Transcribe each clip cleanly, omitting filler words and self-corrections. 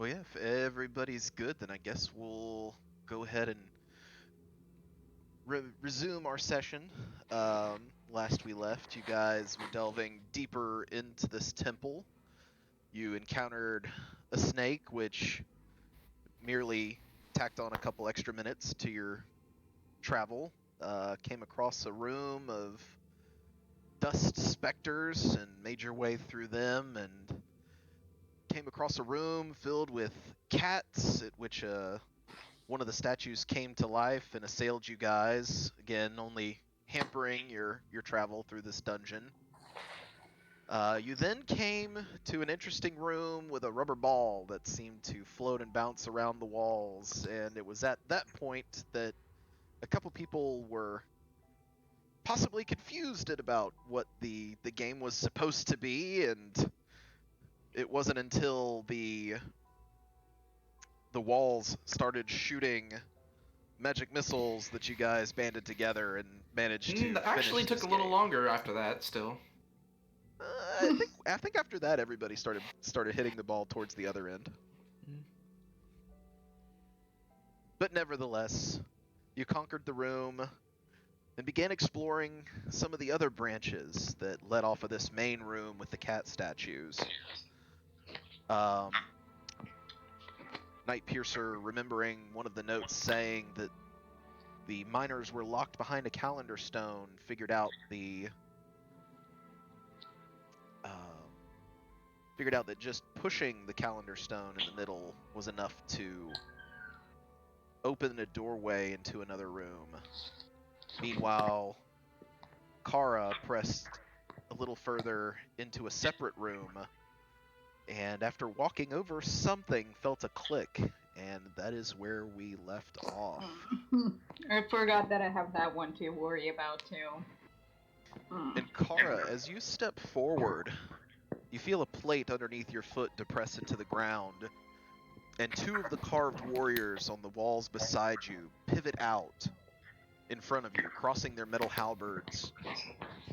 Well, yeah, if everybody's good, then I guess we'll go ahead and resume our session. Last we left, you guys were delving deeper into this temple. You encountered a snake, which merely tacked on a couple extra minutes to your travel. Came across a room of dust specters and made your way through them, and came across a room filled with cats, at which one of the statues came to life and assailed you guys, again only hampering your travel through this dungeon. You then came to an interesting room with a rubber ball that seemed to float and bounce around the walls, and it was at that point that a couple people were possibly confused at about what the game was supposed to be, and it wasn't until the walls started shooting magic missiles that you guys banded together and managed to Actually finish took this a little game. longer after that, still. I think after that everybody started hitting the ball towards the other end. But nevertheless, you conquered the room and began exploring some of the other branches that led off of this main room with the cat statues. Night Piercer, remembering one of the notes saying that the miners were locked behind a calendar stone, figured out that just pushing the calendar stone in the middle was enough to open a doorway into another room. Meanwhile, Kara pressed a little further into a separate room, and after walking over something, felt a click, and that is where we left off. I forgot that I have that one to worry about too. And Kara, as you step forward, you feel a plate underneath your foot depress into the ground, and two of the carved warriors on the walls beside you pivot out in front of you, crossing their metal halberds,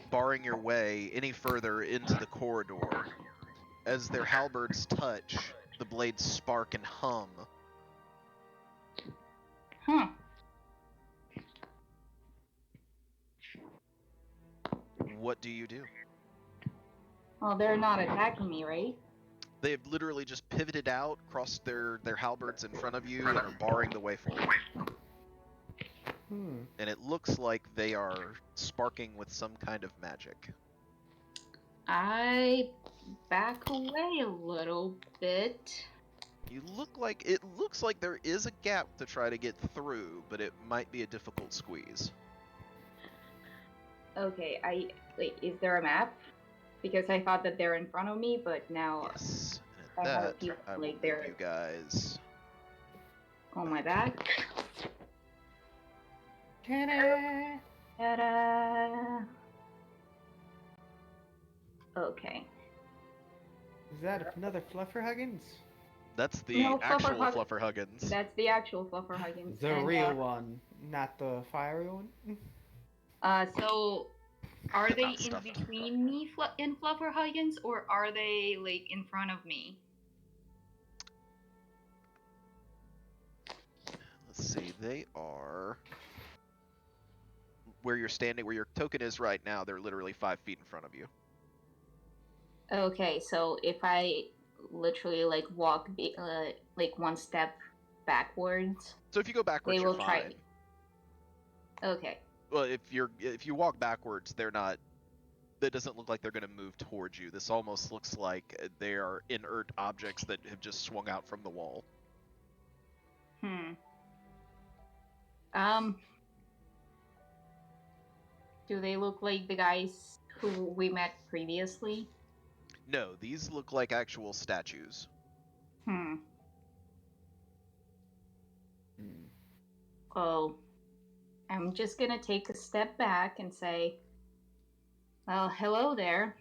barring your way any further into the corridor. As their halberds touch, the blades spark and hum. Huh. What do you do? Well, they're not attacking me, right? They have literally just pivoted out, crossed their halberds in front of you, and are barring the way forward. And it looks like they are sparking with some kind of magic. I back away a little bit. It looks like there is a gap to try to get through, but it might be a difficult squeeze. Okay, wait, is there a map? Because I thought that they're in front of me, but now Yes. I And have a at feeling that, I will like move they're you guys. on my back. Ta-da! Ta-da! Okay. Is that another Fluffer Huggins? That's the No, actual Fluffer Fluffer Huggins. That's the actual Fluffer Huggins. The real one, not the fiery one? So are they Not in stuffed. between me and Fluffer Huggins, or are they like in front of me? Let's see, they are where you're standing, where your token is right now. They're literally 5 feet in front of you. Okay, so if I literally like walk like one step backwards, So if you go backwards, they you're will fine. try. Okay. Well, if you walk backwards, they're not. That doesn't look like they're going to move towards you. This almost looks like they are inert objects that have just swung out from the wall. Do they look like the guys who we met previously? No, these look like actual statues. Oh, I'm just gonna take a step back and say, well, hello there.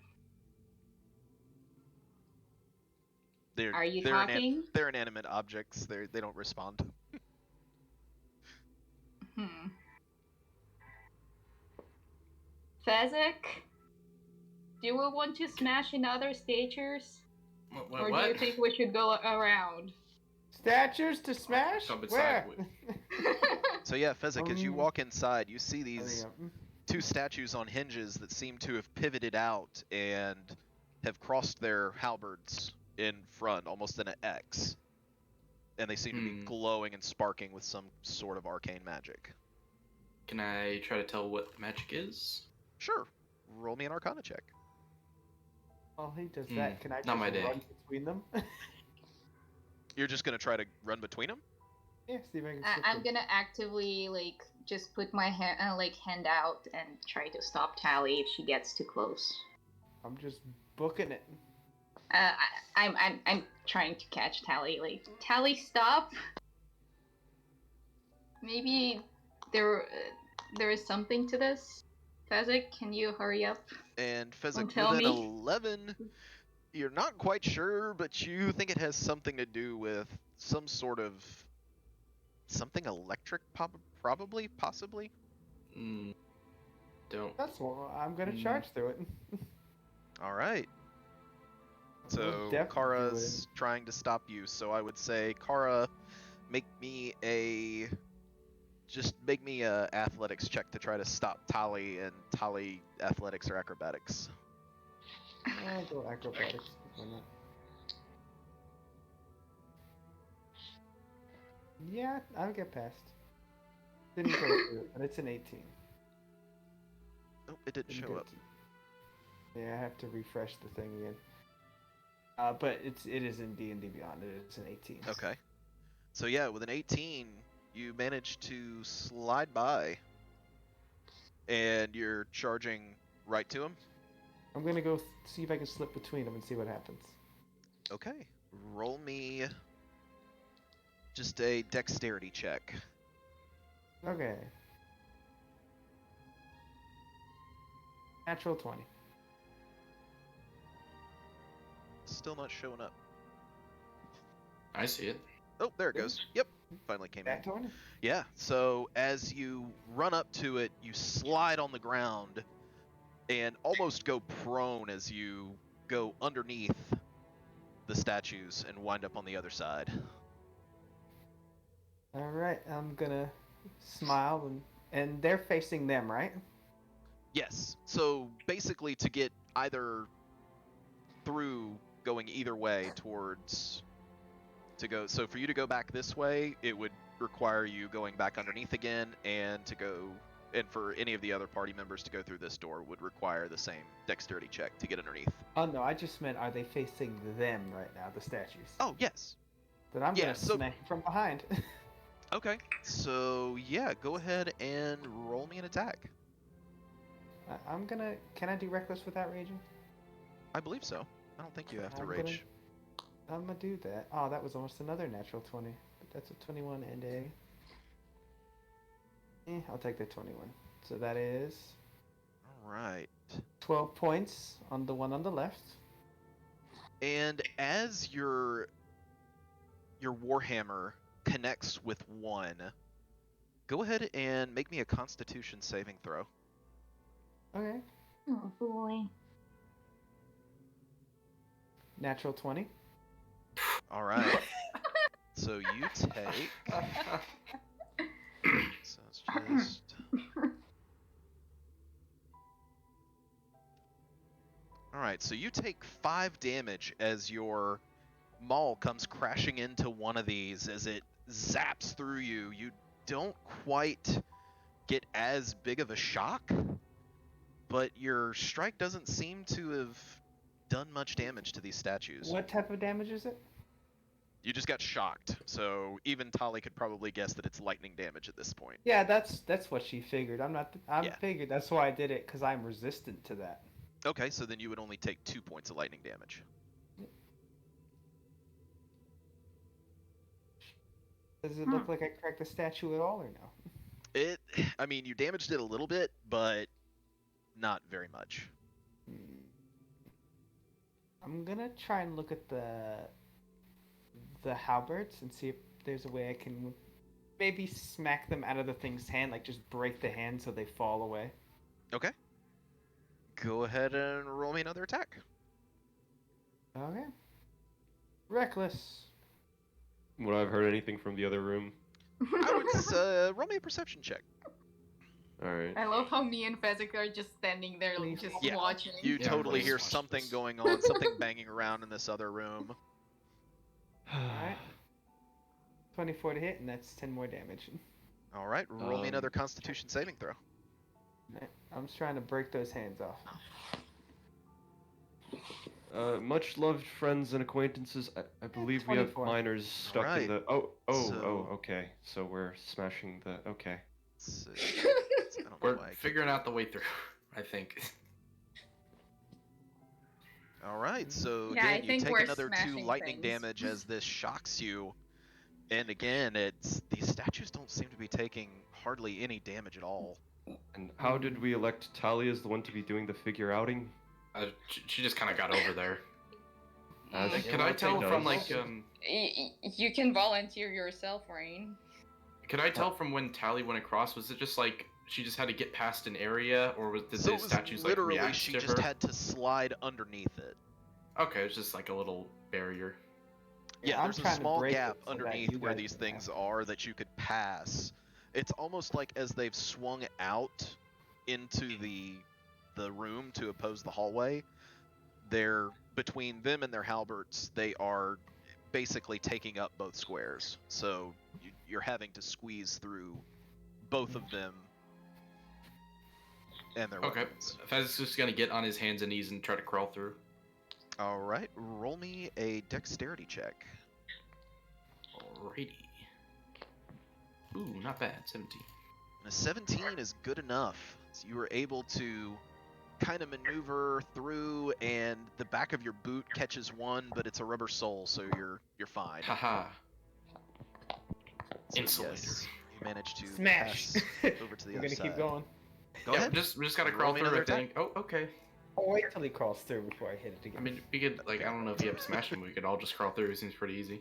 Are you talking? They're inanimate objects. They don't respond. Fezzik, do we want to smash in other statues? What? Or do you think we should go around? Statues to smash? Jump Where? inside. So yeah, Fezzik, as you walk inside, you see I these think, two statues on hinges that seem to have pivoted out and have crossed their halberds in front, almost in an X. And they seem to be glowing and sparking with some sort of arcane magic. Can I try to tell what the magic is? Sure. Roll me an Arcana check. While he does that, can I not just my day. run between them? You're just gonna try to run between them? Yeah, see if I can. I'm gonna actively just put my hand out and try to stop Tally if she gets too close. I'm just booking it. I'm trying to catch Tally. Tally, stop. Maybe there is something to this. Fezzik, can you hurry up? And Fezzik, tell with an me. 11, you're not quite sure, but you think it has something to do with some sort of something electric, probably, possibly. Don't. That's what I'm gonna charge through it. All right. So Kara's trying to stop you. So I would say, Kara, make me a athletics check to try to stop Tali, and Tali athletics or acrobatics. I'll go acrobatics. Why not? Yeah, I'll get past. Didn't go through it, but it's an 18. Nope, it didn't show up. Yeah, I have to refresh the thing again. But it is in D&D Beyond. It is an 18. Okay. So yeah, with an 18, you manage to slide by, and you're charging right to him. I'm gonna go see if I can slip between them and see what happens. Okay. Roll me just a dexterity check. Okay. Natural 20. Still not showing up. I see it. Oh, there it goes. Yep, finally came in. 20? Yeah, so as you run up to it, you slide on the ground and almost go prone as you go underneath the statues and wind up on the other side. Alright, I'm gonna smile and they're facing them, right? Yes, so basically to get either through going either way towards to go, so for you to go back this way, it would require you going back underneath again, and for any of the other party members to go through this door would require the same dexterity check to get underneath. Oh no, I just meant, are they facing them right now, the statues? Oh, yes. Then I'm gonna smack from behind. Okay, so yeah, go ahead and roll me an attack. Can I do reckless without raging? I believe so. I don't think you have to rage. I'm gonna do that. Oh, that was almost another natural 20. But that's a 21 and a... I'll take the 21. So that is... Alright. 12 points on the one on the left. And as your Warhammer connects with one, go ahead and make me a Constitution saving throw. Okay. Oh boy. Natural 20. Alright. So you take... So it's just... Alright, so you take 5 damage as your maul comes crashing into one of these. As it zaps through you, you don't quite get as big of a shock, but your strike doesn't seem to have done much damage to these statues. What type of damage is it? You just got shocked, so even Tali could probably guess that it's lightning damage at this point. Yeah, that's what she figured. Figured that's why I did it, because I'm resistant to that. Okay, so then you would only take 2 points of lightning damage. Does it look like I cracked the statue at all, or no? I mean, you damaged it a little bit, but not very much. I'm gonna try and look at the halberds and see if there's a way I can maybe smack them out of the thing's hand, like just break the hand so they fall away. Okay. Go ahead and roll me another attack. Okay. Reckless. Would I have heard anything from the other room? I would roll me a perception check. All right. I love how me and Fezzik are just standing there, like, just Yeah, watching. You Yeah, totally please hear watch something this. going on, something banging around in this other room. Alright. 24 to hit, and that's 10 more damage. All right, roll me another Constitution saving throw. I'm just trying to break those hands off. Much loved friends and acquaintances. I believe we have 24. miners stuck in Alright. the. So- Okay. So we're smashing the. Okay. Let's see. I don't know We're why I keep- figuring out the way through, I think. All right, so Yeah, I again, you think take we're another 2 smashing lightning things. damage as this shocks you. And again, these statues don't seem to be taking hardly any damage at all. And how did we elect Talia as the one to be doing the figure outing? She just kind of got over there. As Could I tell does. from like You can volunteer yourself, Rain. Could I tell from when Tally went across? Was it just like she just had to get past an area, or did So the it was statues like literally react she to just her? had to slide underneath it. Okay, it's just like a little barrier. Yeah, I'm there's a trying to small break gap it so that underneath you where guys these can things have are that you could pass. It's almost like as they've swung out into the room to oppose the hallway, they're between them and their halberts, they are basically taking up both squares. So you're having to squeeze through both of them and their Okay, weapons. Fez is just gonna get on his hands and knees and try to crawl through. All right, roll me a dexterity check. Alrighty. Ooh, not bad. 17. And a 17 is good enough. So you were able to kind of maneuver through, and the back of your boot catches one, but it's a rubber sole, so you're fine. Haha. So Insulator. yes, you managed to Smash! pass over to the We're other gonna side. keep going. Go Yeah, ahead. we just gotta Roll crawl me through, another I think. Oh, okay. I'll wait till he crawls through before I hit it again. I mean, we could, like, I don't know if you have to smash him, we could all just crawl through. It seems pretty easy.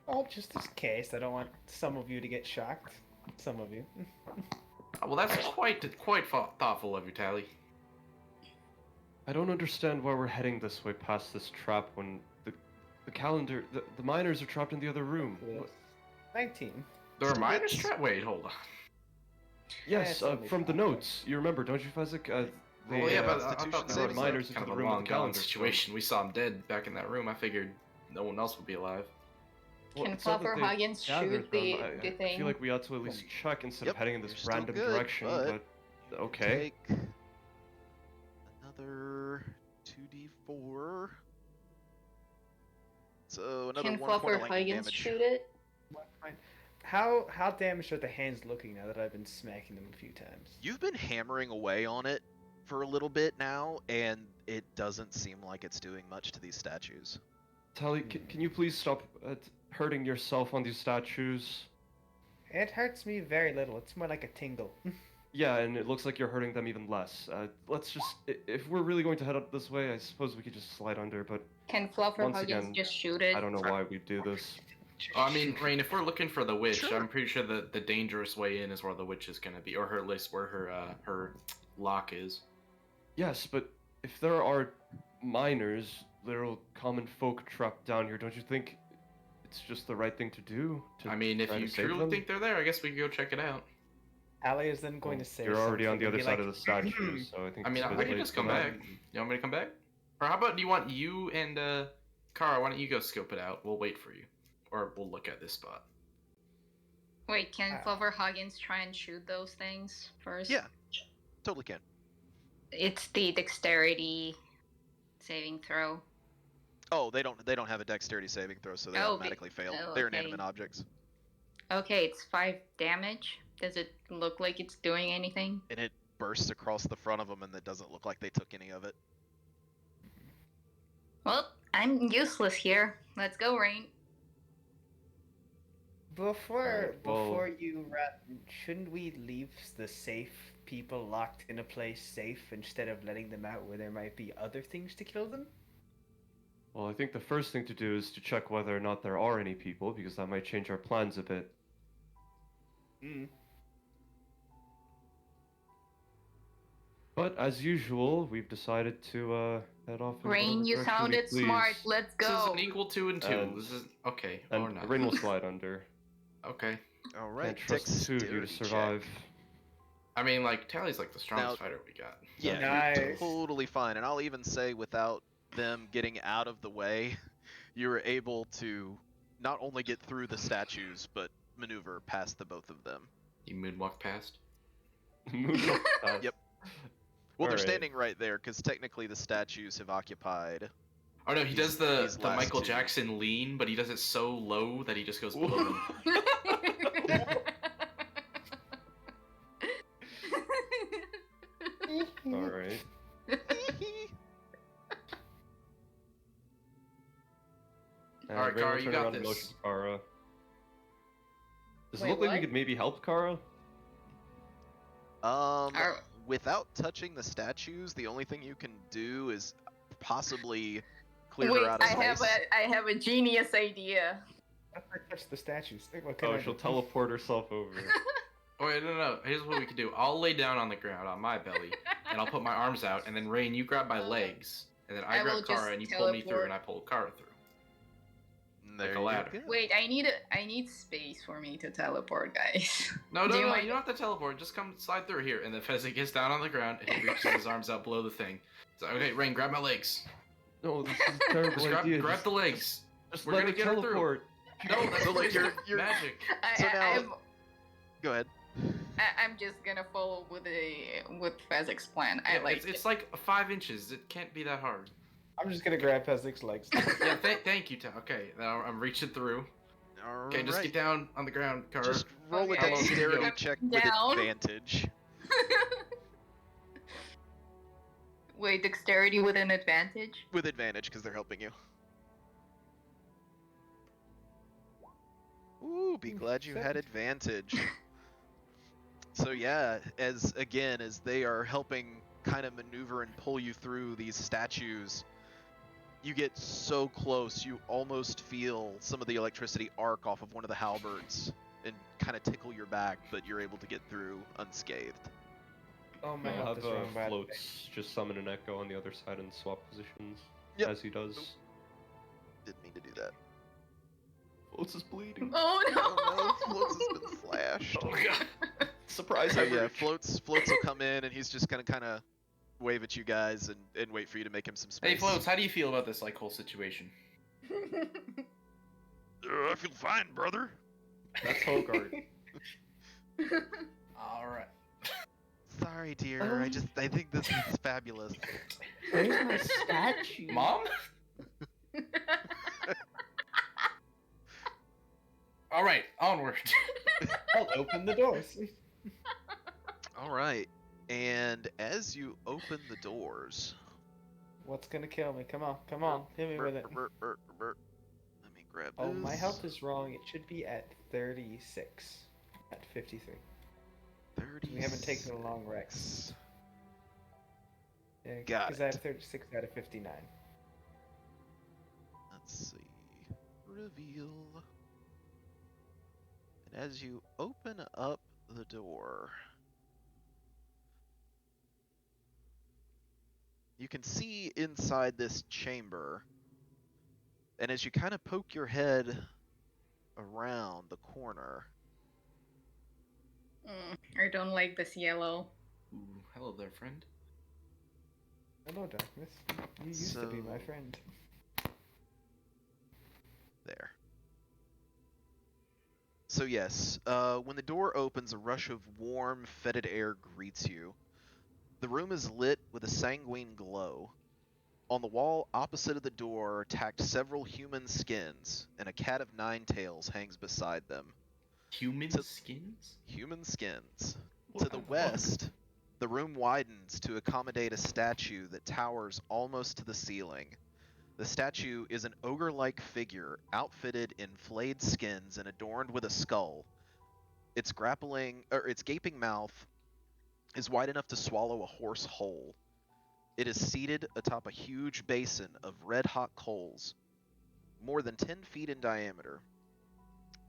Oh, just in case. I don't want some of you to get shocked. Some of you. Oh, well, that's quite thoughtful of you, Tally. I don't understand why we're heading this way past this trap when the calendar, the miners are trapped in the other room. What- 19. There are So miners let's- trapped. Wait, hold on. Yes, it's only from the five. notes. You remember, don't you, Fezzik? Roll Well, yeah, a but I Constitution thought there saving was throw. miners kind into of the a room with long the gone calendar, so- situation. We saw him dead back in that room. I figured no one else would be alive. Well, Can it's not that Fluffer they Huggins gathered shoot the, them. the I thing? feel like we ought to at least check instead Yep, of heading in you're this still random good, direction. but But okay. Take another 2d4. So another Can 1 point of Fluffer lightning Huggins damage. shoot it? How damaged are the hands looking now that I've been smacking them a few times? You've been hammering away on it for a little bit now, and it doesn't seem like it's doing much to these statues. Tally, can you please stop hurting yourself on these statues? It hurts me very little. It's more like a tingle. Yeah, and it looks like you're hurting them even less. Let's just, if we're really going to head up this way, I suppose we could just slide under, but Can Fluffer Once Huggins again, just shoot it? I don't know why we do this. I mean, Rain, if we're looking for the witch, Sure. I'm pretty sure the dangerous way in is where the witch is gonna be, or her list where her lock is. Yes, but if there are miners, little common folk trapped down here, don't you think it's just the right thing to do? I mean, if try you to save truly them? think they're there, I guess we could go check it out. Allie is then going to say You're already on the something other and side be of the statue, so I think I mean, it's a I bit can late just for come that. back. You want me to come back? Or how about, do you want you and Kara, why don't you go scope it out? We'll wait for you. Or we'll look at this spot. Wait, can Ah. Fluffer Huggins try and shoot those things first? Yeah. Totally can. It's the dexterity saving throw. Oh, they don't have a dexterity saving throw, so they Oh, automatically fail. oh, They're okay. inanimate objects. Okay, it's 5 damage. Does it look like it's doing anything? And it bursts across the front of them, and it doesn't look like they took any of it. Well, I'm useless here. Let's go, Rain. Before Alright, you run, shouldn't we leave the safe people locked in a place safe instead of letting them out where there might be other things to kill them? Well, I think the first thing to do is to check whether or not there are any people, because that might change our plans a bit. But as usual, we've decided to head off in Rain, whatever you direction sounded we smart. please. Let's This is go. an equal 2 and 2. And- This is okay, And or not. Rain will slide under. Okay. All right, Can't trust the two of you to dexterity survive. check. I mean, like, Tally's like the strongest Now- fighter we got. Yeah, you're Nice. totally fine. And I'll even say, without them getting out of the way, you were able to not only get through the statues, but maneuver past the both of them. You moonwalk past. Moonwalk past. Yep. Well, they're Alright. standing right there because technically the statues have occupied. Oh no, he These- does the these last Michael two. Jackson lean, but he does it so low that he just goes below them. Alright. Alright, Rain will Kara, you turn got around and this. motion to Kara. Does it Wait, look like we what? could maybe help Kara? Are- Without touching the statues, the only thing you can do is possibly clear Wait, her out of space. I have a genius idea. If I touch the statues, what can Oh, I she'll do? teleport herself over. Oh wait, no. Here's what we can do. I'll lay down on the ground on my belly, and I'll put my arms out, and then Rain, you grab my legs, and then I I will grab Kara, just and you pull me through, teleport. and I pull Kara through. There a you ladder. go. Wait, I need space for me to teleport, guys. No, Do you you mind- don't have to teleport. Just come slide through here, and then Fezzik gets down on the ground, and he reaches his arms out below the thing. So, okay, Rain, grab my legs. No, this is a terrible Just grab, idea. grab the legs. Just we're let gonna her get her through. teleport. No, that's So, like, like you're- magic. So now- Go ahead. I'm just gonna follow with Fezzik's plan. I Yeah, like it's like 5 inches. It can't be that hard. I'm just gonna grab Fezzik's legs. Yeah, thank you, Tal. Okay, now I'm reaching through. All Okay, just right. get down on the ground, Kara. Just roll Okay. a dexterity Go. check Down. with advantage. Wait, dexterity with an advantage? With advantage because they're helping you. Ooh, be glad you had 17. advantage. So yeah, as they are helping kind of maneuver and pull you through these statues, you get so close you almost feel some of the electricity arc off of one of the halberds and kind of tickle your back, but you're able to get through unscathed. Oh my I'll health have is wrong, by the way. floats just summon an echo on the other side and swap positions Yep. as he does. Didn't mean to do that. Floats is bleeding. Oh no! Oh no, Floats has been slashed. Oh god. Surprise! So yeah, hemorrhage. Floats will come in and he's just gonna kind of wave at you guys and wait for you to make him some space. Hey, Floats, how do you feel about this whole situation? I feel fine, brother. That's Hogart. All right. Sorry, dear. I think this is fabulous. Where's my statue? Mom? All right, onward. I'll open the doors. All right, and as you open the doors, What's gonna kill me? Come on, hit me with it. Let me grab Oh, this. my health is wrong. It should be at 36. At 53. 30. We haven't taken a long rest. Yeah, Got because I it. have 36 out of 59. Let's see. Reveal. And as you open up the door, you can see inside this chamber. And as you kind of poke your head around the corner, I don't like this yellow. Ooh, hello there, friend. Hello, darkness. You used to be my So- friend. there. So yes, when the door opens, a rush of warm, fetid air greets you. The room is lit with a sanguine glow. On the wall opposite of the door are tacked several human skins, and a cat of 9 tails hangs beside them. Human To- skins? Human skins. What To the the fuck? west, the room widens to accommodate a statue that towers almost to the ceiling. The statue is an ogre-like figure outfitted in flayed skins and adorned with a skull. Its gaping mouth is wide enough to swallow a horse whole. It is seated atop a huge basin of red-hot coals, more than 10 feet in diameter.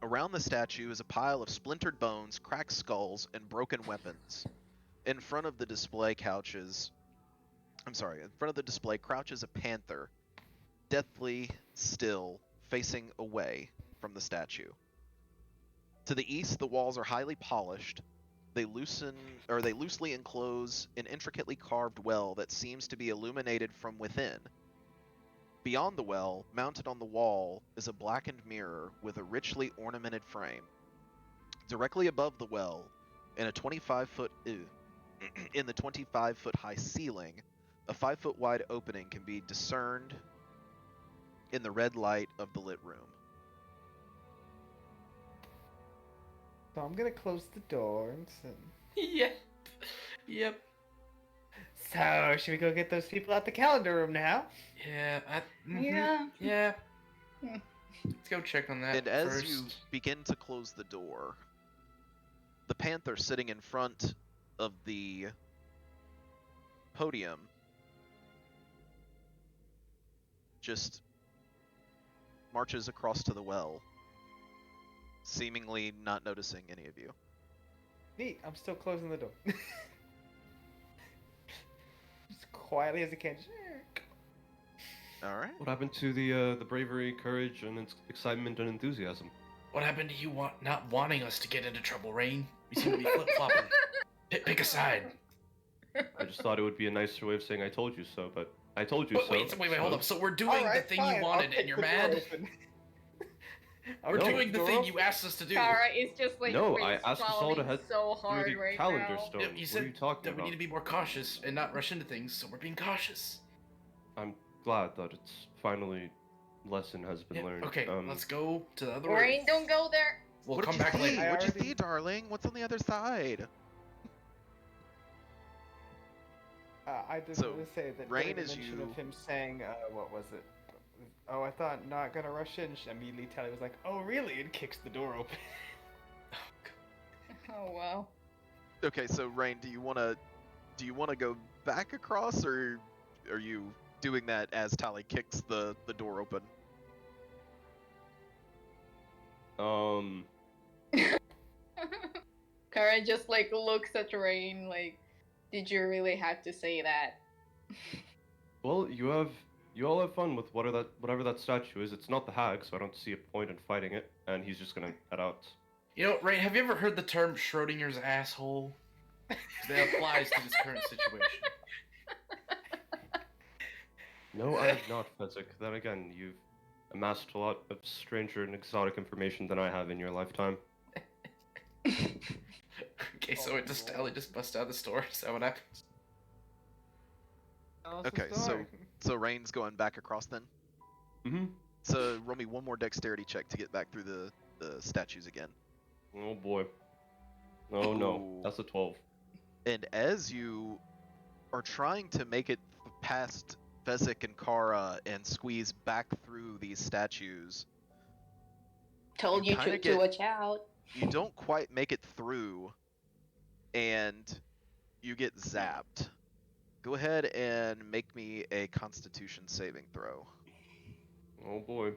Around the statue is a pile of splintered bones, cracked skulls, and broken weapons. In front of the display couches, in front of the display crouches a panther, deathly still, facing away from the statue. To the east, the walls are highly polished. They loosely enclose an intricately carved well that seems to be illuminated from within. Beyond the well, mounted on the wall, is a blackened mirror with a richly ornamented frame. Directly above the well, in a 25-foot in the 25-foot high ceiling, a 5-foot wide opening can be discerned in the red light of the lit room. So I'm gonna close the door and Yep. Yep. So, should we go get those people out the calendar room now? Yeah. Yeah. Yeah. Hmm. Let's go check on that And as first. you begin to close the door, the panther sitting in front of the podium just marches across to the well, seemingly not noticing any of you. Neat, I'm still closing the door. As quietly as I can. All right. What happened to the bravery, courage, and excitement and enthusiasm? What happened to you not wanting us to get into trouble, Rain? We seem to be flip-flopping. Pick a side. I just thought it would be a nicer way of saying I told you so, but I told you Wait, so. wait, hold so- up. So we're doing Alright, the thing fine, you I'll wanted, kick and you're the door mad? open. We're No. doing the Door thing open. you asked us to do. Kara is just like No, I face asked us all to palming head so through hard the right calendar now. stone. You What are said you talking that we about? need to be more cautious and not rush into things, so we're being cautious. I'm glad that it's finally lesson has been Yeah, learned. okay, let's go to the other room. Rain, don't go there. We'll What come did you back see? later. What'd you already- see, darling? What's on the other side? I just So, want to say that Rain during the is mention you- of him saying, what was it? Oh, I thought not gonna rush in. Immediately Tally was like, oh really? And kicks the door open. Oh wow. Okay, so Rain, do you wanna go back across, or are you doing that as Tally kicks the door open? Kara just like looks at Rain like, did you really have to say that? Well, you all have fun with whatever that statue is. It's not the hag, so I don't see a point in fighting it, and he's just gonna head out. You know, Rain, have you ever heard the term Schrodinger's asshole? 'Cause that applies to this current situation. No, I have not, Fezzik. Then again, you've amassed a lot of stranger and exotic information than I have in your lifetime. Okay, so it just Tally just busts out the store. Is that what happens? Tell us the Okay, story. So Rain's going back across then. Mm-hmm. So roll me one more dexterity check to get back through the statues again. Oh boy. Oh no, Ooh. that's a 12. And as you are trying to make it past Fezzik and Kara and squeeze back through these statues, Told You you kinda to get- watch out. you don't quite make it through, and you get zapped. Go ahead and make me a Constitution saving throw. Oh boy.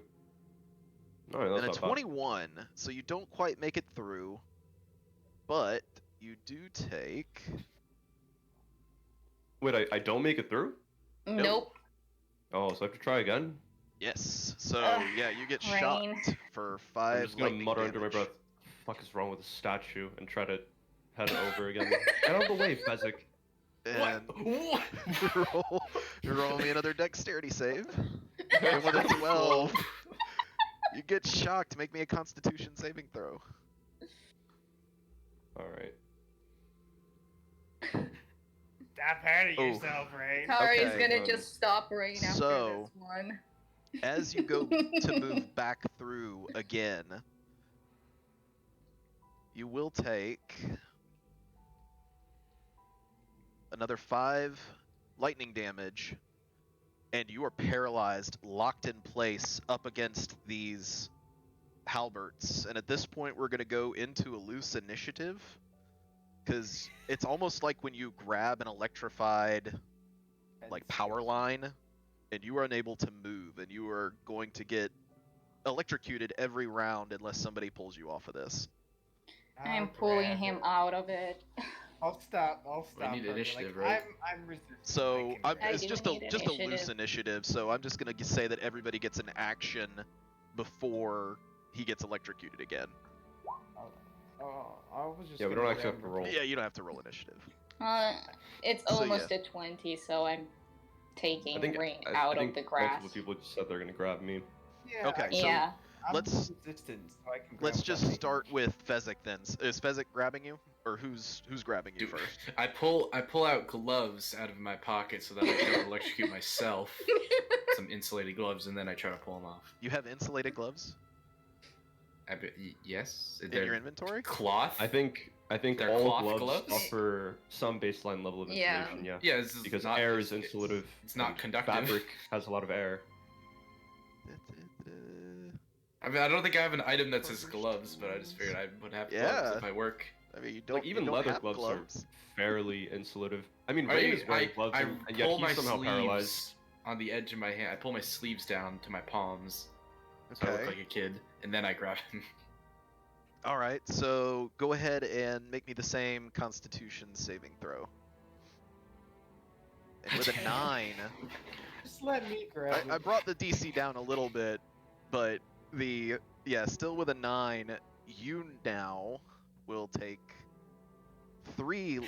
Alright, that's And a not bad. 21, so you don't quite make it through, but you do take... Wait, I don't make it through? Nope. Oh, so I have to try again? Yes, so yeah, you get Rain. shocked for 5 I'm just gonna lightning mutter under my damage. breath, fuck is wrong with the statue, and try to head over again. Get out of the way, Fezzik. And What? roll me another dexterity save. And with a 12, you get shocked. Make me a Constitution saving throw. Alright. Stop hurting Oh. yourself, Rain. Kara is Okay, gonna just stop Rain after so- this one. As you go to move back through again, you will take another 5 lightning damage, and you are paralyzed, locked in place up against these halberts. And at this point, we're going to go into a loose initiative, because it's almost like when you grab an electrified power line and you are unable to move, and you are going to get electrocuted every round unless somebody pulls you off of this. I'm pulling him out of it. I'll stop. We need her. initiative, Like, right? I'm resistant. So I it's do just need a loose initiative. initiative. So I'm just gonna say that everybody gets an action before he gets electrocuted again. I was just. Yeah, we gonna don't actually have grab to roll. Yeah, you don't have to roll initiative. It's So, almost a 20, so I'm taking Rain I out think of the grass. multiple people just said they're gonna grab me. Yeah. Okay, I- so Yeah. I'm let's- resistant, so I can grab Let's just something. start with Fezzik then. Is Fezzik grabbing you, or who's grabbing you Dude, first? I pull out gloves out of my pocket so that I don't electrocute myself. Some insulated gloves, and then I try to pull them off. You have insulated gloves Yes. in your inventory? Cloth. I think They're all cloth gloves gloves? offer some baseline level of Yeah. insulation. Yeah. Yeah, this is Because not, air is insulative. It's not and conductive. Fabric has a lot of air. I mean, I don't think I have an item that says gloves, but I just figured I would have gloves Yeah. if I work. I mean, you don't Even you don't leather have gloves gloves. are fairly insulative. I mean, Rain is wearing gloves, I and yet pull my he's somehow sleeves paralyzed. on the edge of my hand. I pull my sleeves down to my palms, so I look Okay. like a kid, and then I grab him. All right. So go ahead and make me the same Constitution saving throw. And with a 9, Just let me grab I it. brought the DC down a little bit, but still with a 9, you now will take 3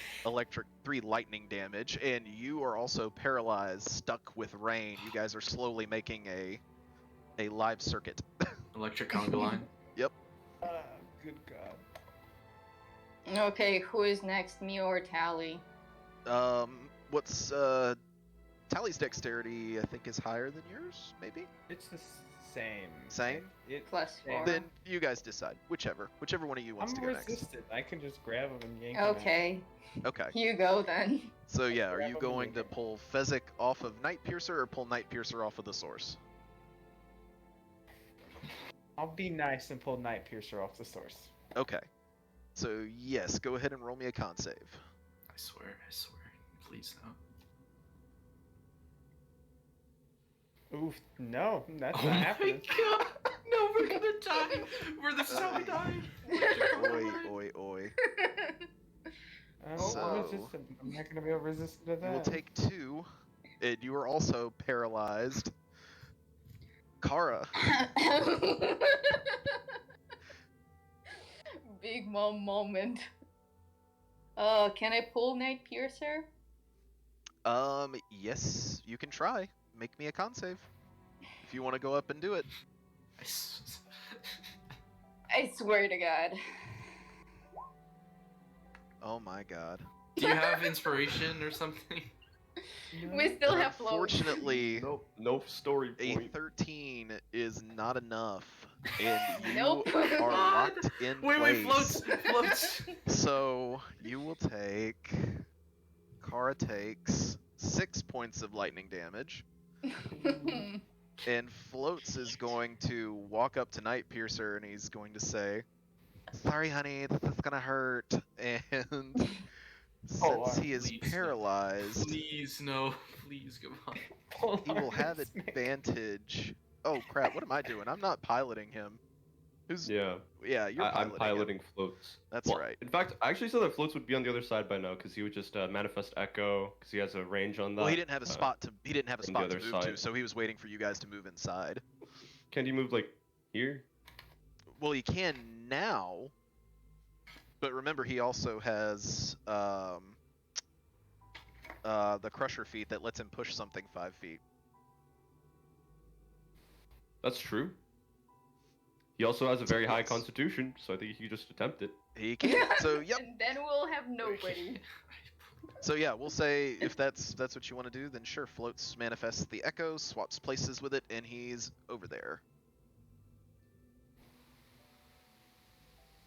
lightning damage, and you are also paralyzed, stuck with Rain. You guys are slowly making a live circuit. Electric conga line. Good God. Okay, who is next, me or Tally? What's Tally's dexterity? I think is higher than yours, maybe. It's the same. Same? Plus 4. Then you guys decide. Whichever one of you wants I'm to go next. resistant. I can just grab him and yank him out. Okay, Okay. you go then. So yeah, are Grab you him going and to yank him. pull Fezzik off of Night Piercer or pull Night Piercer off of the source? I'll be nice and pull Night Piercer off the source. Okay. So yes, go ahead and roll me a con save. I swear. Please no. Oof, no, that's Oh not my happening. god! No, we're gonna die. This is how we die. Oi, oi. I'm So- resistant. I'm not gonna be able to resist to that. You will take 2, and you are also paralyzed. Kara. Big mom moment. Can I pull Night Piercer? Yes, you can try. Make me a con save. If you want to go up and do it. I swear to God. Oh my god. Do you have inspiration or something? We still have floats. Unfortunately, Nope, no story a point. 13 is not enough, and you Nope. are God. locked in Wait, place. floats. So you will take. Kara takes 6 points of lightning damage, and Floats is going to walk up to Night Piercer and he's going to say, "Sorry, honey, this is gonna hurt." And since he is please, no. paralyzed, Please, no. Please, come on. he will have advantage. Oh crap! What am I doing? I'm not piloting him. Who's? Yeah, Yeah, you're I'm piloting. piloting Him. Floats. That's Well, right. In fact, I actually said that Floats would be on the other side by now because he would just manifest Echo because he has a range on that. Well, he didn't have a spot to. He didn't have a from the spot to other move to, side. so he was waiting for you guys to move inside. Can he move like here? Well, he can now, but remember he also has the Crusher feat that lets him push something 5 feet. That's true. He also has a very high Yes. constitution, so I think he could just attempt it. He can. So yep. And then we'll have nobody. So yeah, we'll say if that's what you want to do, then sure. Floats manifests the echo, swaps places with it, and he's over there.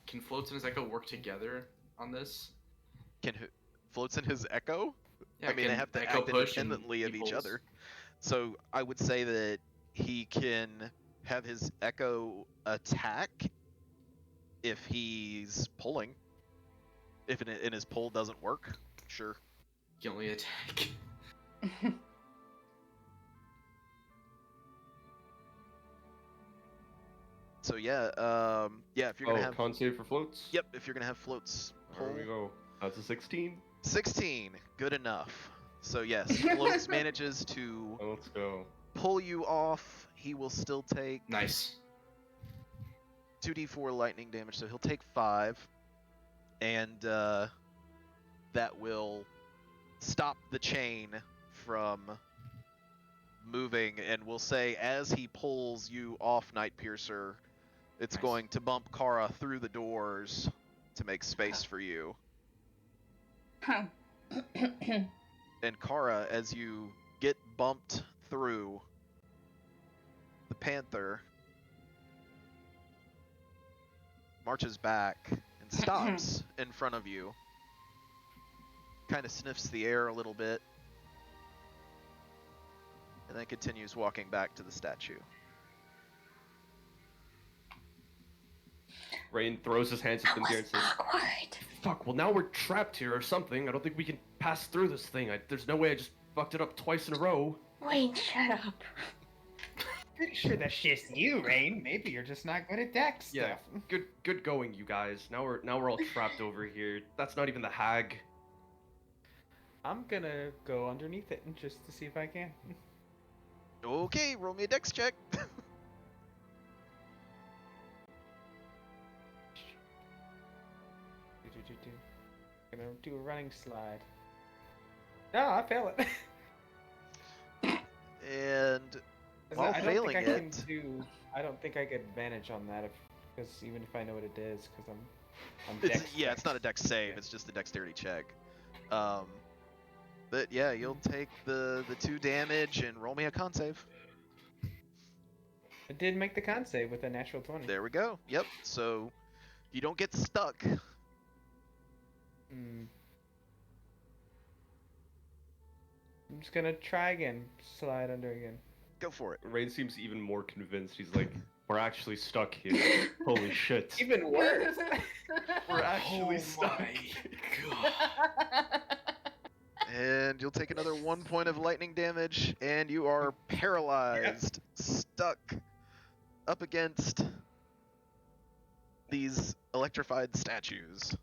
Can Floats and his Echo work together on this? Can Floats in his echo? Yeah, I mean, they can have to Echo act push and independently he of each pulls? other. So I would say that he can have his echo attack if he's pulling. If in his pull doesn't work, sure. He can only attack. So yeah, if you're gonna have con save for Floats. Yep, if you're gonna have Floats pull, There we go. That's a 16. 16, good enough. So yes, Floats manages to Oh, let's go. pull you off. He will still take Nice. 2d4 lightning damage, so he'll take 5. And that will stop the chain from moving. And we'll say as he pulls you off, Night Piercer, it's Nice. going to bump Kara through the doors to make space for you. And Kara, as you get bumped through, the Panther marches back and stops in front of you. Kind of sniffs the air a little bit. And then continues walking back to the statue. Rain throws his hands up in the air and says, awkward. "Fuck, well now we're trapped here or something. I don't think we can pass through this thing. There's no way I just fucked it up twice in a row." Wait, shut up. Pretty sure that's just you, Rain. Maybe you're just not good at deck stuff. Yeah, good going, you guys. Now we're all trapped over here. That's not even the hag. I'm gonna go underneath it just to see if I can. Okay, roll me a dex check. Gonna do a running slide. No, I fail it. And while I don't failing think I it, can do. I don't think I get advantage on that because even if I know what it is, because I'm dex. it's not a dex save, Yeah. it's just a dexterity check. But yeah, you'll take the 2 damage and roll me a con save. I did make the con save with a natural 20. There we go. Yep. So you don't get stuck. Hmm. I'm just gonna try again. Slide under again. Go for it. Rain seems even more convinced. He's like, "We're actually stuck here. Holy shit. Even worse. We're actually Oh stuck." my God. And you'll take another 1 point of lightning damage, and you are paralyzed, stuck up against these electrified statues.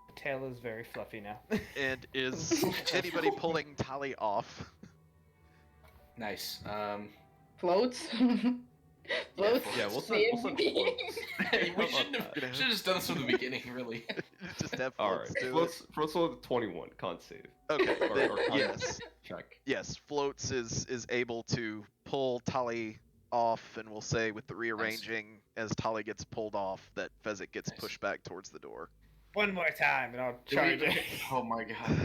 The tail is very fluffy now. And is anybody pulling Tali off? Nice. Floats. Floats. Yeah, we'll send floats. We should have just done this from the beginning, really. Just have Alright, floats do floats will 21, con save. it. Okay, then, or con yes. Check. Yes, Floats is able to pull Tali off, and we'll say with the rearranging, as Tali gets pulled off, that Fezzik gets Nice. pushed back towards the door. One more time, and I'll charge it. Oh my God.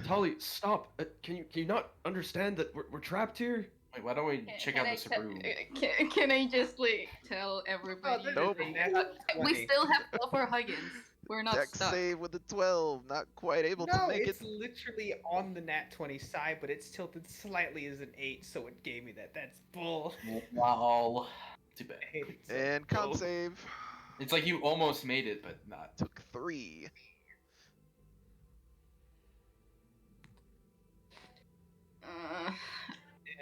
Tali, stop. Can you not understand that we're trapped here? Wait, why don't we check out this room? Can I just like tell everybody? Nope. We still have buffer Huggins. We're not Dex stuck. save with a 12, not quite able to No, make it's it. literally on the nat 20 side, but it's tilted slightly as an 8, so it gave me that. That's bull. Wow. Too bad. I hate it so And con much. save It's like you almost made it, but not. took 3. Uh,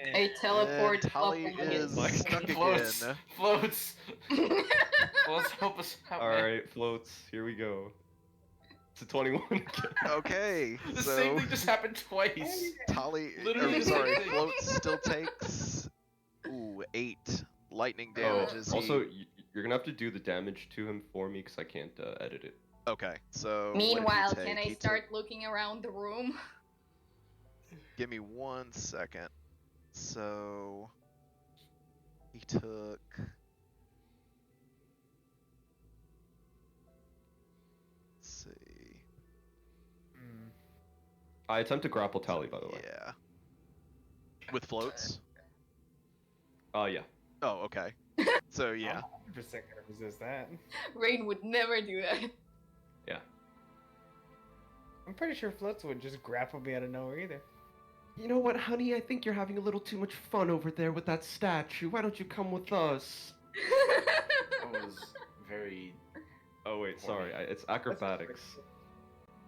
Eh. I teleport And Tali buffer is Huggins. stuck Floats. again. Floats. Floats, help us out. man. Alright, floats. Here we go. It's a 21 again. Okay, The so same thing just happened twice. Tali, Literally or, the same sorry, thing. Floats still takes 8 lightning Oh, damage. As also, he... you're gonna have to do the damage to him for me because I can't edit it. Okay, so what did he Meanwhile, take? can I He start looking around the room? Give me 1 second. So he took. Let's see. Mm. I attempt to grapple Tali, by the way. Yeah. With floats? Yeah. Oh, okay. So yeah. I'm 100% gonna resist that. Rain would never do that. Yeah. I'm pretty sure floats would just grapple me out of nowhere either. You know what, honey? I think you're having a little too much fun over there with that statue. Why don't you come with us? That was very. Oh wait, sorry. It's acrobatics.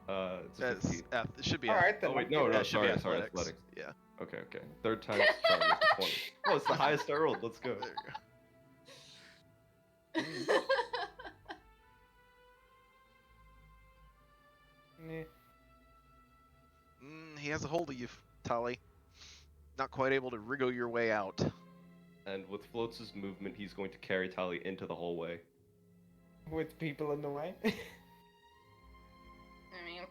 It's a That's, 15. it should be. Alright, then. Oh wait, I'm no, good. no, it should be sorry, athletics. athletics. Yeah. Okay. Third time's charm is 20. Oh, it's the highest I rolled. Let's go. There you go. has a hold of you, Tali. Not quite able to wriggle your way out. And with Floats' movement, he's going to carry Tali into the hallway. With people in the way. I mean,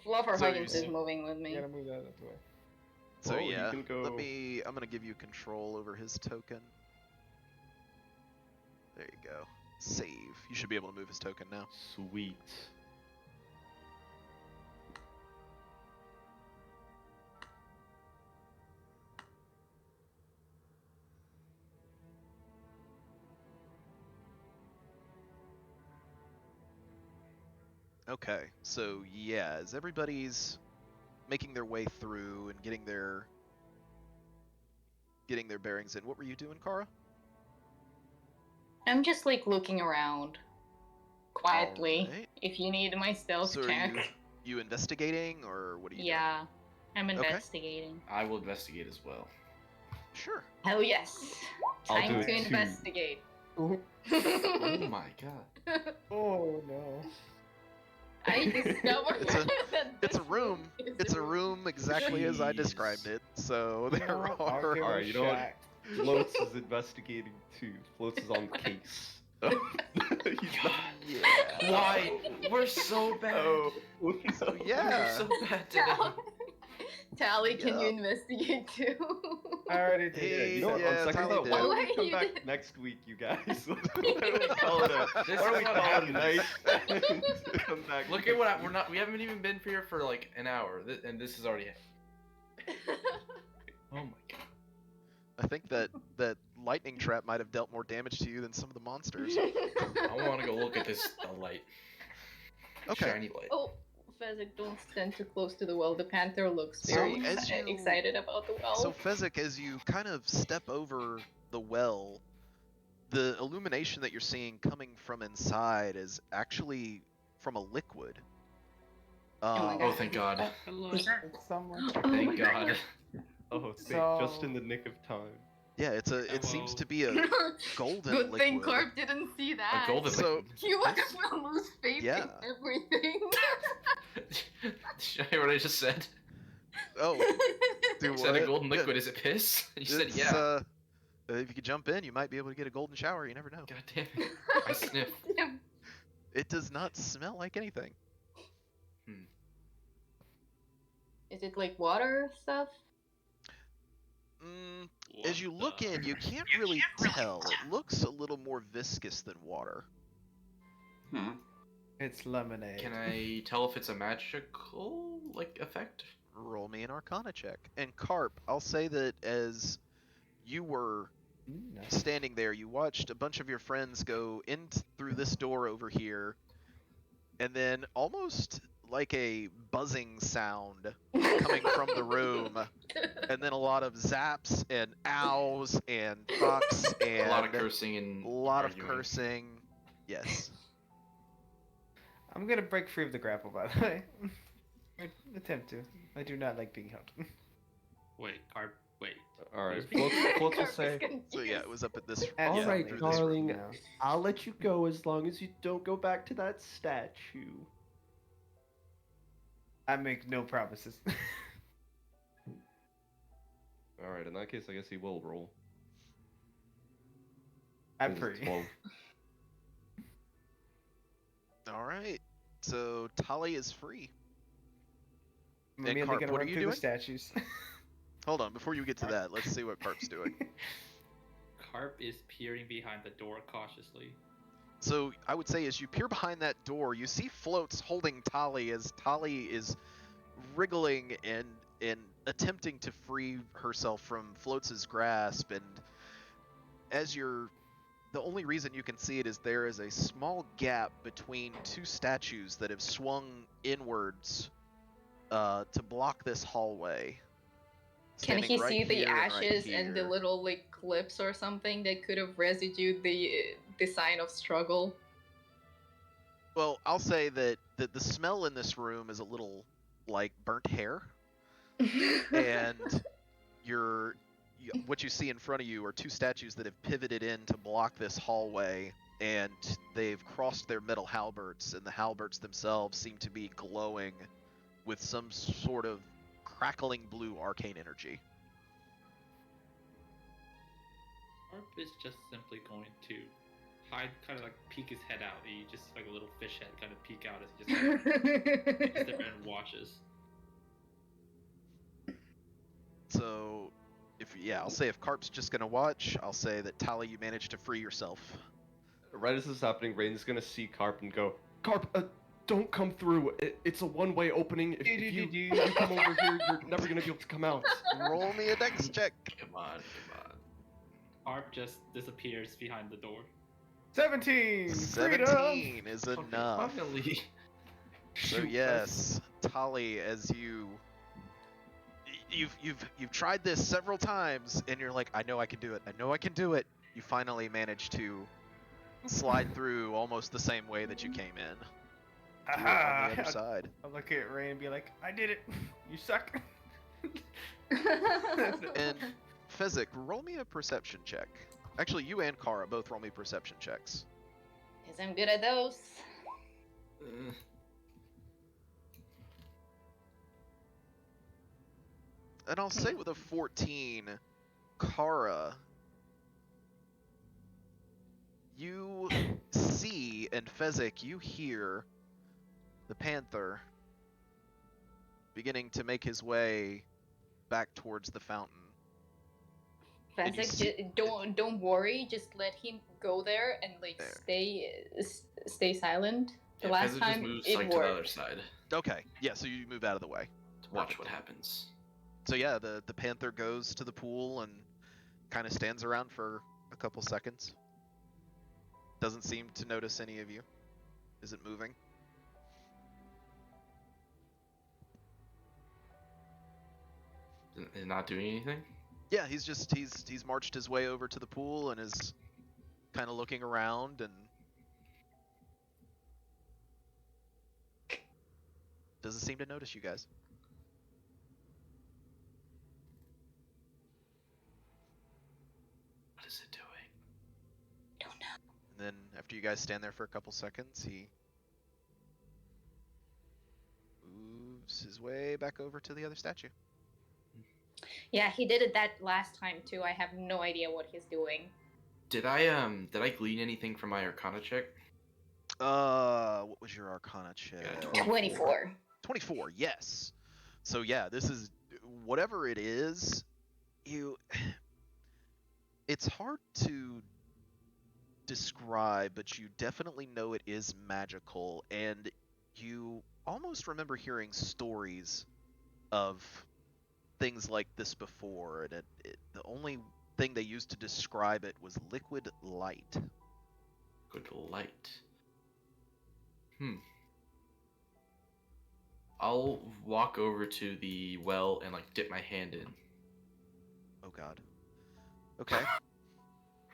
Fluffer So Huggins you- is moving with You me. gotta move that out the way. So Oh, you yeah, can go- I'm gonna give you control over his token. There you go. Save. You should be able to move his token now. Sweet. Okay, so yeah, as everybody's making their way through and getting their bearings in, what were you doing, Kara? I'm just like looking around quietly. Alright. If you need my stealth So are check. you investigating, or what are you Yeah, I'm Okay. investigating. I will investigate as well. doing? Sure. Hell yes. I'll Time do to it too. investigate. Oh my god. Oh no. I discovered It's a- that It's a this room. is It's a room exactly as I Jeez. described it. So there No, I'll are. give it a Alright, you know what? shot. Floats is investigating too. Floats is on the case. He's not. Yeah. Why? We're so bad. Oh, So no. yeah. We're so bad today. Tally, can you Yeah. investigate too? I already did Hey, it. You know what? Yeah, on second Tally thought, did. why Oh, don't we wait, come you back did. next week, you guys? Why don't we call it a? This Why don't is we what call it a happens. night? And come back. Look at what we're not. We haven't even been here for like an hour, and this is already. Oh my god. I think that lightning trap might have dealt more damage to you than some of the monsters. I want to go look at this light. Okay. Shiny light. Oh, Fezzik, don't stand too close to the well. The panther looks So very as you- excited about the well. So Fezzik, as you kind of step over the well, the illumination that you're seeing coming from inside is actually from a liquid. my Oh, God. thank God. It's someone. Oh Thank my God. Oh, So- just in the nick of time. Yeah, it seems to be a golden Good thing liquid. Corp didn't see that. A golden So- liquid. He was gonna lose faith Yeah. in everything. Should I hear what I just said? Oh, do You said a what? golden Yeah, liquid. Is it piss? You said it's, yeah. if you could jump in, you might be able to get a golden shower. You never know. God damn it. I sniff. Damn. It does not smell like anything. Is it like water stuff? Mm, as you look in, you can't really tell. It looks a little more viscous than water. It's lemonade. Can I tell if it's a magical like effect? Roll me an Arcana check. And Carp, I'll say that as you were Nice. standing there, you watched a bunch of your friends go in through this door over here, and then almost like a buzzing sound coming from the room, and then a lot of zaps and ows and fucks and A lot of cursing and a lot of arguing. cursing. Yes. I'm gonna break free of the grapple, by the way. I attempt to. I do not like being held. Wait, Carp. Wait. All right, Floats will Corp is say. So yeah, it was up at this. All yeah, right, through this darling. room. Now. I'll let you go as long as you don't go back to that statue. I make no promises. All right, in that case, I guess he will roll. I'm It is free. 12. All right. So Tali is free. I'm And immediately Carp, gonna what are run you through doing? the statues. Hold on, before you get to that, let's see what Carp's doing. Carp is peering behind the door cautiously. So I would say as you peer behind that door, you see Floats holding Tali as Tali is wriggling and attempting to free herself from Floats' grasp. And as the only reason you can see it is there is a small gap between two statues that have swung inwards to block this hallway. Can Standing he right see the here and right ashes and the here. little like clips or something that could have residued the sign of struggle? Well, I'll say that the smell in this room is a little like burnt hair, and what you see in front of you are two statues that have pivoted in to block this hallway, and they've crossed their metal halberds, and the halberds themselves seem to be glowing with some sort of crackling blue arcane energy. Harp is just simply going to hide, kind of like peek his head out. He just like a little fish head, kind of peek out as he just sits there and watches. So, I'll say if Carp's just gonna watch, I'll say that Tali, you managed to free yourself. Right as this is happening, Rain's gonna see Carp and go, Carp, don't come through. It's a one-way opening. If you come over here, you're never gonna be able to come out. Roll me a dex check. Come on. Harp just disappears behind the door. 17! 17 is Okay, enough. finally. So yes, Tali, as you've tried this several times, and you're like, I know I can do it. I know I can do it. You finally manage to slide through almost the same way that you came in. Do it on the other side. I'll look at Ray and be like, I did it. You suck. And Fezzik, roll me a perception check. Actually, you and Kara both roll me perception checks. Because I'm good at those. And I'll say with a 14, Kara, you see, and Fezzik, you hear the panther beginning to make his way back towards the fountain. And you Fezzik, don't worry. Just let him go there and like stay silent. The last Fezzik time just moves it like to the other worked. side Okay, yeah, so you move out of the way. to watch what happens. So yeah, the panther goes to the pool and kind of stands around for a couple seconds. Doesn't seem to notice any of you. Isn't moving. Is not doing anything? Yeah, he's marched his way over to the pool and is kind of looking around and doesn't seem to notice you guys. What is it doing? Don't know. And then after you guys stand there for a couple seconds, he moves his way back over to the other statue. Yeah, he did it that last time too. I have no idea what he's doing. Did I glean anything from my Arcana check? What was your Arcana check? Yeah, 24. 24, yes. So yeah, this is whatever it is, it's hard to describe, but you definitely know it is magical, and you almost remember hearing stories of things like this before, and the only thing they used to describe it was liquid light. Good light. I'll walk over to the well and like dip my hand in. Oh god. Okay.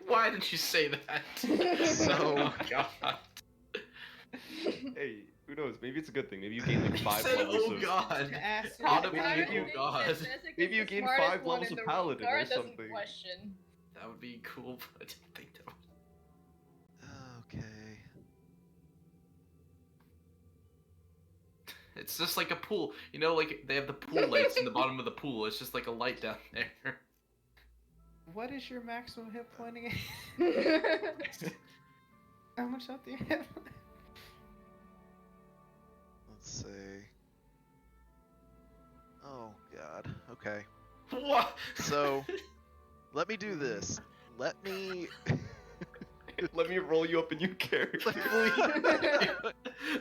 Why did you say that? So- oh god. Hey, who knows? Maybe it's a good thing. Maybe you gain like You 5 said, levels oh of... god. Asshole. Automatically, oh god. Maybe you gain 5 levels of paladin or something. Question. That would be cool, but I didn't think that would. Okay. It's just like a pool. You know, like they have the pool lights in the bottom of the pool. It's just like a light down there. What is your maximum hit point again? How much health do you have? Let's see. Oh god. Okay. What? So, let me do this. Let me Let me roll you up a new character.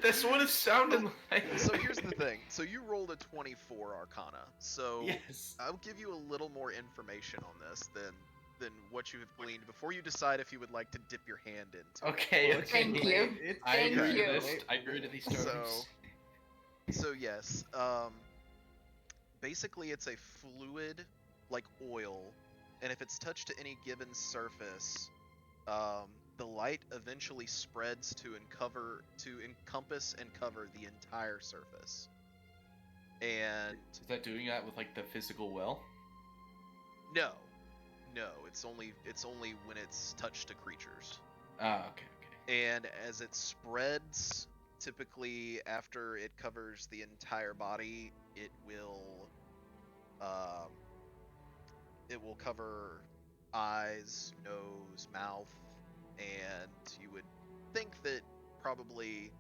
That's what it sounded like. So here's the thing. So you rolled a 24 Arcana. So Yes. I'll give you a little more information on this than what you have gleaned before you decide if you would like to dip your hand into. Okay. Okay. Thank you. I Thank agree you. to this. I agree to these terms. So yes. Basically it's a fluid like oil, and if it's touched to any given surface, the light eventually spreads to encompass and cover the entire surface. And Is that doing that with like the physical well? no, it's only when it's touched to creatures. Ah, okay. And as it spreads, typically after it covers the entire body, it will It will cover eyes, nose, mouth, and you would think that probably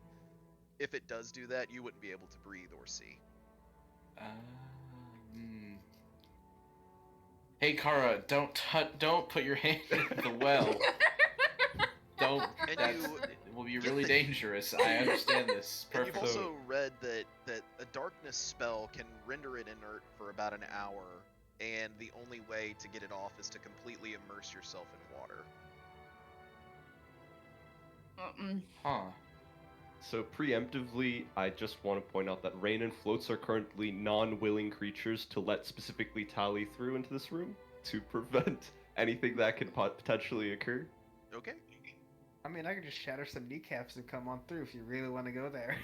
if it does do that, you wouldn't be able to breathe or see. Hey, Kara, don't put your hand in the well. Don't. And It will be get really the- dangerous. I understand this And you've perfectly. also read that a darkness spell can render it inert for about an hour, and the only way to get it off is to completely immerse yourself in water. Huh. So preemptively, I just want to point out that rain and floats are currently non-willing creatures to let specifically Tally through into this room to prevent anything that could potentially occur. Okay. I mean, I could just shatter some kneecaps and come on through if you really want to go there.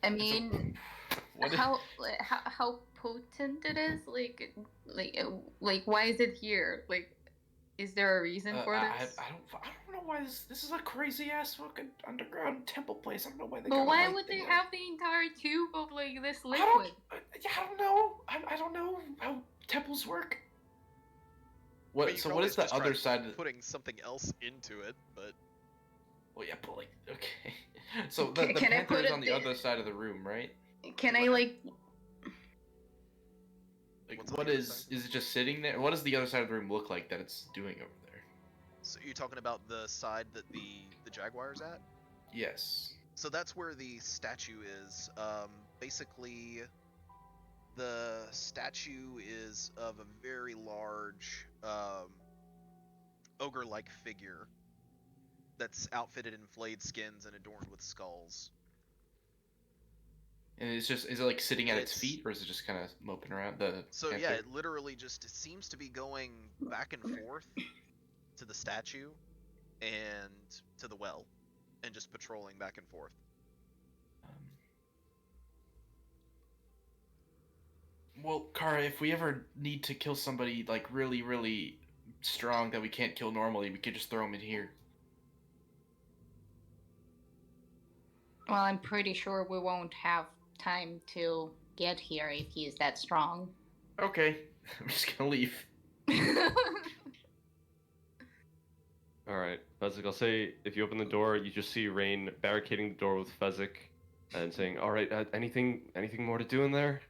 I mean, What if- how potent it is? Like why is it here? Like, is there a reason for this? I don't know why this is a crazy ass fucking underground temple place. I don't know why they. But got a why light would they there. have the entire tube of like this I liquid? don't know. I don't know how temples work. But What? you So could what always is the just try other side? putting something else into it, but Well, yeah, but like, okay. So Can- the can I panther put is it on the there? other side of the room, right? Can I like? Like, What's on what the other is side? it just sitting there? What does the other side of the room look like that it's doing over there? so you're talking about the side that the jaguar's at? Yes. So that's where the statue is. Basically, the statue is of a very large ogre-like figure that's outfitted in flayed skins and adorned with skulls. And is it like sitting at its It's- feet, or is it just kind of moping around the? So panther? yeah, it literally just seems to be going back and forth to the statue and to the well, and just patrolling back and forth. Well, Kara, if we ever need to kill somebody like really, really strong that we can't kill normally, we could just throw them in here. Well, I'm pretty sure we won't have time to get here if he's that strong. Okay, I'm just gonna leave. Alright, Fezzik, I'll say if you open the door, you just see Rain barricading the door with Fezzik and saying, Alright, anything more to do in there?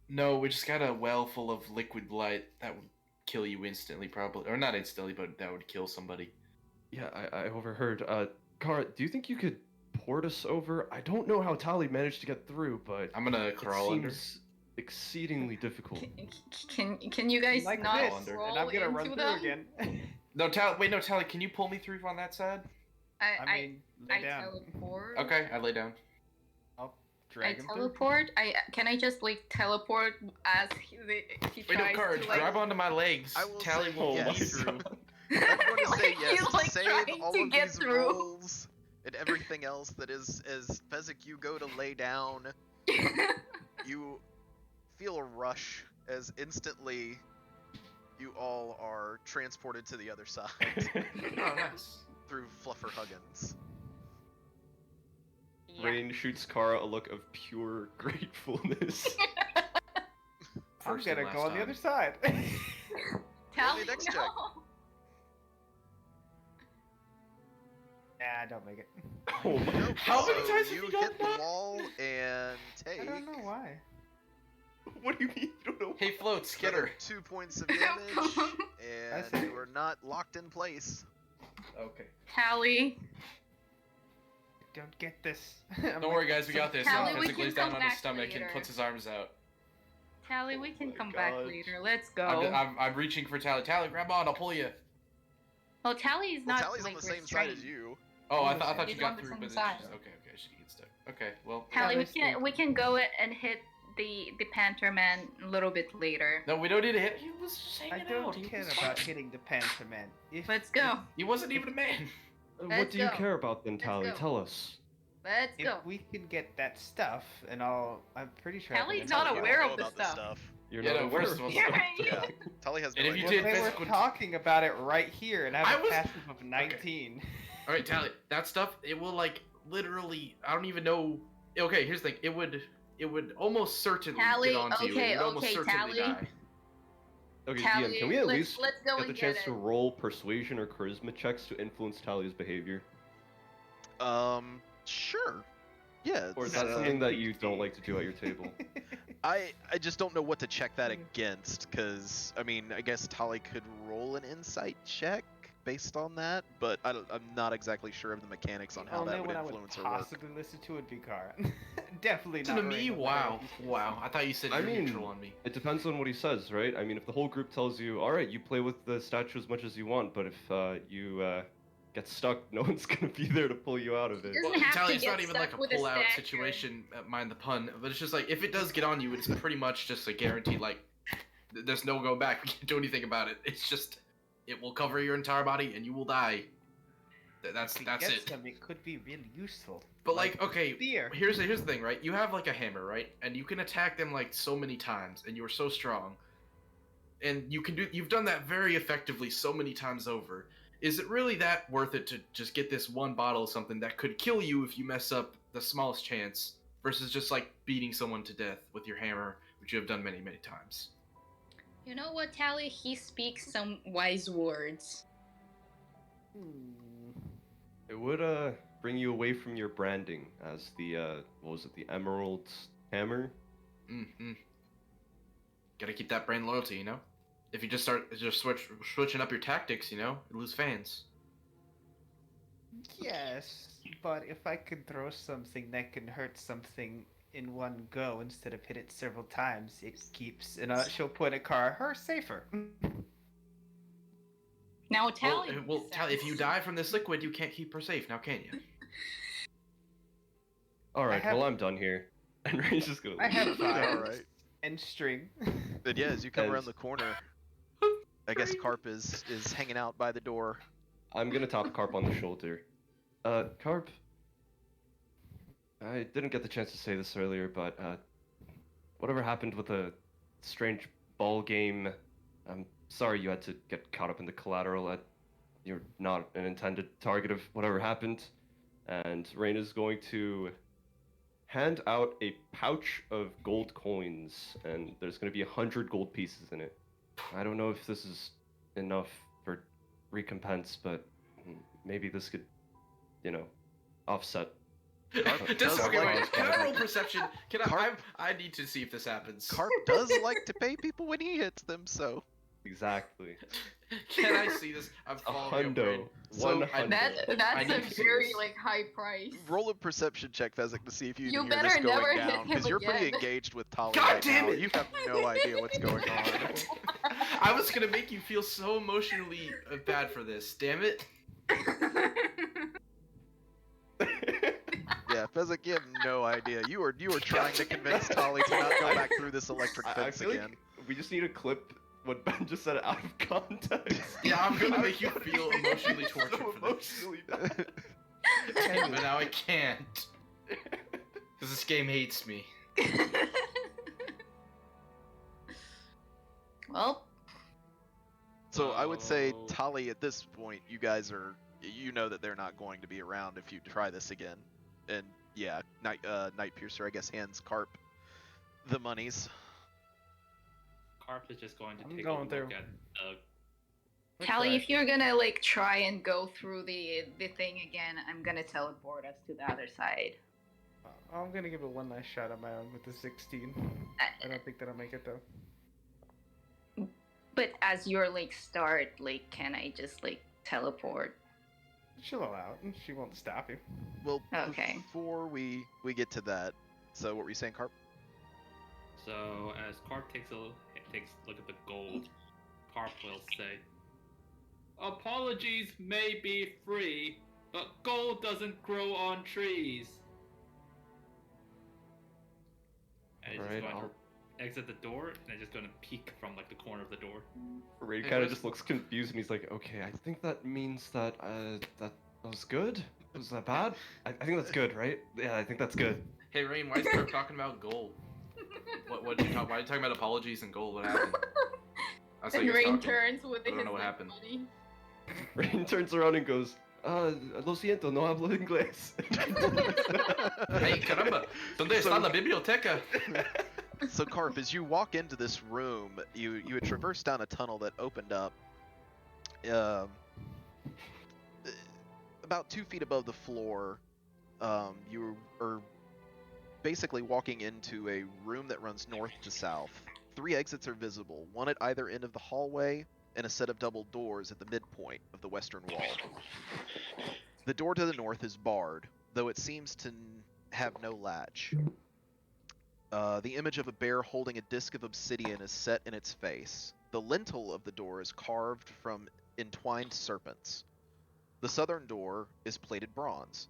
No, we just got a well full of liquid light that would kill you instantly, probably, or not instantly, but that would kill somebody. Yeah, I overheard. Kara, do you think you could port us over? I don't know how Tali managed to get through, but I'm gonna crawl it under. seems exceedingly difficult. Can you guys Like not this, under. roll and I'm gonna into run through them? again. No, Tally, can you pull me through on that side? I mean, lay I down. teleport. Okay, I lay down. I'll I drag him through. teleport. Can I just like teleport as he Wait, no, tries Kara, to like? grab onto my legs. I will Tally say will yes. pull me through. I'm going to say Like, yes. he's, like, Save trying all to of get these through. rolls and everything else that is as Fezzik, you go to lay down, you feel a rush as instantly you all are transported to the other side Oh, nice. through Fluffer Huggins. Yeah. Rain shoots Kara a look of pure gratefulness. I'm First and gonna last go on the time. other side. Tell me me next no. check. Nah, don't make it. Oh my Nope, How many so times have you you done hit the that? wall and take I don't know why. What do you mean you don't know? Hey, Floats, get another her. 2 points of damage, and see. you are not locked in place. Okay. Tally, Don't get this. Don't worry, guys, we got this. Tally, we Fezzik can lays down come on his back stomach later. and puts his arms out. Tally, we can my come back God. later. Let's go. I'm reaching for Tally. Tally, grab on. I'll pull you. Well, Tally's Well, not Tally's like on the same side as restrained. you. Oh, I thought He's you on got the through, same but then side. she's okay. She gets stuck. Okay, well. Tally, Yeah, we can go and hit the Panther Man a little bit later. No, we don't need to hit. He was just I hanging don't out. He care was about fine. hitting the Panther Man. Let's go. He wasn't even a man. What Let's do you go. care about then, Let's Tali? go. Tell us. Let's If go. we can get that stuff, and I'm pretty sure. Tally's I can not get aware know of the about this stuff. You're Yeah, not no, aware first of of all- stuff. Yeah, Tally has no And if you idea. did, Well, they Fezzik were would- talking about it right here, and I I have a was- passive of 19. All right, Tally. That stuff, it will like literally. I don't even know. Okay, here's the thing. It would almost certainly Tally, get onto you. okay, It would almost okay, certainly Tally. die. Okay, Tally, DM, can we at let's- least let's go get the and chance get to it. roll persuasion or charisma checks to influence Tally's behavior? Sure. Yeah. Or is it's, that something that you don't like to do at your table? I just don't know what to check that against, because I mean, I guess Tali could roll an insight check based on that, but I'm not exactly sure of the mechanics on how Only that would one I would influence her work. possibly listen to would be Kara. Definitely Listen not to me? Rain, no matter Wow. what he says. Wow. I thought you said I you're mean, neutral on me. It depends on what he says, right? I mean, if the whole group tells you, all right, you play with the statue as much as you want, but if you get stuck, no one's gonna be there to pull you out of it. Doesn't have Tally, to it's get not even stuck like a with a pull-out statue. situation, mind the pun, but it's just like, if it does get on you, it's pretty much just a guaranteed, like, there's no go back. We can't do anything about it. It's just, it will cover your entire body and you will die. That's If he that's gets it. them, it could be really useful. But like, okay, Fear. here's the thing, right? You have like a hammer, right? And you can attack them like so many times, and you're so strong. And you've done that very effectively so many times over. Is it really that worth it to just get this one bottle of something that could kill you if you mess up the smallest chance, versus just like beating someone to death with your hammer, which you have done many, many times? You know what, Tally? He speaks some wise words. It would bring you away from your branding as the what was it, the Emerald Hammer? Mm-hmm. Gotta keep that brand loyalty, you know? If you just switching up your tactics, you know, you lose fans. Yes, but if I could throw something that can hurt something in one go instead of hit it several times, it keeps, and she'll point at Kara, her safer. Now, Tally. Well, Tally, if you die from this liquid, you can't keep her safe, now can you? Alright, have- well I'm done here. And Ray's just gonna I have leave. five. Alright. And string. But yeah, as you come As- around the corner, I guess Carp is hanging out by the door. I'm gonna tap Carp on the shoulder. Carp, I didn't get the chance to say this earlier, but whatever happened with the strange ball game, I'm sorry you had to get caught up in the collateral. You're not an intended target of whatever happened. And Rain is going to hand out a pouch of gold coins, and there's going to be 100 gold pieces in it. I don't know if this is enough for recompense, but maybe this could, you know, offset. Just, okay, like- wait, can I roll perception? Carp- I need to see if this happens. Carp does like to pay people when he hits them, so Exactly. Can I see this? I'm A following your hundo. brain. So, 100. I That's need a to see very this. like high price. roll a perception check, Fezzik, to see if you You can hear better this never going hit down, him because you're pretty again. engaged with Tali God right damn now. it! You have no idea what's going on. I was gonna make you feel so emotionally bad for this. Damn it! Yeah, Fezzik, you have no idea. You were trying to convince Tali to not go back through this electric I fence feel again. like we just need to clip what Ben just said out of context. Yeah, I'm gonna make you feel emotionally So tortured for this. emotionally bad. But now I can't. Because this game hates me. Well, So I would say, Oh. Tali, at this point, you guys are, you know that they're not going to be around if you try this again. And yeah, Night Piercer, I guess, hands Carp the monies. Carp is just going to I'm take going a look through. at Tally, if you're gonna like try and go through the thing again, I'm gonna teleport us to the other side. I'm gonna give it one last shot on my own with the 16. I don't think that'll make it though. But as your like start, like, can I just like teleport? She'll allow it, and she won't stop you. Well, Okay. before we get to that, so what were you saying, Carp? So as Carp takes a look at the gold, Carp will say, "Apologies may be free, but gold doesn't grow on trees." And he's Alright, just going I'll- to exit the door, and then just going to peek from like the corner of the door. Ray Hey, kind of what's- just looks confused and he's like, okay, I think that means that that was good. Was that bad? I think that's good, right? Yeah, I think that's good. Hey Rain, why is Carp talking about gold? What did you talk? Why are you talking about apologies and gold? What happened? I saw And you guys Rain talking. turns with I don't his know what like, happened. money. Rain turns around and goes, lo siento, no hablo inglés. Hey, caramba! ¿Dónde está la biblioteca? So Carp, as you walk into this room, you had traversed down a tunnel that opened up about 2 feet above the floor. You are basically walking into a room that runs north to south. 3 exits are visible, one at either end of the hallway, and a set of double doors at the midpoint of the western wall. The door to the north is barred, though it seems to have no latch. The image of a bear holding a disc of obsidian is set in its face. The lintel of the door is carved from entwined serpents. The southern door is plated bronze.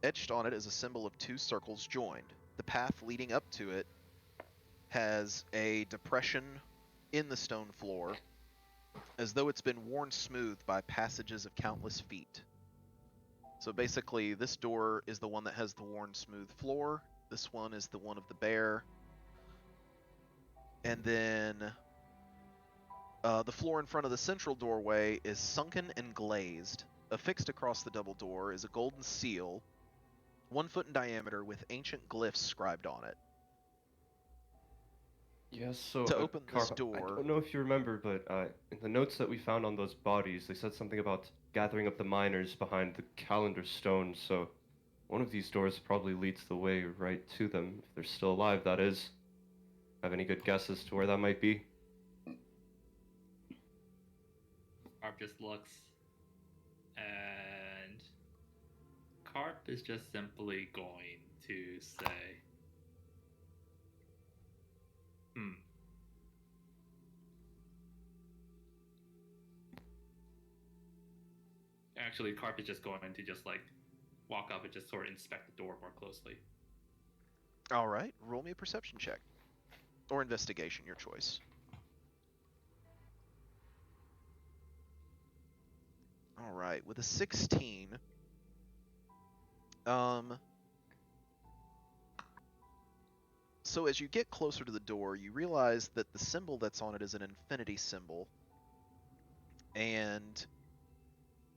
Etched on it is a symbol of 2 circles joined. The path leading up to it has a depression in the stone floor, as though it's been worn smooth by passages of countless feet. So basically, this door is the one that has the worn smooth floor. This one is the one of the bear. And then the floor in front of the central doorway is sunken and glazed. Affixed across the double door is a golden seal, 1 foot in diameter, with ancient glyphs scribed on it. Yes, so To open this Carp, door- I don't know if you remember, but in the notes that we found on those bodies, they said something about gathering up the miners behind the calendar stone, so one of these doors probably leads the way right to them, if they're still alive, that is. Have any good guesses to where that might be? Carp just looks, and Carp is just simply going to say, Actually, Carp is just going to just like walk up and just sort of inspect the door more closely. All right, roll me a perception check. Or investigation, your choice. All right, with a 16, so as you get closer to the door, you realize that the symbol that's on it is an infinity symbol, and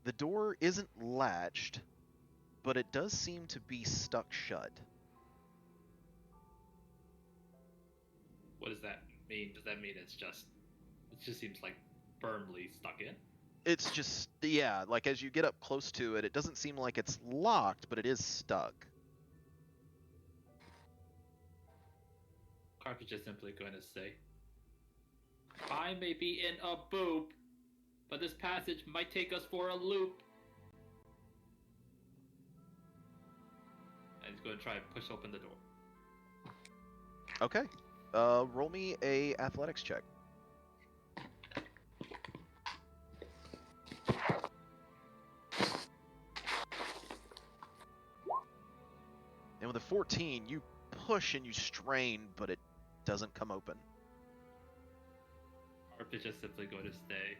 the door isn't latched, but it does seem to be stuck shut. What does that mean? Does that mean it just seems like firmly stuck in? It's just, yeah, like as you get up close to it, it doesn't seem like it's locked, but it is stuck. Carp is just simply going to say, I may be in a boop, but this passage might take us for a loop. And he's going to try and push open the door. Okay. Roll me a athletics check. And with a 14, you push and you strain, but it doesn't come open. Carp is just simply going to say,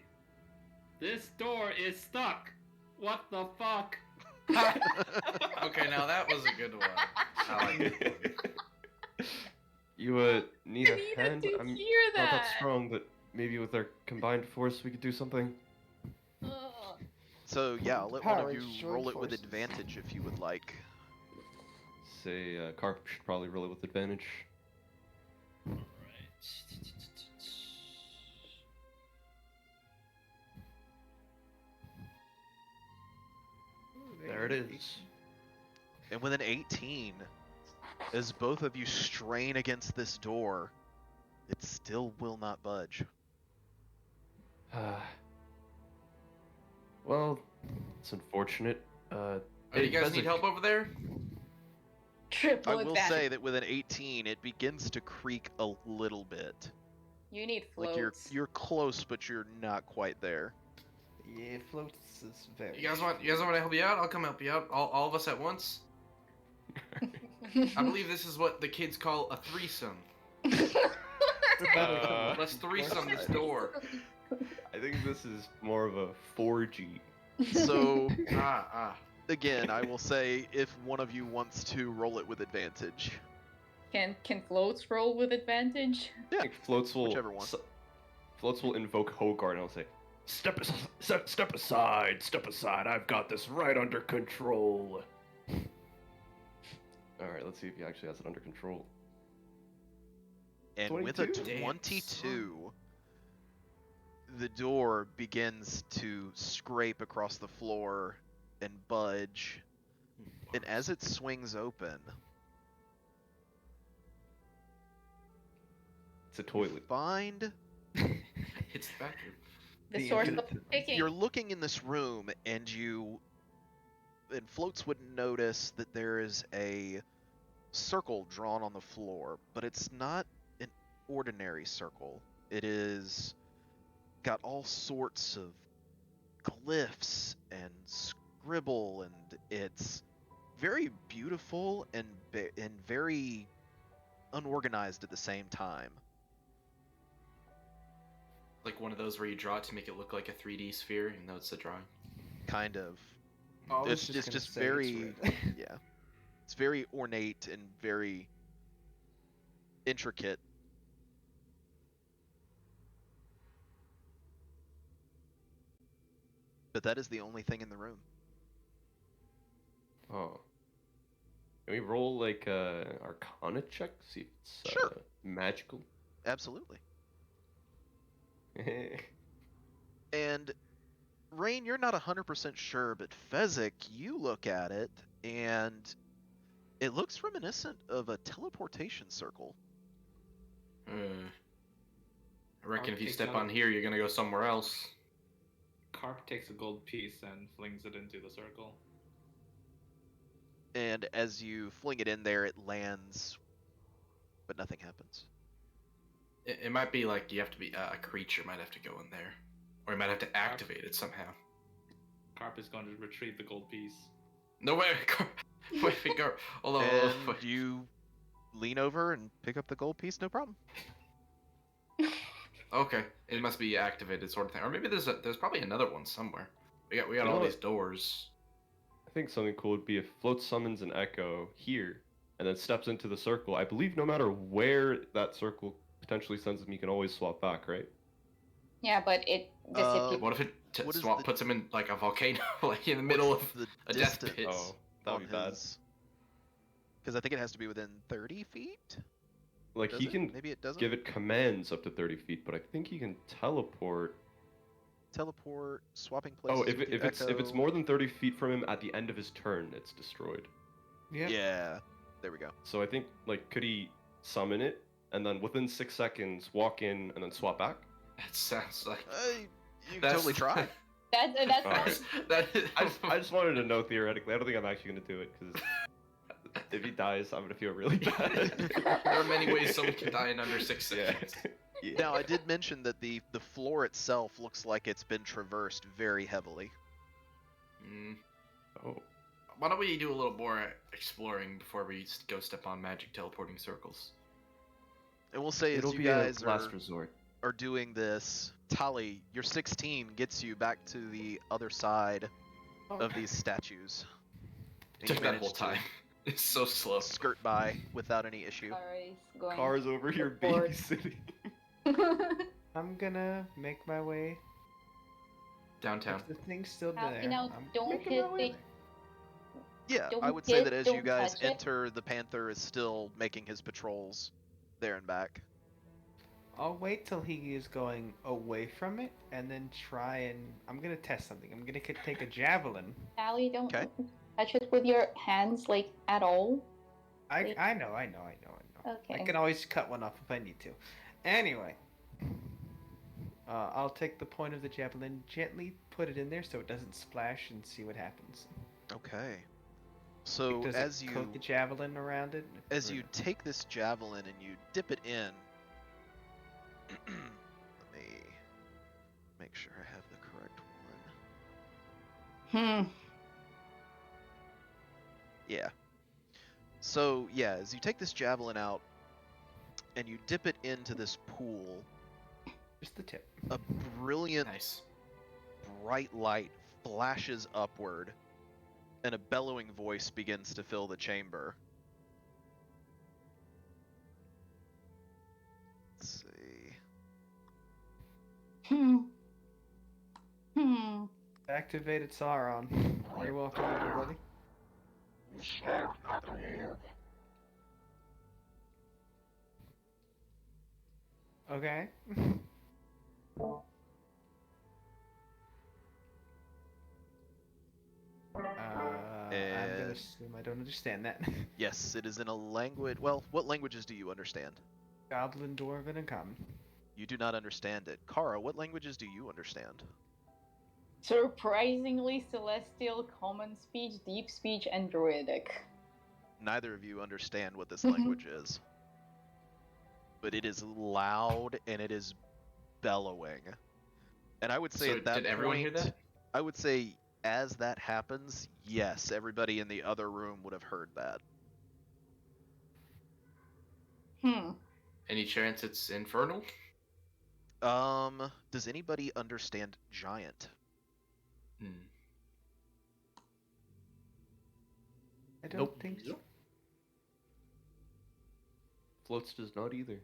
this door is stuck. What the fuck? Okay, now that was a good one. I like it. You need I a needed hand? to I'm hear not that that. strong, but maybe with our combined force we could do something. Ugh. So yeah, I'll let one of Power you is roll joint it with forces. advantage if you would like. Say, Carp should probably roll it with advantage. Alright. There it is. And with an 18, as both of you strain against this door, it still will not budge. Well, it's unfortunate. Do you guys need help over there? Triple I will advantage. say that with an 18, it begins to creak a little bit. You need floats. Like you're close, but you're not quite there. Yeah, floats is very. You guys want to help you out? I'll come help you out. All of us at once. I believe this is what the kids call a threesome. Let's threesome this door. I think this is more of a 4G. So, Ah. again, I will say if one of you wants to roll it with advantage. Can floats roll with advantage? Yeah, I think Floats will whichever one. Floats will invoke Hogard and I'll say, step aside, I've got this right under control. Alright, let's see if he actually has it under control. And with a 22? 22, the door begins to scrape across the floor and budge. And as it swings open, It's a you toilet. find It's the bathroom. The The source of infinite- picking. you're looking in this room, and Floats would notice that there is a circle drawn on the floor, but it's not an ordinary circle. It is got all sorts of glyphs and scribble, and it's very beautiful and very unorganized at the same time. Like one of those where you draw it to make it look like a 3D sphere, even though it's a drawing. Kind of. I was It's gonna just say very red. yeah. It's very ornate and very intricate. But that is the only thing in the room. Oh. Can we roll like a Arcana check? See if it's Sure. magical. Absolutely. And Rain, you're not 100% sure, but Fezzik, you look at it and it looks reminiscent of a teleportation circle. I reckon if you Take step out- on here, you're gonna go somewhere else. Carp takes a gold piece and flings it into the circle. And as you fling it in there, it lands, but nothing happens. It might be like you have to be a creature might have to go in there, or you might have to activate it somehow. Carp is going to retrieve the gold piece. No way, wait, go. Hold on, And wait. you lean over and pick up the gold piece, no problem. Okay, it must be activated, sort of thing, or maybe there's probably another one somewhere. We got You know all what? these doors. I think something cool would be if Float summons an echo here and then steps into the circle. I believe no matter where that circle potentially sends him, you can always swap back, right? Yeah, but it disappears. What if it What is the- puts him in like a volcano, like in the middle of the a death distance pit? Oh, that would be bad. Because I think it has to be within 30 feet? Like Does he it? can Maybe it doesn't? give it commands up to 30 feet, but I think he can teleport. Teleport, swapping places Oh, if with the it's echo. more than 30 feet from him at the end of his turn, it's destroyed. Yep. Yeah, there we go. So I think like could he summon it and then within 6 seconds walk in and then swap back? That sounds like You can that's- totally try. That's Alright. that is, I just wanted to know theoretically. I don't think I'm actually gonna do it because if he dies, I'm gonna feel really bad. there are many ways someone can die in under 6 Yeah. seconds. Yeah. Now, I did mention that the floor itself looks like it's been traversed very heavily. Mm. Oh. Why don't we do a little more exploring before we go step on magic teleporting circles? And we'll say It'll as you be guys a last resort. are doing this, Tali, your 16 gets you back to the other side of these statues. And Took you that managed whole time. It's so slow. to skirt by without any issue. Alright, going. Cars over here Forward. babysitting. I'm gonna make my way. Downtown. If the thing's still How- there. you know, I'm don't making hit my way the- there. Yeah, Don't I would say hit, that as you don't guys touch it. enter, the Panther is still making his patrols there and back. I'll wait till he is going away from it, and then try and I'm gonna test something. I'm gonna take a javelin. Sally, don't Okay. touch it with your hands, like, at all. I Wait. know. I Okay. can always cut one off if I need to. Anyway, I'll take the point of the javelin, gently put it in there so it doesn't splash, and see what happens. Okay. So Does as it you coat the javelin around it? as Or you no? take this javelin and you dip it in, let me make sure I have the correct one. Yeah. So yeah, as you take this javelin out and you dip it into this pool, Just the tip. a brilliant Nice. bright light flashes upward and a bellowing voice begins to fill the chamber. Let's see. Activated Sauron. You're welcome, everybody. Okay. I'm gonna And assume I don't understand that. yes, it is in a language. Well, what languages do you understand? Goblin, Dwarven, and Common. You do not understand it. Kara, what languages do you understand? Surprisingly, Celestial, Common Speech, Deep Speech, and Druidic. Neither of you understand what this language is. But it is loud and it is bellowing. And I would say So at that did everyone hear point, that? I would say as that happens, yes, everybody in the other room would have heard that. Any chance it's infernal? Does anybody understand giant? I don't Nope. think so. Floats does not either.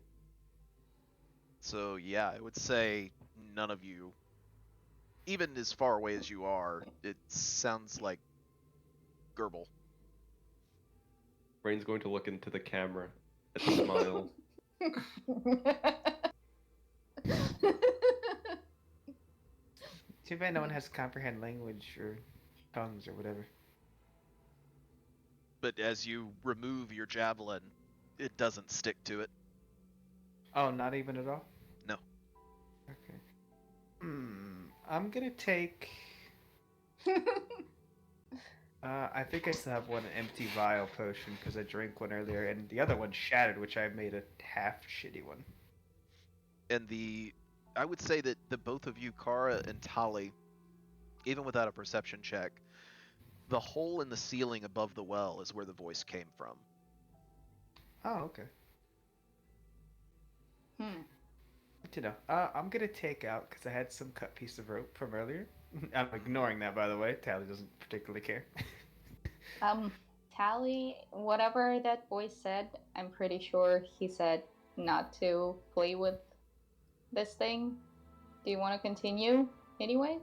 So yeah, I would say none of you, even as far away as you are, it sounds like Gerbil. Rain's going to look into the camera and smile. Too bad no one has comprehend language or tongues or whatever. But as you remove your javelin, it doesn't stick to it. Oh, not even at all? No. Okay. I'm gonna take... I think I still have one empty vial potion because I drank one earlier, and the other one shattered, which I made a half shitty one. And I would say that the both of you, Kara and Tali, even without a perception check, the hole in the ceiling above the well is where the voice came from. Oh, okay. Good to know. I'm gonna take out, because I had some cut piece of rope from earlier. I'm ignoring that, by the way. Tally doesn't particularly care. Tally, whatever that voice said, I'm pretty sure he said not to play with this thing. Do you want to continue anyway?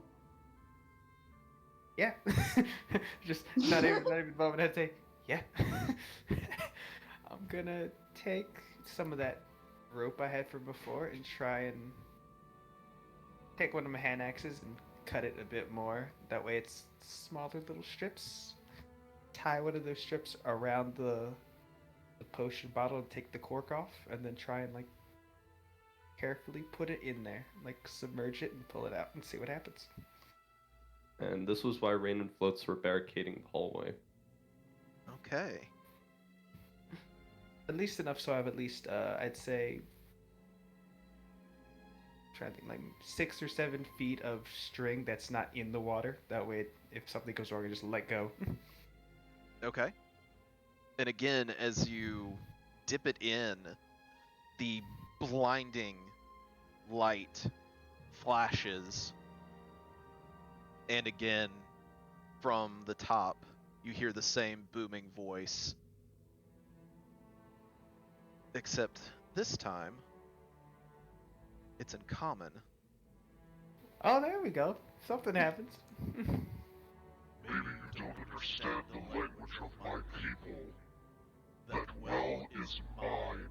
Yeah. Just not even moment I'd say, yeah. I'm gonna take some of that rope I had from before and try and take one of my hand axes and cut it a bit more. That way it's smaller little strips. Tie one of those strips around the potion bottle and take the cork off, and then try and like carefully put it in there, like submerge it and pull it out and see what happens. And this was why Rain and Floats were barricading the hallway. Okay. At least enough so I have at least, I'd say, trying to think, like 6 or 7 feet of string that's not in the water. That way, if something goes wrong, I just let go. Okay. And again, as you dip it in, the blinding light flashes. And again, from the top, you hear the same booming voice. Except this time, it's in common. Oh, there we go. Something happens. Maybe you don't understand the language of my people. That well is mine.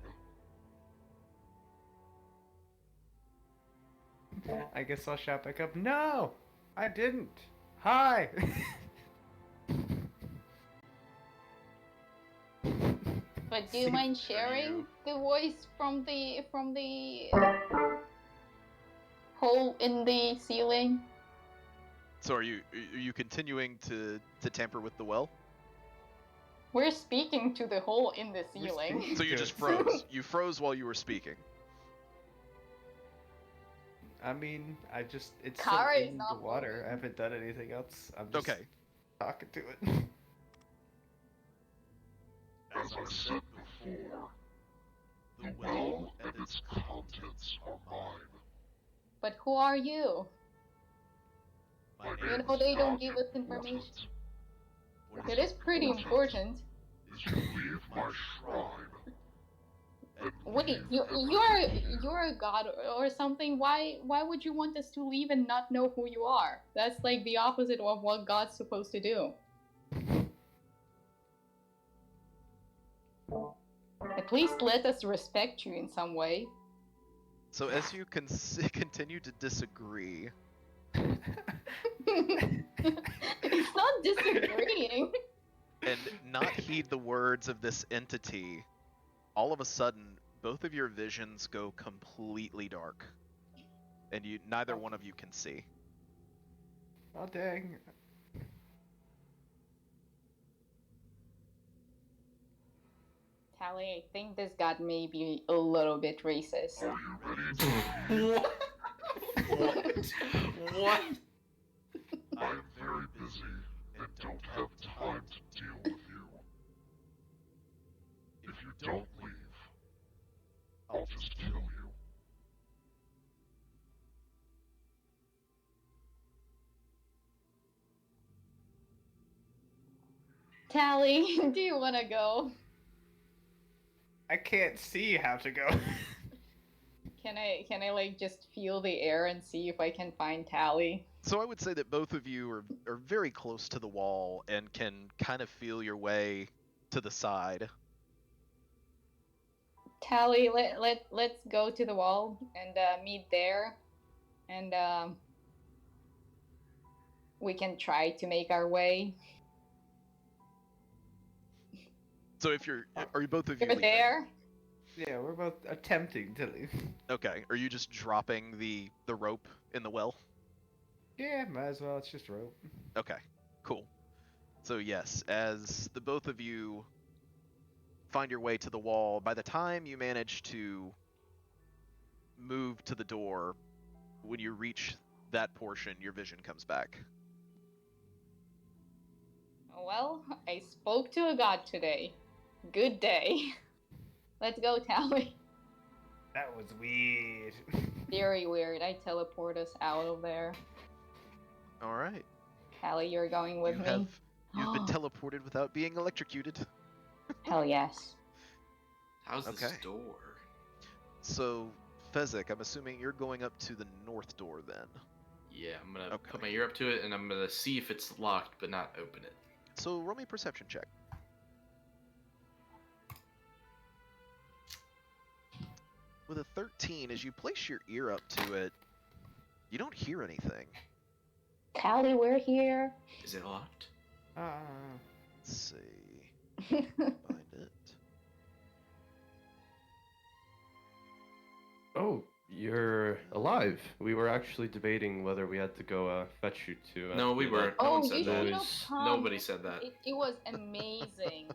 I guess I'll shout back up. No, I didn't. Hi. But do you mind sharing the voice from the hole in the ceiling? So are you continuing to tamper with the well? We're speaking to the hole in the ceiling. So you just froze. You froze while you were speaking. I mean, it's Kara still is in not the water. moving. I haven't done anything else. I'm just Okay. talking to it. As I said before, the well and its contents are mine. But who are you? My You name know is they don't not give us important. information. What It is pretty important. Is you leave my shrine. And Wait, leave you're a god or something. Why would you want us to leave and not know who you are? That's like the opposite of what God's supposed to do. At least let us respect you in some way. So as you continue to disagree, It's not disagreeing. and not heed the words of this entity, all of a sudden, both of your visions go completely dark, and neither one of you can see. Oh dang. Tally, I think this got maybe a little bit racist. Are you ready to What? What? I'm very busy and don't have time to deal with you. If you don't leave, I'll just kill you. Tally, do you want to go? I can't see how to go. Can I like just feel the air and see if I can find Tally? So I would say that both of you are very close to the wall and can kind of feel your way to the side. Tally, let's go to the wall and meet there, and we can try to make our way. So if are you both of you You're leaving? there. Yeah, we're both attempting to leave. Okay. Are you just dropping the rope in the well? Yeah, might as well. It's just rope. Okay. Cool. So yes, as the both of you find your way to the wall, by the time you manage to move to the door, when you reach that portion, your vision comes back. Well, I spoke to a god today. Good day. Let's go, Tally. That was weird. Very weird. I teleport us out of there. All right. Tally, you're going with me? You've been teleported without being electrocuted. Hell yes. How's this Okay. door? So, Fezzik, I'm assuming you're going up to the north door then. Yeah, I'm gonna Okay. put my ear up to it and I'm gonna see if it's locked, but not open it. So roll me a perception check. With a 13, as you place your ear up to it, you don't hear anything. Tally, we're here. Is it locked? Let's see. Find it. Oh, you're alive. We were actually debating whether we had to go fetch you to. No, we do weren't. that. No Oh, one said you that. should have come. Nobody said that. It was amazing.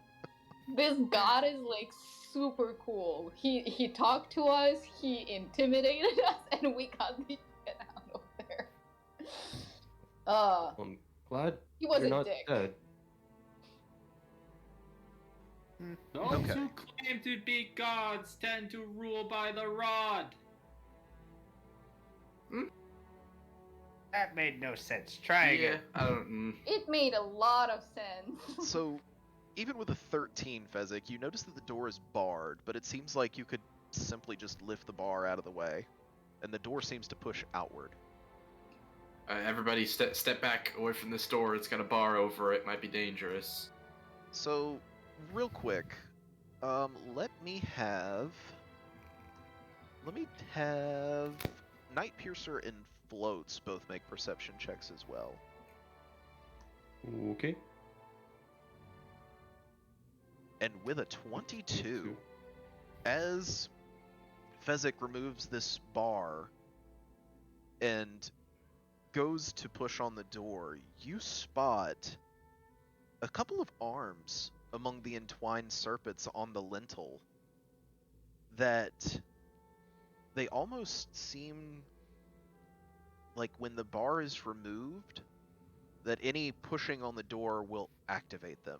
This god is like super cool. He talked to us, he intimidated us, and we got the shit out of there. I'm glad He was you're a not dick. dead. Those Okay. who claim to be gods tend to rule by the rod. That made no sense. Try Yeah, again. I don't. It made a lot of sense. So, even with a 13, Fezzik, you notice that the door is barred, but it seems like you could simply just lift the bar out of the way, and the door seems to push outward. Everybody step back away from this door. It's got a bar over it. Might be dangerous. So, real quick, let me have Night Piercer and Floats both make perception checks as well. Okay. And with a 22, as Fezzik removes this bar and goes to push on the door, you spot a couple of arms among the entwined serpents on the lintel that they almost seem like when the bar is removed, that any pushing on the door will activate them.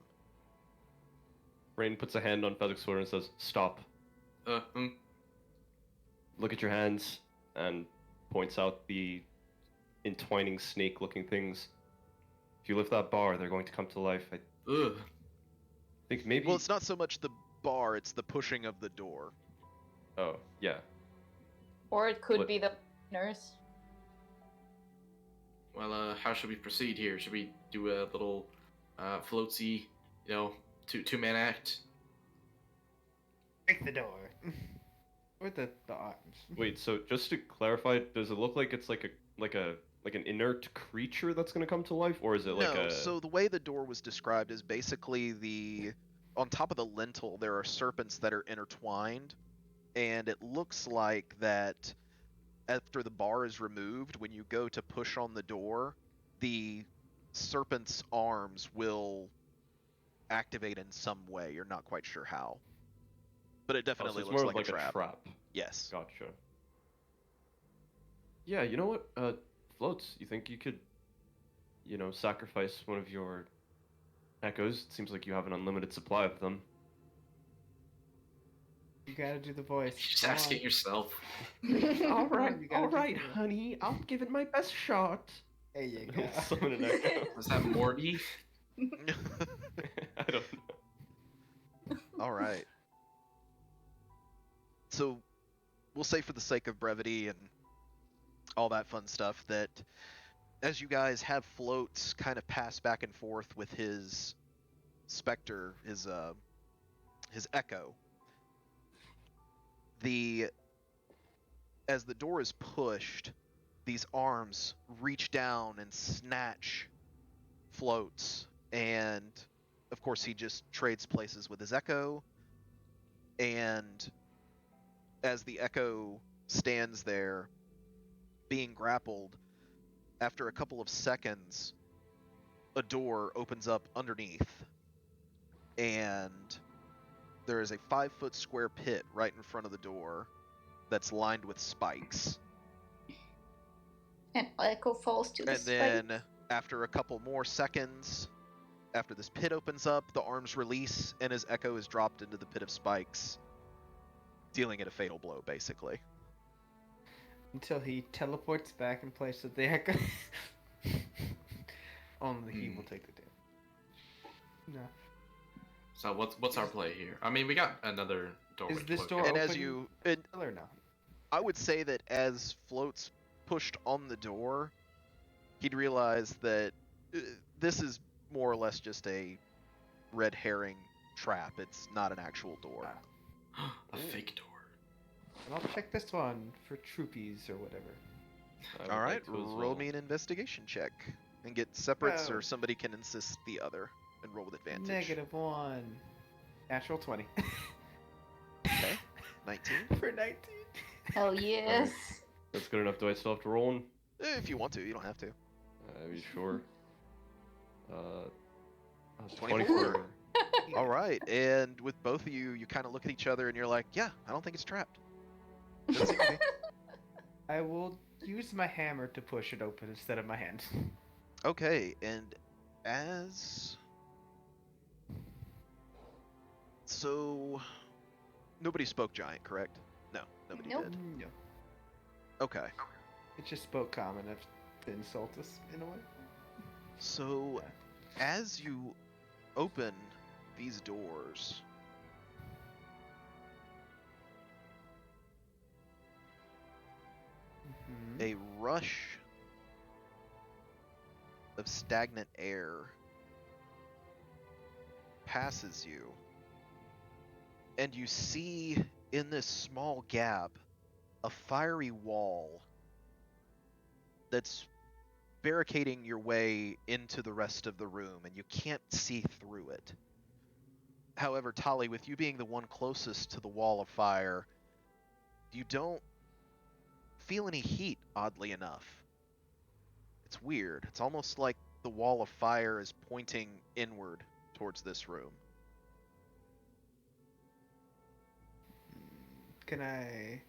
Rain puts a hand on Fezzik's shoulder and says, "Stop. Look at your hands," and points out the entwining snake-looking things. If you lift that bar, they're going to come to life. I Ugh. think maybe. Well, it's not so much the bar, it's the pushing of the door. Oh, yeah. Or it could What- be the nurse. Well, how should we proceed here? Should we do a little floatsy, two-man act? Break the door. Or the arms. Wait, so just to clarify, does it look like it's like an inert creature that's gonna come to life, or is it like No, a? so the way the door was described is basically on top of the lintel there are serpents that are intertwined, and it looks like that after the bar is removed, when you go to push on the door, the serpent's arms will activate in some way. You're not quite sure how, but it Oh, so definitely it's looks more of like like a trap. a trap. Yes. Gotcha. Yeah, you know what? Floats, you think you could, sacrifice one of your echoes? It seems like you have an unlimited supply of them. You gotta do the voice. Just Come ask on. it yourself. All right, you gotta do the voice. honey. I'll give it my best shot. There you And go. he'll summon an echo. Was that Morty? I don't know. All right. So we'll say for the sake of brevity and all that fun stuff that as you guys have floats kind of pass back and forth with his specter, his echo, as the door is pushed, these arms reach down and snatch floats, and of course he just trades places with his echo, and as the echo stands there being grappled, after a couple of seconds a door opens up underneath, and there is a 5-foot square pit right in front of the door that's lined with spikes. And Echo falls to the And then after a couple more seconds, after this pit opens up, the arms release and his echo is dropped into the pit of spikes, dealing it a fatal blow, basically. Until he teleports back in place of the echo. Only he will take the damage. No. So what's our play here? I mean, we got another door. Is to this look door at. And open as you, or no? I would say that as Floats pushed on the door, he'd realize that this is more or less just a red herring trap. It's not an actual door. A fake door. And I'll check this one for troopies or whatever. I would All right, like to as roll well. me an investigation check and get separates, Oh. or somebody can insist the other and roll with advantage. -1. Natural 20. Okay, 19. For 19. Hell yes. That's good enough. Do I still have to roll one? If you want to, you don't have to. Are you sure? 24. 24. All right, and with both of you, you kind of look at each other and you're like, yeah, I don't think it's trapped. Doesn't seem to be. I will use my hammer to push it open instead of my hand. Okay, and as... So... Nobody spoke giant, correct? No, nobody Nope. did. No. Okay, It just spoke common to insult us in a way. so as you open these doors, Mhm. a rush of stagnant air passes you, and you see in this small gap a fiery wall that's barricading your way into the rest of the room, and you can't see through it. However, Tali, with you being the one closest to the wall of fire, you don't feel any heat, oddly enough. It's weird. It's almost like the wall of fire is pointing inward towards this room. Can I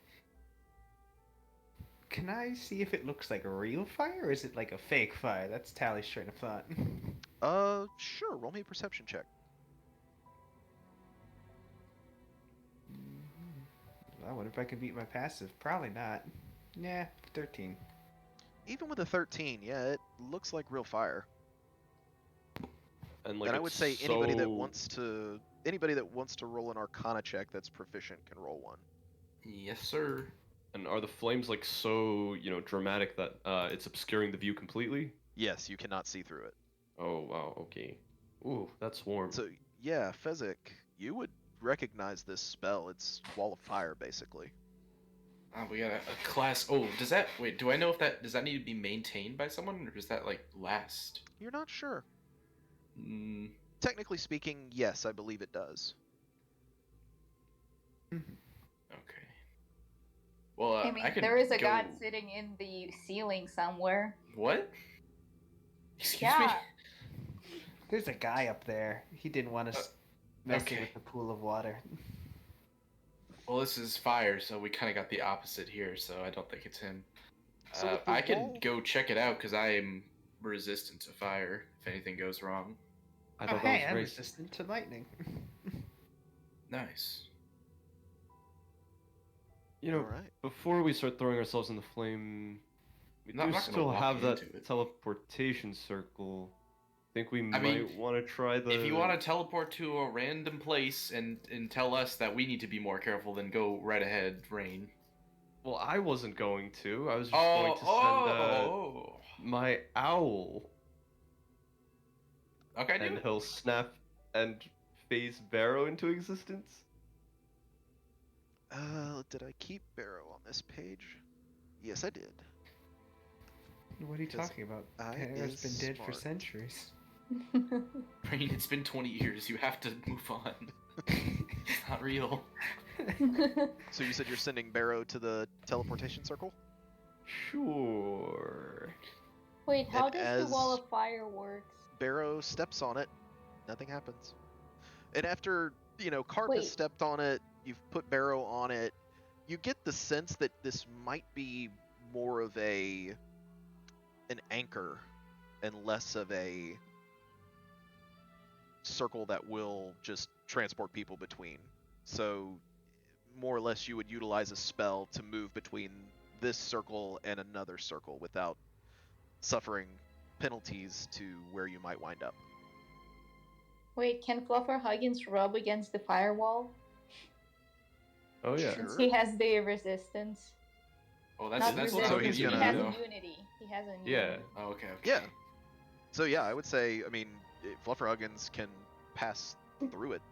see if it looks like a real fire, or is it like a fake fire? That's Tally's train of thought. Sure, roll me a perception check. I wonder if I can beat my passive. Probably not. Nah, 13. Even with a 13, yeah, it looks like real fire. And like And I would say anybody that so- wants to roll an Arcana check that's proficient can roll one. Yes, sir. And are the flames like so, dramatic that it's obscuring the view completely? Yes, you cannot see through it. Oh wow, okay. Ooh, that's warm. So yeah, Fezzik, you would recognize this spell. It's Wall of Fire, basically. We got a class. Oh, does that wait? Do I know if does that need to be maintained by someone, or does that like last? You're not sure. Mm, Technically speaking, yes, I believe it does. okay. Well, I mean, can there is a go... god sitting in the ceiling somewhere. What? Excuse Yeah. me. There's a guy up there. He didn't want us messing okay. with the pool of water. Well, this is fire, so we kind of got the opposite here. So I don't think it's him. So with the I can wall- go check it out because I am resistant to fire. If anything goes wrong. I Oh, thought hey, that I'm was racist. resistant to lightning. Nice. You know, Alright. before we start throwing ourselves in the flame, we I'm not gonna still walk have that into it. teleportation circle. Think we I might mean, want to try the. If you want to teleport to a random place and tell us that we need to be more careful, then go right ahead, Rain. Well, I wasn't going to. I was just going to send my owl, Okay, and dude. he'll snap and phase Barrow into existence. Did I keep Barrow on this page? Yes, I did. What are you Because talking about? I Terra's is been dead for smart. centuries. Rain, it's been 20 years. You have to move on. It's not real. So you said you're sending Barrow to the teleportation circle? Sure. Wait, how And does the wall as- of fire work? Barrow steps on it, nothing happens. And after, Carp Wait. has stepped on it, you've put Barrow on it, you get the sense that this might be more of an anchor and less of a circle that will just transport people between. So more or less you would utilize a spell to move between this circle and another circle without suffering penalties to where you might wind up. Wait, can Fluffer Huggins rub against the firewall? Oh yeah. Sure. Since he has the resistance. Oh, Not that's resistance, so he's he gonna- has though. immunity. He has immunity. Yeah. Oh, okay. Yeah. So yeah, I would say, Fluffer Huggins can pass through it.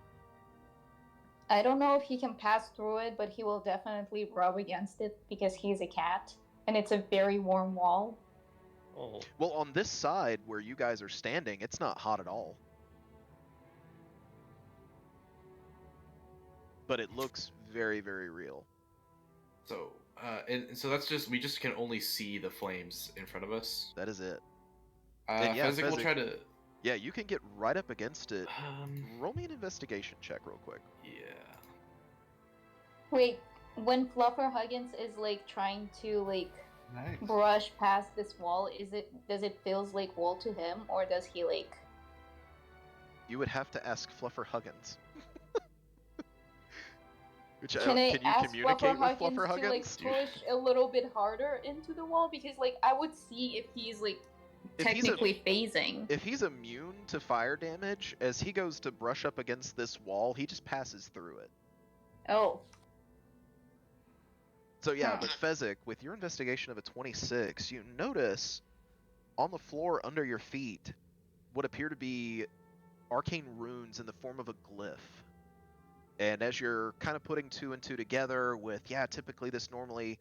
I don't know if he can pass through it, but he will definitely rub against it because he's a cat, and it's a very warm wall. Oh. Well, on this side where you guys are standing, it's not hot at all. But it looks very, very real. So, and so that's just we just can only see the flames in front of us. That is it. And yeah, Fezzik will Fezzik- try to. Yeah, you can get right up against it. Um. Roll me an investigation check real quick. Yeah. Wait, when Fluffer Huggins is like trying to like Nice. brush past this wall, does it feels like wall to him, or does he like? You would have to ask Fluffer Huggins. Can I can you ask communicate Fluffer with Huggins Fluffer to like Huggins? push a little bit harder into the wall, because like I would see if he's like If he's a- technically phasing. If he's immune to fire damage, as he goes to brush up against this wall, he just passes through it. Oh, So yeah, Huh. but Fezzik, with your investigation of a 26, you notice on the floor under your feet what appear to be arcane runes in the form of a glyph. And as you're kind of putting two and two together with, typically this normally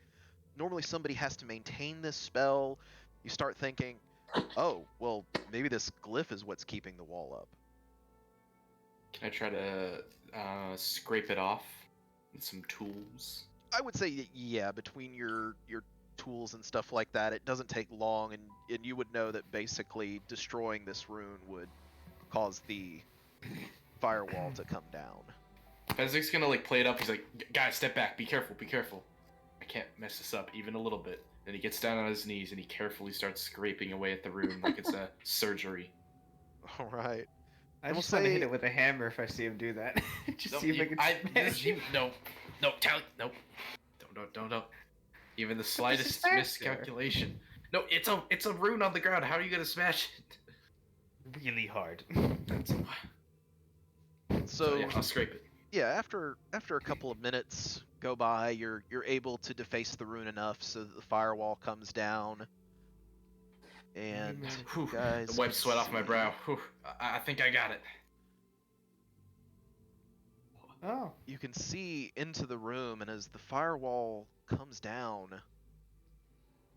somebody has to maintain this spell, you start thinking, oh, well, maybe this glyph is what's keeping the wall up. Can I try to scrape it off with some tools? I would say, yeah, between your tools and stuff like that, it doesn't take long, and you would know that basically destroying this rune would cause the firewall to come down. Fezzik's gonna like play it up. He's like, guys, step back. Be careful. Be careful. I can't mess this up even a little bit. Then he gets down on his knees and he carefully starts scraping away at the rune like it's a surgery. All right. I And just we'll want to say- hit it with a hammer if I see him do that. Just No, see if I can smash him. no, Tally, no, don't. Even the slightest faster. miscalculation. No, it's a rune on the ground. How are you gonna smash it? Really hard. So yeah, I'll scrape it. yeah, after a couple of minutes go by, you're able to deface the rune enough so that the firewall comes down. And Whew, guys, the wipe sweat off my see- brow. Whew, I think I got it. Oh. You can see into the room, and as the firewall comes down,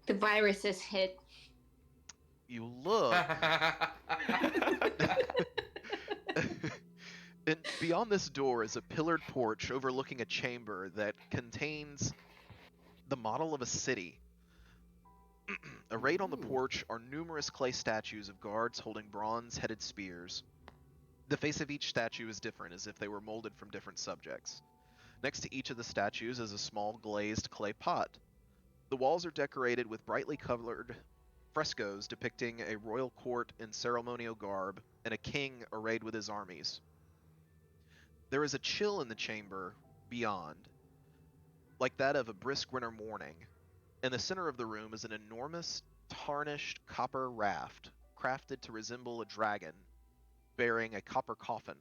The virus is hit. you look. And beyond this door is a pillared porch overlooking a chamber that contains the model of a city. Arrayed on the porch are numerous clay statues of guards holding bronze-headed spears. The face of each statue is different, as if they were molded from different subjects. Next to each of the statues is a small glazed clay pot. The walls are decorated with brightly colored frescoes depicting a royal court in ceremonial garb and a king arrayed with his armies. There is a chill in the chamber beyond, like that of a brisk winter morning. In the center of the room is an enormous, tarnished copper raft, crafted to resemble a dragon, bearing a copper coffin.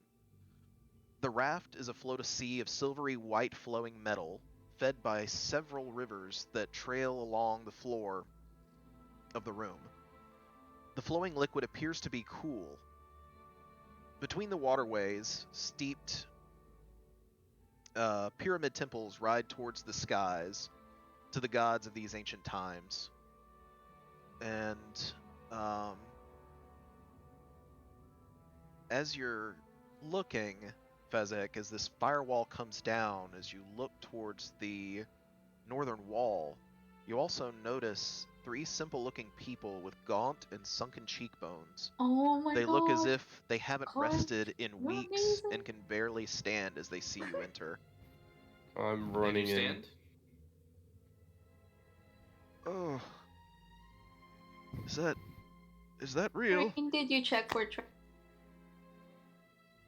The raft is afloat a sea of silvery white flowing metal, fed by several rivers that trail along the floor of the room. The flowing liquid appears to be cool. Between the waterways, steeped pyramid temples ride towards the skies to the gods of these ancient times. And as you're looking, Fezek, as this firewall comes down, as you look towards the northern wall, you also notice 3 simple-looking people with gaunt and sunken cheekbones. Oh my god. They look as if they haven't God, rested in you're weeks amazing. and can barely stand as they see you enter. I'm Can you running in. stand? Oh, is that real? Rain, did you check for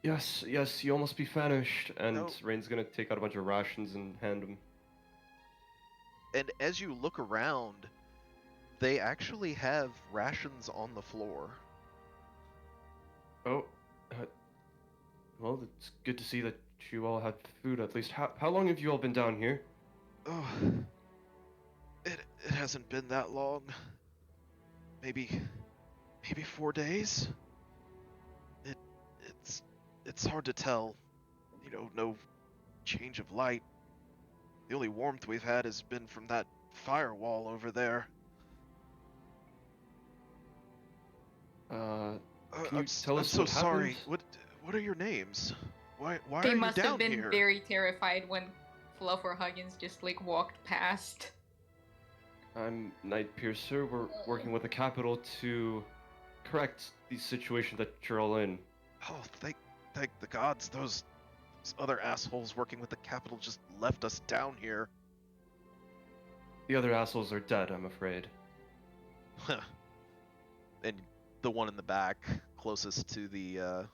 Yes, you almost be famished. And No. Rain's gonna take out a bunch of rations and hand them. And as you look around, they actually have rations on the floor. Oh, well, it's good to see that you all had food at least. How long have you all been down here? Oh, it hasn't been that long. Maybe 4 days. It's hard to tell. You know, no change of light. The only warmth we've had has been from that firewall over there. Can you tell I'm us so what sorry. happened? What are your names? Why They are you must down have been here? very terrified when Fluff or Huggins just like walked past. I'm Night Piercer. We're working with the Capital to correct the situation that you're all in. Oh, thank the gods. Those other assholes working with the Capitol just left us down here. The other assholes are dead, I'm afraid. And the one in the back, closest to the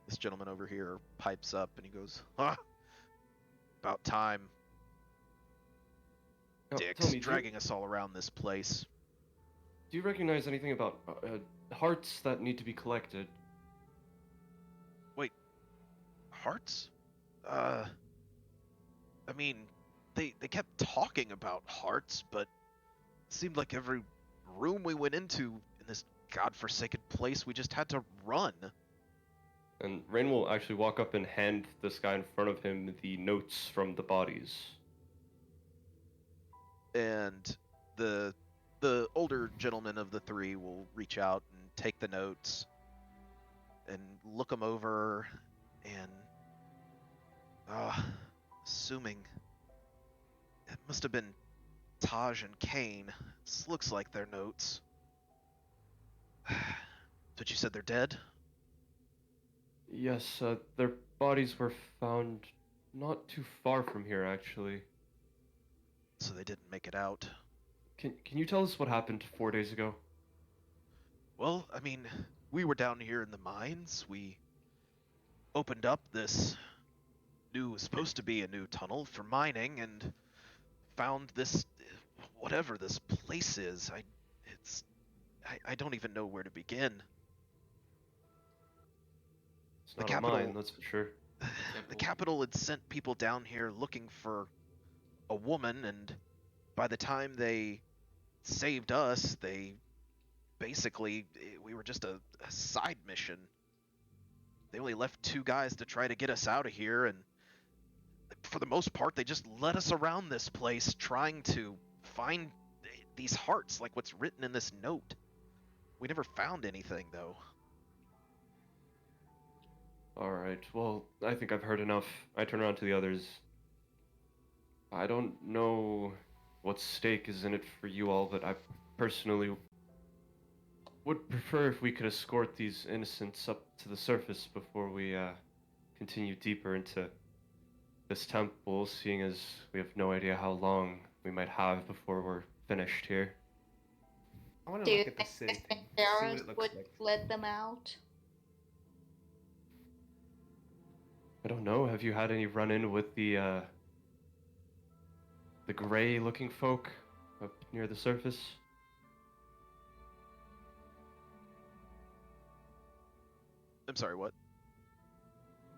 this gentleman over here, pipes up and he goes, about time. Now, tell Dicks me, dragging us all around this place. do you recognize anything about hearts that need to be collected? Hearts? I mean, they kept talking about hearts, but it seemed like every room we went into in this godforsaken place, we just had to run. And Rain will actually walk up and hand this guy in front of him the notes from the bodies. And the older gentleman of the 3 will reach out and take the notes and look them over and assuming it must have been Taj and Kane. This looks like their notes. But you said they're dead? Yes, their bodies were found not too far from here, actually. So they didn't make it out. Can you tell us what happened 4 days ago? Well, I mean, we were down here in the mines. We opened up this supposed to be a new tunnel for mining and found this, whatever this place is. I don't even know where to begin. It's The not Capital- mine, that's for sure. The Capitol had sent people down here looking for a woman, and by the time they saved us, we were just a side mission. They only left 2 guys to try to get us out of here, and for the most part, they just led us around this place trying to find these hearts, like what's written in this note. We never found anything, though. Alright, well, I think I've heard enough. I turn around to the others. I don't know what stake is in it for you all, but I personally would prefer if we could escort these innocents up to the surface before we continue deeper into this temple, seeing as we have no idea how long we might have before we're finished here. I want Do to you look at the think city the thing, see what Sarahs it looks would like. let them out? I don't know, have you had any run-in with the gray-looking folk up near the surface? I'm sorry, what?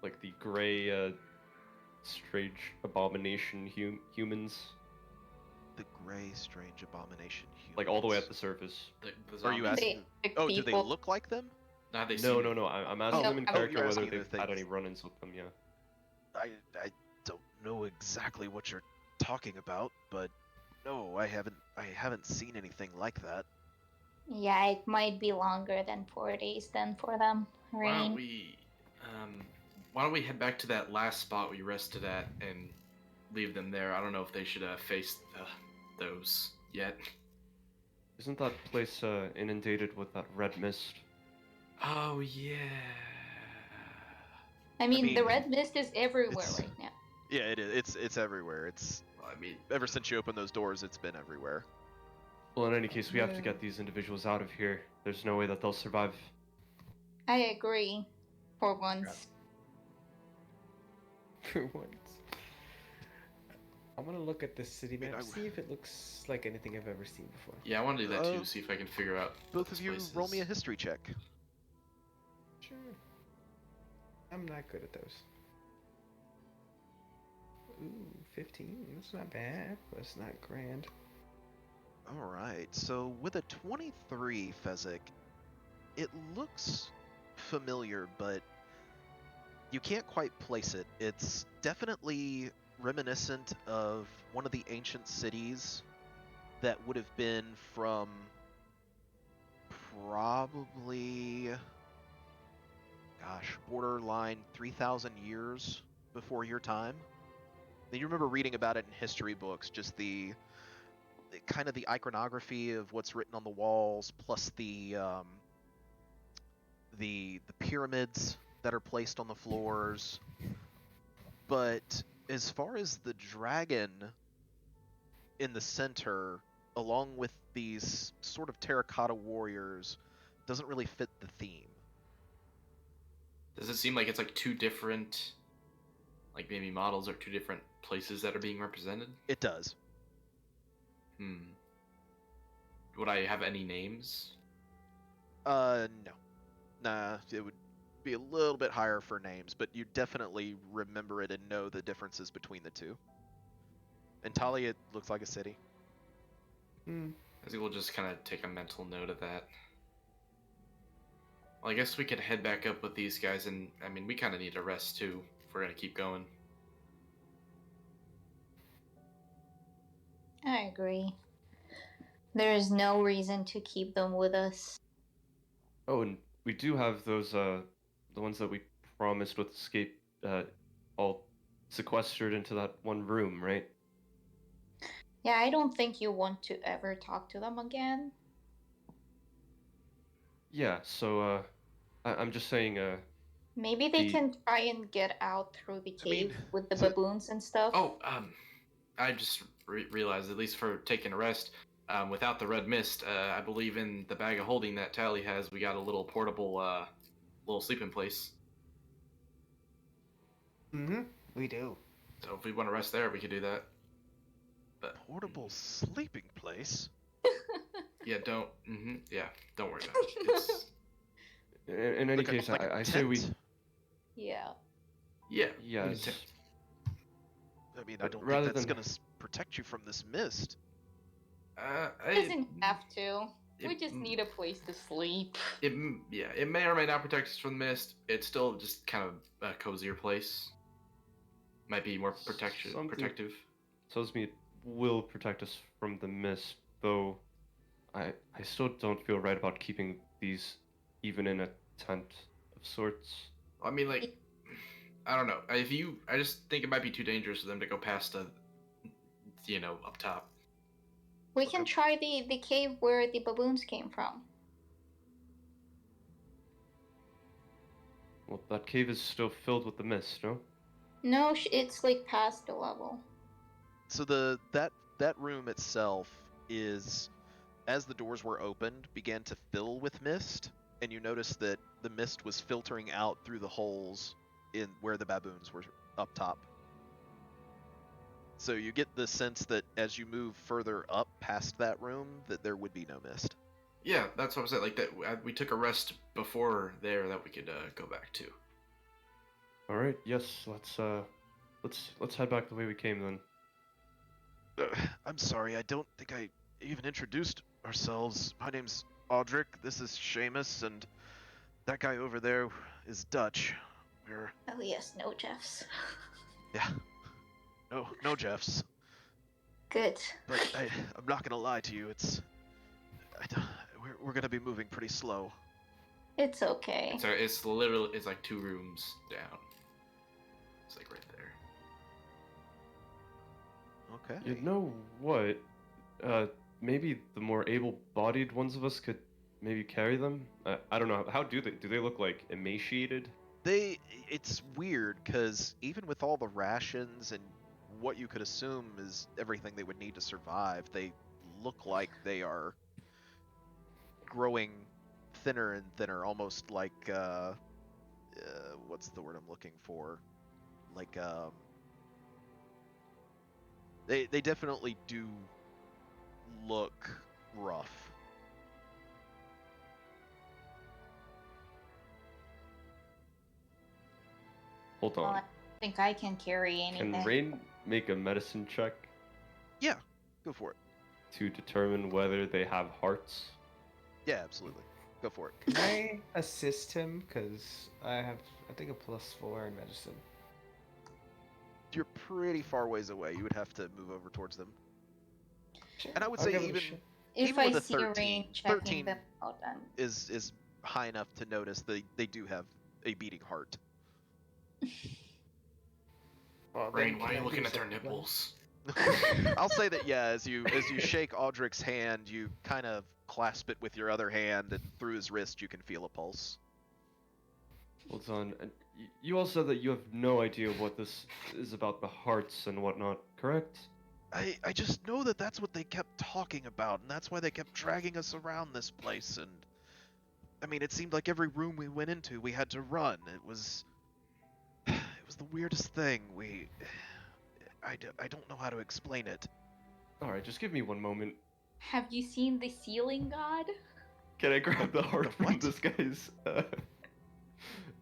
Like the gray, strange abomination humans? The gray, strange abomination humans. Like all the way at the surface. The Are you zombies. asking? The Oh, do they people- look like them? Nah, they No, seem- no, no. I'm asking Oh, them in oh, character you're whether asking they've the had things. any run-ins with them. Yeah. I don't know exactly what you're talking about, but no, I haven't seen anything like that. Yeah, it might be longer than 4 days then for them. Why don't Rain. why don't we head back to that last spot we rested at and leave them there? I don't know if they should face those yet. Isn't that place inundated with that red mist? Oh yeah. I mean, the mean, red mist is everywhere it's- right now. Yeah, it is. It's everywhere. It's Well, I mean, ever since you opened those doors, it's been everywhere. Well, in any case, we have to Yeah. get these individuals out of here. There's no way that they'll survive. I agree. For once. For once. I want to look at the city mean, map, I- see if it looks like anything I've ever seen before. yeah, I want to do that Uh, too. See if I can figure out. Both what of this you, place roll me a is. history check. Sure. I'm not good at those. Ooh, 15. That's not bad, but it's not grand. All right. So with a 23, Fezzik, it looks familiar, but you can't quite place it. It's definitely reminiscent of one of the ancient cities that would have been from probably, gosh, borderline 3,000 years before your time. And you remember reading about it in history books, just the kind of the iconography of what's written on the walls, plus the pyramids that are placed on the floors. But as far as the dragon in the center, along with these sort of terracotta warriors, doesn't really fit the theme. Does it seem like it's like two different, like maybe models or two different places that are being represented? It does. Would I have any names? No. Nah, it would be a little bit higher for names, but you definitely remember it and know the differences between the two. And Talia, it looks like a city. Hmm. I think we'll just kind of take a mental note of that. Well, I guess we could head back up with these guys, and I mean, we kind of need a rest too if we're gonna keep going. I agree. There is no reason to keep them with us. Oh, and we do have those, the ones that we promised with escape, all sequestered into that one room, right? Yeah, I don't think you want to ever talk to them again. Yeah, so, I'm just saying, Maybe they The- can try and get out through the I mean, cave with the so- baboons and stuff. Oh, I just realized, at least for taking a rest, without the red mist, I believe in the bag of holding that Tally has, we got a little portable, little sleeping place. Mm-hmm. We do. So if we want to rest there, we could do that. But Portable sleeping place? yeah, don't. Yeah, don't worry about it. It's, in any Like a- case, like a I say we, tent? Yeah. yeah. yes. I mean, I But don't rather think that's than- gonna protect you from this mist. Doesn't have to. We it- just need a place to sleep. Yeah, it may or may not protect us from the mist. It's still just kind of a cozier place. might be more Something- protective. Tells me it will protect us from the mist, though I still don't feel right about keeping these even in a tent of sorts. I mean, like, I don't know. I just think it might be too dangerous for them to go past the, up top. We can try the cave where the baboons came from. Well, that cave is still filled with the mist, no? No, it's like past the level. So that room itself is, as the doors were opened, began to fill with mist, and you notice that the mist was filtering out through the holes in where the baboons were up top. So you get the sense that as you move further up past that room, that there would be no mist. Yeah, that's what I'm saying. Like that, we took a rest before there that we could go back to. All right, yes, let's head back the way we came then. I'm sorry, I don't think I even introduced ourselves. My name's Audric, this is Seamus, and that guy over there is Dutch. We're... Oh yes, no Jeffs. Yeah. No Jeffs. Good. But I'm not gonna lie to you, we're gonna be moving pretty slow. It's okay. It's literally, it's like 2 rooms down. It's like right there. Okay. You know what? Maybe the more able-bodied ones of us could maybe carry them? I don't know. How do they look like emaciated? It's weird, because even with all the rations and what you could assume is everything they would need to survive, they look like they are growing thinner and thinner, almost like, what's the word I'm looking for? Like, they definitely do look rough. Hold Well, on. I think I can carry anything. Can Rain make a medicine check Yeah, go for it. to determine whether they have hearts? Yeah, absolutely. Go for it. Can I assist him? Because I think, a +4 in medicine. You're pretty far ways away. You would have to move over towards them. Sure, And I would I'll say give it a even shot. If even I with a see 13, Rain checking 13 them out, then is high enough to notice they do have a beating heart. Well, Rain, then why are can you I looking do at their something? nipples? I'll say that, yeah, as you shake Audric's hand, you kind of clasp it with your other hand, and through his wrist you can feel a pulse. Hold on. And you all said that you have no idea what this is about the hearts and whatnot, correct? I just know that that's what they kept talking about, and that's why they kept dragging us around this place, and... I mean, it seemed like every room we went into, we had to run. It was the weirdest thing. I don't know how to explain it. Alright, just give me one moment. have you seen the ceiling god? Can I grab the heart The from what? this guy's?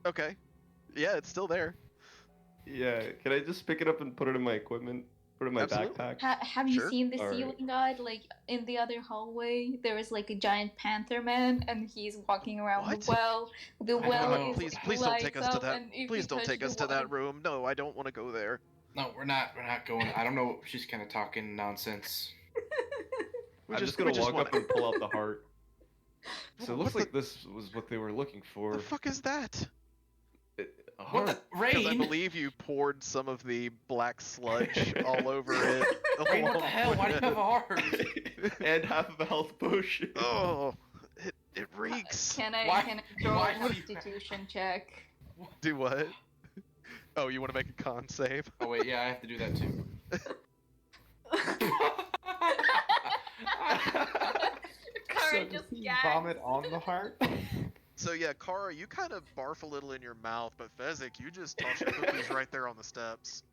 Okay. Yeah, it's still there. Yeah, can I just pick it up and put it in my equipment? Put it in my Absolutely. backpack? Have you Sure. seen the Alright. ceiling god? Like in the other hallway, there is like a giant panther man, and he's walking around What? the well. The I well don't know. is Please don't take lights us to up, that. and if Please you don't touch take the us to wall- that room. No, I don't want to go there. No, we're not going. I don't know. She's kind of talking nonsense. We I'm just just gonna walk wanna- up and pull out the heart. So it What looks the- like this was what they were looking for. The fuck is that? A What heart. the Because I Rain? believe you poured some of the black sludge all over it. Rain, what the along hell? Why do you with have a heart? And half of a health potion. Oh, it reeks. Can I Why- can I draw why a do you- constitution check? Do what? Oh, you want to make a con save? Oh wait, yeah, I have to do that too. Kara So does just he gags. vomit on the heart? So yeah, Kara, you kind of barf a little in your mouth, but Fezzik, you just toss your cookies right there on the steps.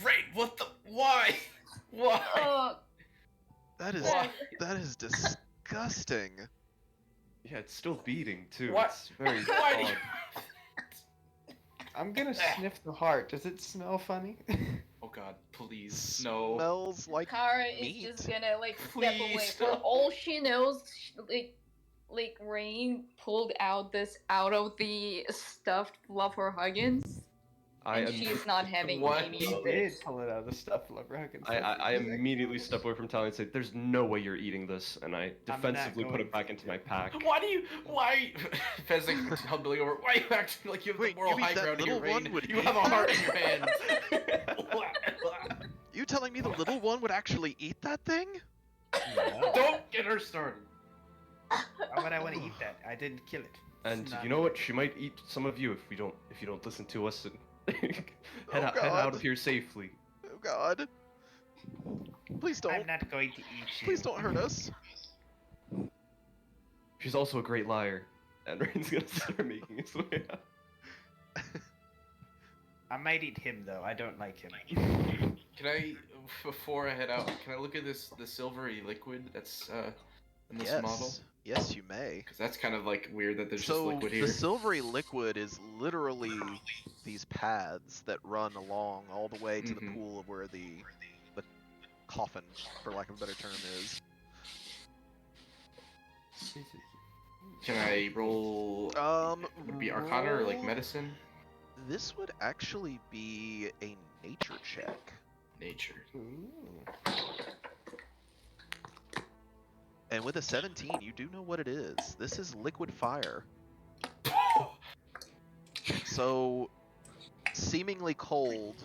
Rain, what the? Why? Why? Oh, That is Why? that is disgusting. Yeah, it's still beating too. What? It's very Why do you? odd. I'm gonna sniff the heart. Does it smell funny? Oh God, please, no. Smells like Kara is meat. just gonna like step away. Please For stop. all she knows, like Rain pulled out this out of the stuffed Fluff or Huggins, I And am. she's not having What? any He of did it. pull it out of the stuff rug and I, said, I, I "Is that immediately good?" step away from Tally and say, "There's no way you're eating this," and I not defensively put going it back to into eat my it. pack. Why? Fezzing, humbling over. Why are you acting like you have Wait, the moral you mean high that ground here, little one Rain? would You eat have a heart that? in your hands. You telling me the little one would actually eat that thing? No. Don't get her started. Why would I want to eat that? I didn't kill it. And It's not you know what? good. She might eat some of you if you don't listen to us and Oh, head out God. of here safely. Oh God. Please I'm don't. not going to eat you. Please don't hurt us. She's also a great liar. And Rain's gonna start making his way out. I might eat him though. I don't like him. Can I, before I head out, can I look at the silvery liquid that's in this Yes. model? Yes, you may. Because that's kind of like weird that there's just So liquid here. the silvery liquid is literally these paths that run along all the way to the Mhm. pool of where the coffin, for lack of a better term, is. Can I roll? Would it be Arcana or like roll- medicine? This would actually be a nature check. Nature. Ooh. And with a 17, you do know what it is. This is liquid fire. So, seemingly cold,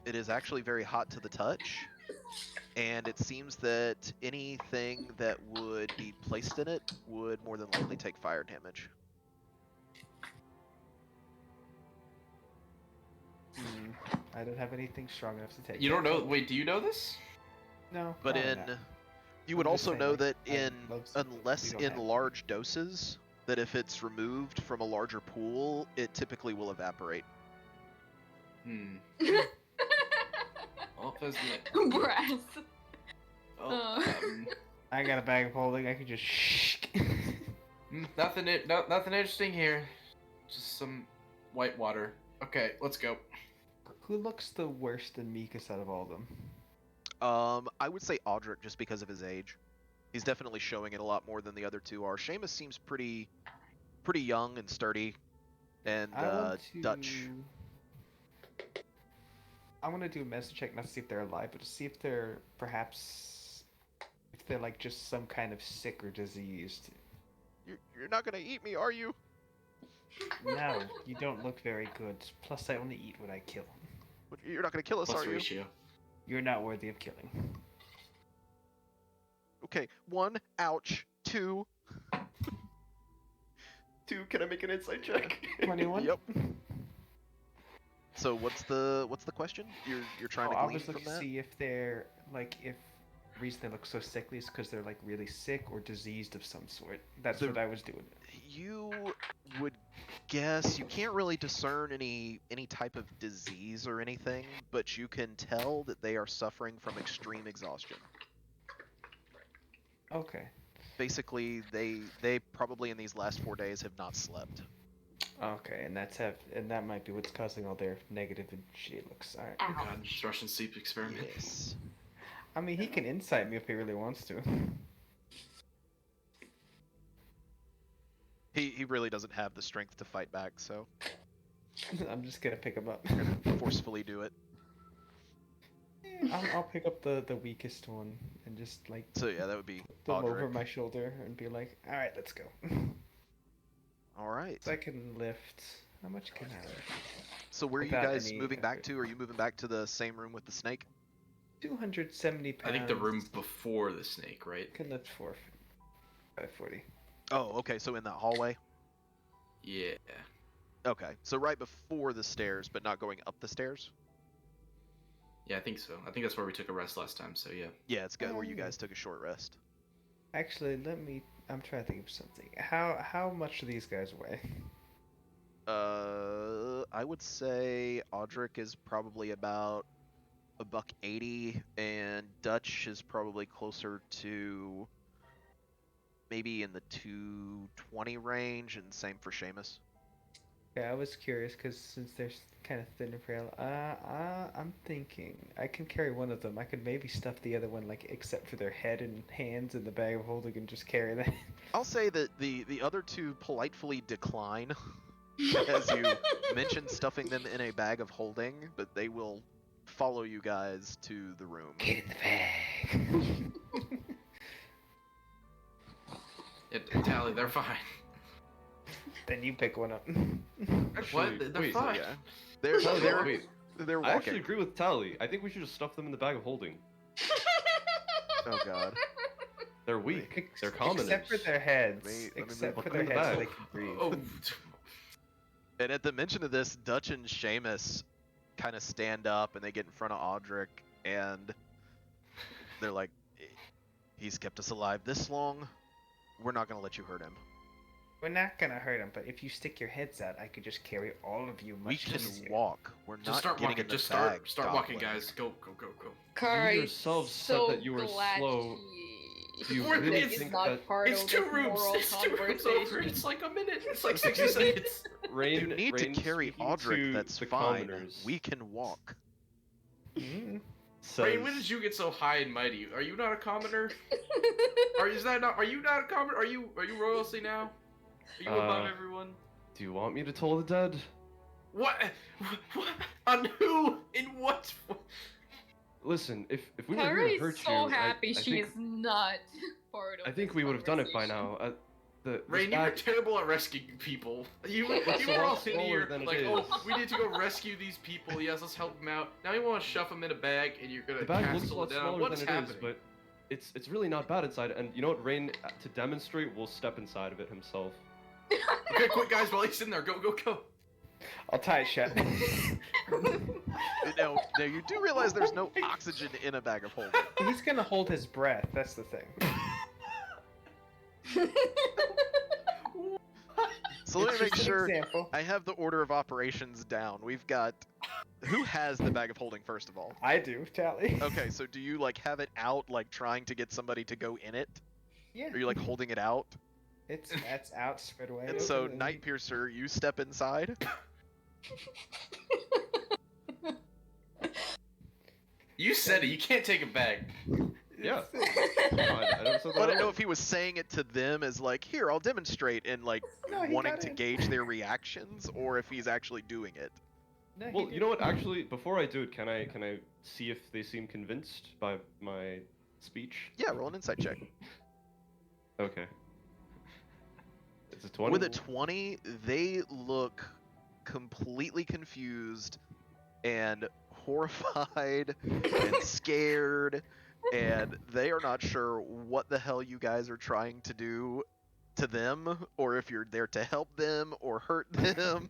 it is actually very hot to the touch. And it seems that anything that would be placed in it would more than likely take fire damage. I don't have anything strong enough to take. You don't that. know? Wait, do you know this? No. But probably in, not. you would I'm just also saying, know like, that I in, love something unless we don't in have. large doses, that if it's removed from a larger pool, it typically will evaporate. Hmm. Oh, Fez, Brass. oh, I got a bag of holding. I can just shh. nothing interesting here. Just some white water. Okay, let's go. Who looks the worst and meekest out of all of them? I would say Audric just because of his age. He's definitely showing it a lot more than the other two are. Seamus seems pretty young and sturdy, and I want to. Dutch. I want to do a medicine check, not to see if they're alive, but to see if they're perhaps, if they're like just some kind of sick or diseased. You're not gonna eat me, are you? No, you don't look very good. Plus, I only eat what I kill. You're not gonna kill us, Plus are you? ratio. You're not worthy of killing. Okay, 1, ouch. 2, 2, can I make an insight check? 21. Yep. So what's the question? You're trying to I glean was from looking to that? see if they're like if the reason they look so sickly is because they're like really sick or diseased of some sort. That's The- what I was doing. You would guess you can't really discern any type of disease or anything, but you can tell that they are suffering from extreme exhaustion. Okay. Basically, they probably in these last 4 days have not slept. Okay, and that might be what's causing all their negative and shitty looks. All right. Oh God, just Russian sleep experiment. Yes. I mean, he can insight me if he really wants to. He really doesn't have the strength to fight back, so I'm just gonna pick him up. forcefully do it. I'll pick up the weakest one and just like So yeah, that would be put them over Audric. my shoulder and be like, all right, let's go. All right. So I can lift. How much can I lift? So where are you without guys any moving back effort. to? Are you moving back to the same room with the snake? 270 pounds. I think the room before the snake, right? Can lift 540. Oh, okay. So in that hallway. Yeah. Okay. So right before the stairs, but not going up the stairs. Yeah, I think so. I think that's where we took a rest last time. So yeah. Yeah, it's good where you Oh. guys took a short rest. Actually, I'm trying to think of something. How much do these guys weigh? I would say Audric is probably about $180, and Dutch is probably closer to maybe in the 220 range, and same for Seamus. Yeah, I was curious because since they're kind of thin and frail, I'm thinking I can carry one of them. I could maybe stuff the other one, like except for their head and hands in the bag of holding, and just carry that. I'll say that the other two politely decline as you mention stuffing them in a bag of holding, but they will follow you guys to the room. Get in the bag. Tally, they're fine. Then you pick one up. What? They're wait, fine. Yeah, they're Tally, they're wait. they're I actually walking. agree with Tally. I think we should just stuff them in the bag of holding. Oh god. They're weak. They're commoners. Except for their heads. Let me Except move for them their in the heads so bag. they can breathe. Oh, And at the mention of this, Dutch and Seamus kind of stand up and they get in front of Audric and they're like, he's kept us alive this long. We're not going to let you hurt him. We're not gonna hurt him, but if you stick your heads out, I could just carry all of you We much can easier. walk. We're just not start getting walking. in the Just bag, start walking, goblin. guys. Go. Kari, yourselves said so that you were glad slow. He... Do you We're- really it's think not that part It's of 2 this rooms. moral It's 2 rooms conversation. over. It's like a minute. It's like 60 seconds. Rain? You need Rain to carry speaking Audric, to that's the fine. commoners We can walk. Mm. says, Rain, when did you get so high and mighty? Are you not a commoner? Are you not a commoner? Are you royalty now? Are you above Uh, everyone? Do you want me to toll the dead? What? What? On who? In what? Listen, if we were here Kari to hurt is so you, happy I she's think, not part of I think this we would have done it by conversation. now. This Rain, you were bag- terrible at rescuing people. You It's were a all lot in smaller here than it like, is. oh, we need to go rescue these people. Yes, let's help them out. Now you want to shove them in a bag and you're gonna the bag looks a castle lot it down. smaller What is than it happening? is, but it's really not bad inside. And you know what, Rain, to demonstrate, will step inside of it himself. Okay, quick, guys, while he's in there, go. I'll tie it shut. Now, you do realize there's no oxygen in a bag of holding. He's gonna hold his breath. That's the thing. So let me It's make just an sure example. I have the order of operations down. We've got... Who has the bag of holding, first of all? I do, Tally. Okay, so do you, like, have it out, like, trying to get somebody to go in it? Yeah. Are you, like, holding it out? That's out, spread wide. And so, open, Night Piercer, you step inside. You said it. You can't take a bag. Yeah. I never said Well, I that. don't know if he was saying it to them as, like, here, I'll demonstrate, and, like, No, he wanting got to in. gauge their reactions, or if he's actually doing it. No, he Well, did. you know what? Actually, before I do it, can I see if they seem convinced by my speech? Yeah, roll an insight check. Okay. It's a 20. With a 20, they look completely confused and horrified and scared, and they are not sure what the hell you guys are trying to do to them, or if you're there to help them or hurt them.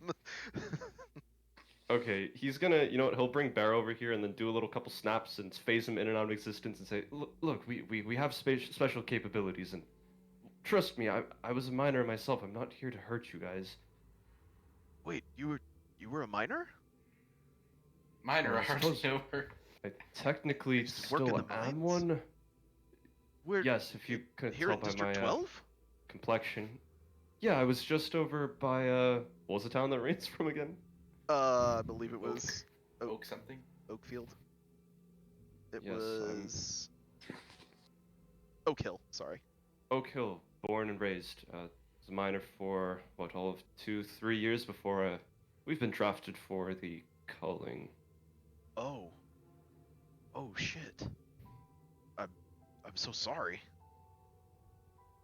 Okay, he's gonna, you know what? He'll bring Bear over here and then do a little couple snaps and phase him in and out of existence and say, look, we have special capabilities, and trust me, I was a miner myself. I'm not here to hurt you guys. Wait, you were a miner? Mine are Well, I hardly suppose- over. I technically just work in still the am mines? one. We're Yes, if you could here tell at by District my 12? complexion. Yeah, I was just over by what was the town that Rain's from again? I believe it was Oak something. Oakfield. It Yes, was Oak Hill, sorry. Oak Hill, born and raised. Was a miner for what, all of 2-3 years before we've been drafted for the culling. Oh. Oh shit. I'm so sorry.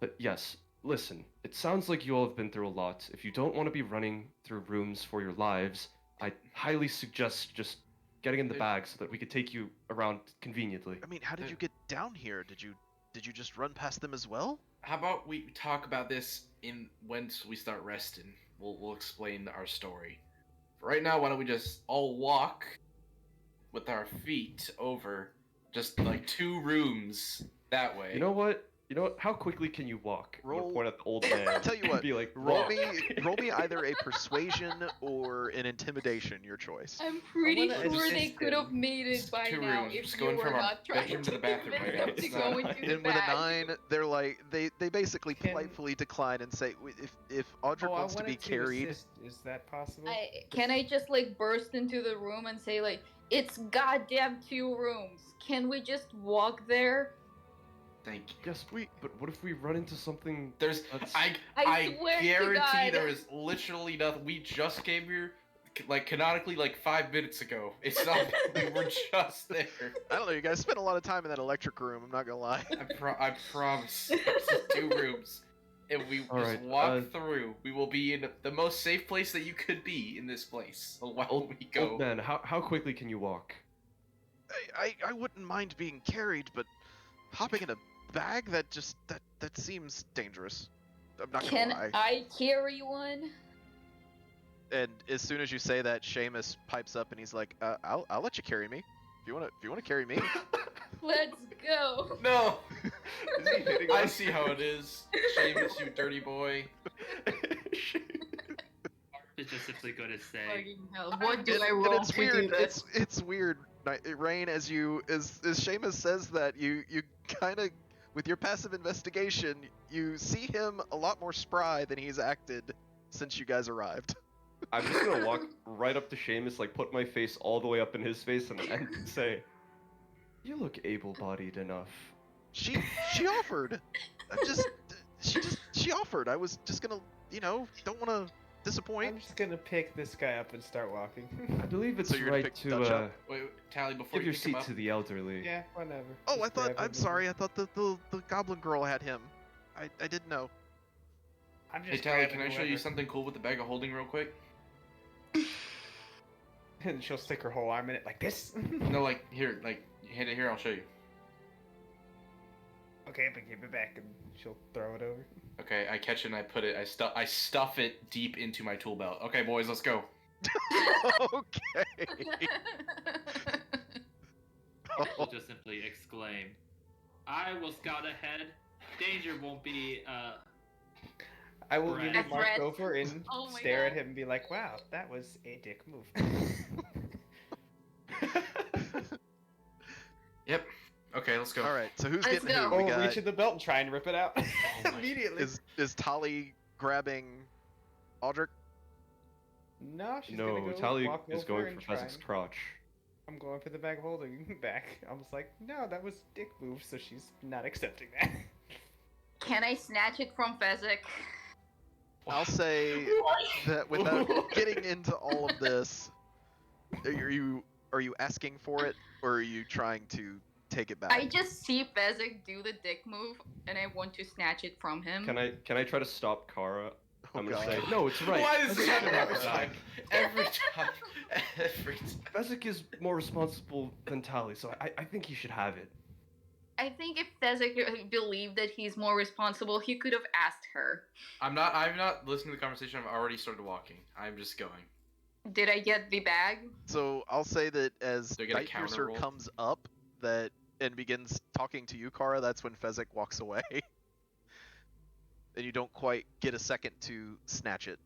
But yes, listen, it sounds like you all have been through a lot. If you don't want to be running through rooms for your lives, I highly suggest just getting in the bag so that we could take you around conveniently. I mean, how did you get down here? Did you just run past them as well? How about we talk about this once we start resting? We'll explain our story. For right now, why don't we just all walk with our feet over just like 2 rooms that way? You know what? How quickly can you walk? I'm gonna Roll- point at the old man. Tell you and what, be like, roll walk. me either a persuasion or an intimidation, your choice. I'm pretty wanna sure they assist could have him. made it by 2 now rooms, if just you going were from our not trying bedroom to to the bathroom convince right them now. to It's go not- into the And with a bag. 9, they're like they basically Can- politely decline and say if Audric Oh, I wants to be wanted carried. assist. Is that possible? Can I just like burst into the room and say like, it's goddamn 2 rooms. Can we just walk there? Thank you. Yes, but what if we run into something? There's, that's... I swear to guarantee God. there is literally nothing. We just came here, like canonically, like 5 minutes ago. It's not. We were just there. I don't know. You guys spent a lot of time in that electric room. I'm not gonna lie. I promise. There's just 2 rooms. If we All just right, walk through, we will be in the most safe place that you could be in this place. While we go. Old man, how quickly can you walk? I wouldn't mind being carried, but hopping in a bag that seems dangerous. I'm not Can gonna lie. I carry one? And as soon as you say that, Seamus pipes up and he's like, "I'll let you carry me. If you wanna carry me." Let's go. No. Is he hitting I us? see how it is. Seamus, you dirty boy. It's just simply going to say, Fucking hell. What do And- I and roll it's to weird. do this? It's weird. Rain, as Seamus says that, you kind of, with your passive investigation, you see him a lot more spry than he's acted since you guys arrived. I'm just gonna walk right up to Seamus, like put my face all the way up in his face, and say, "You look able-bodied enough." She offered. She offered. I was just gonna, don't want to I'm disappoint. just gonna pick this guy up and start walking. I believe it's So you're gonna right pick Dutch to up? Wait, Tally, before give you your pick him seat up. to the elderly. Yeah, whatever. Oh, Just I'm grab him. sorry. I thought the goblin girl had him. I didn't know. I'm just Hey Tally, grabbing can I show you whoever. something cool with the bag of holding real quick? And she'll stick her whole arm in it like this. No, like here, hit it here. I'll show you. Okay, but give it back, and she'll throw it over. Okay, I catch it and I put it. I stuff it deep into my tool belt. Okay, boys, let's go. Okay. will just simply exclaim, "I will scout ahead. Danger won't be, I will Right. lean A Mark threat. over and Oh my stare at God. him and be like, "Wow, that was a dick move." Yep. Okay, let's go. All right. So who's Let's getting go. who? We Oh, got. reach in the belt and try and rip it out my- immediately. Is Tali grabbing Aldrich? No, she's No, gonna go Tali walk is over going and for try Fezzik's and- crotch. I'm going for the bag holding back. I was like, no, that was dick move, so she's not accepting that. Can I snatch it from Fezzik? I'll say that without getting into all of this, are you asking for it, or are you trying to take it back? I just see Fezzik do the dick move, and I want to snatch it from him. Can I try to stop Kara? Oh, I'm gonna God. say, no, it's right. Why does this Fezzik happen should every have time? Every time. Every time. Fezzik is more responsible than Tali, so I think he should have it. I think if Fezzik believed that he's more responsible, he could have asked her. I'm not listening to the conversation. I've already started walking. I'm just going. Did I get the bag? So I'll say that as Do I get a Night counter Piercer roll? comes up and begins talking to you, Kara, that's when Fezzik walks away. And you don't quite get a second to snatch it.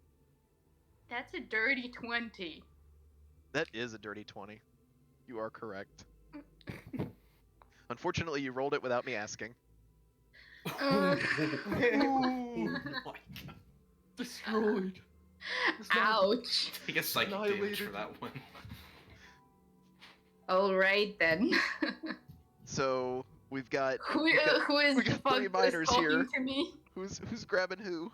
That's a dirty 20. That is a dirty 20. You are correct. Unfortunately, you rolled it without me asking. Uh, Oh my god. Destroyed. Ouch. Take a psychic damage Annihilated. for that one. Alright then. So we've got Who we got- who is we the got fuck three is miners talking here. to me? who's grabbing who?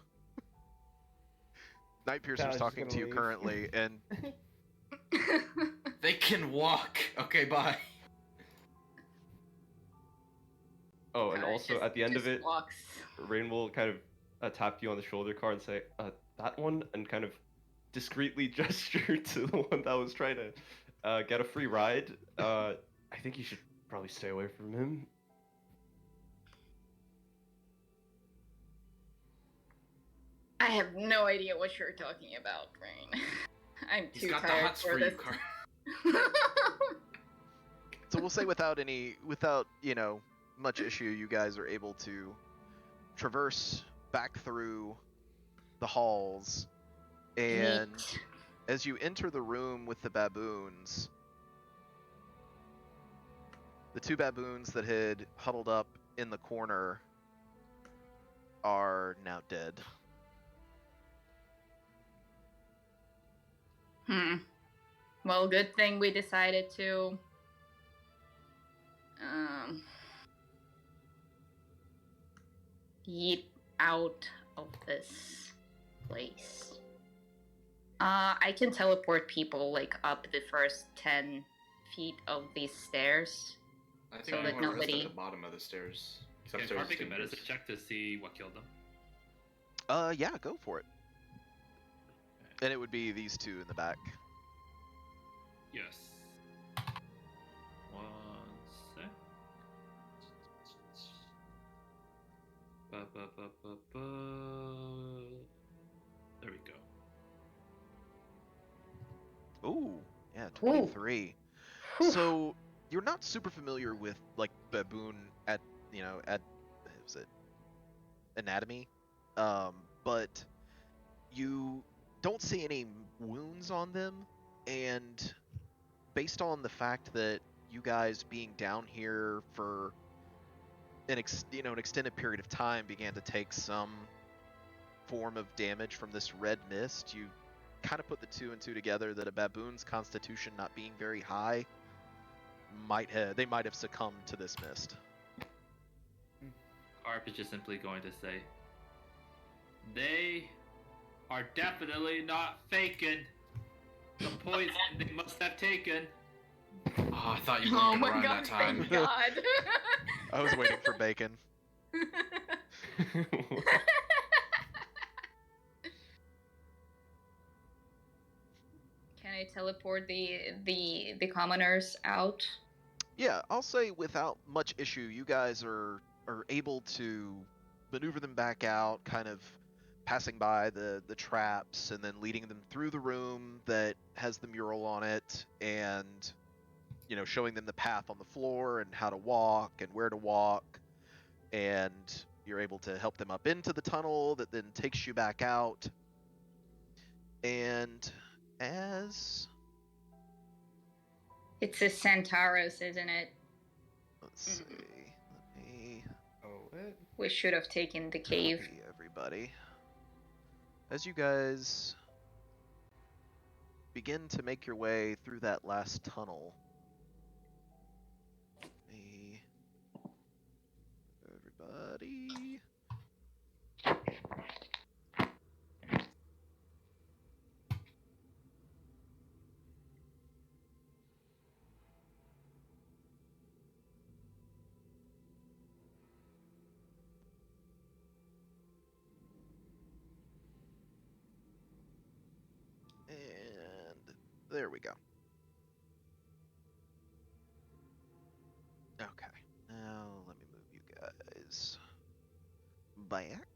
Night Piercer's Tyler's talking gonna to you leave. currently, and They can walk. Okay, bye. Oh, and also at the end of Just it, walks. Rain will kind of tap you on the shoulder, Car, and say, that one, and kind of discreetly gesture to the one that was trying to get a free ride. I think you should probably stay away from him. I have no idea what you're talking about, Rain. I'm He's too got the tired hots for for you, this. Car. so we'll say without much issue, you guys are able to traverse back through the halls, and Neat. as you enter the room with the baboons, the two baboons that had huddled up in the corner are now dead. Well, good thing we decided to yeet out of this place. I can teleport people like up the first 10 feet of these stairs. I think So that everyone rests nobody- at the bottom of the stairs. Can Except Car make a there's medicine check to see what killed them? Yeah, go for it. And it would be these two in the back. Yes. 1 sec. There we go. Ooh, yeah, 23. Whew. So you're not super familiar with like baboon at what was it, anatomy, but you don't see any wounds on them, and based on the fact that you guys being down here for an extended period of time began to take some form of damage from this red mist, you kind of put the two and two together that a baboon's constitution not being very high might have succumbed to this mist. Harp is just simply going to say, they are definitely not faking the poison they must have taken. Oh, I thought you Oh weren't my gonna run god, that time. thank god. I was waiting for bacon. Can I teleport the commoners out? Yeah, I'll say without much issue, you guys are able to maneuver them back out, kind of passing by the traps and then leading them through the room that has the mural on it, and showing them the path on the floor and how to walk and where to walk, and you're able to help them up into the tunnel that then takes you back out. And as It's a Centaurus, isn't it? let's see, let me Oh, what? We should have taken the cave. copy everybody. As you guys begin to make your way through that last tunnel, me, everybody. And there we go. Okay, now let me move you guys back.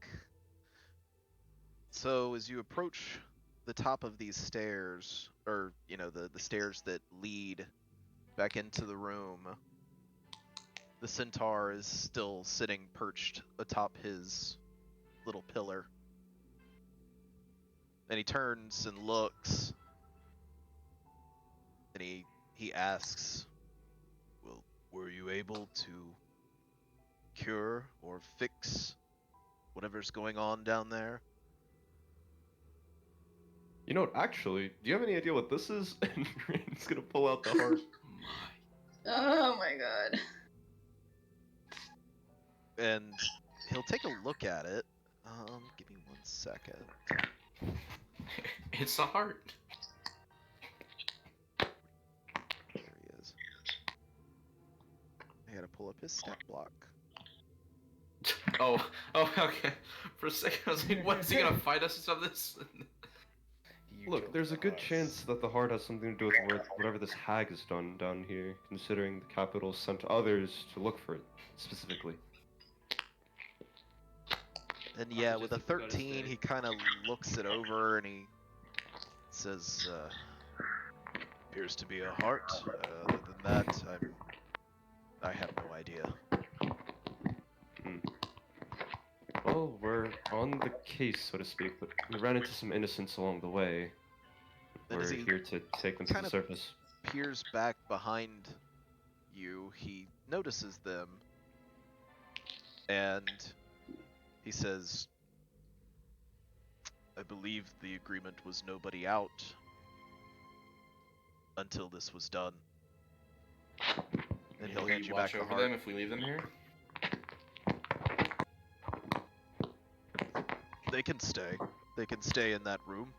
So as you approach the top of these stairs, or the stairs that lead back into the room, the centaur is still sitting perched atop his little pillar. And he turns and looks, and he asks, "Well, were you able to cure or fix whatever's going on down there?" You know what, actually, do you have any idea what this is? And Rain's gonna pull out the heart. Oh my god. And he'll take a look at it. Give me 1 second. It's a heart. There he is. I gotta pull up his stat block. Oh, okay. For a second, I was like, what, is he gonna fight us or something? You Look, killed there's a good us. chance that the heart has something to do with whatever this hag has done down here, considering the capital sent others to look for it, specifically. And yeah, with a just gotta 13, say- he kind of looks it over and he says, appears to be a heart. Other than that, I have no idea. Well, we're on the case, so to speak, but we ran into some innocents along the way. And We're as he here to take them to kind the of surface. peers back behind you, he notices them, and he says, "I believe the agreement was nobody out until this was done." And he'll Will hand we you back watch the over heart. them if we leave them here? they can stay. They can stay in that room.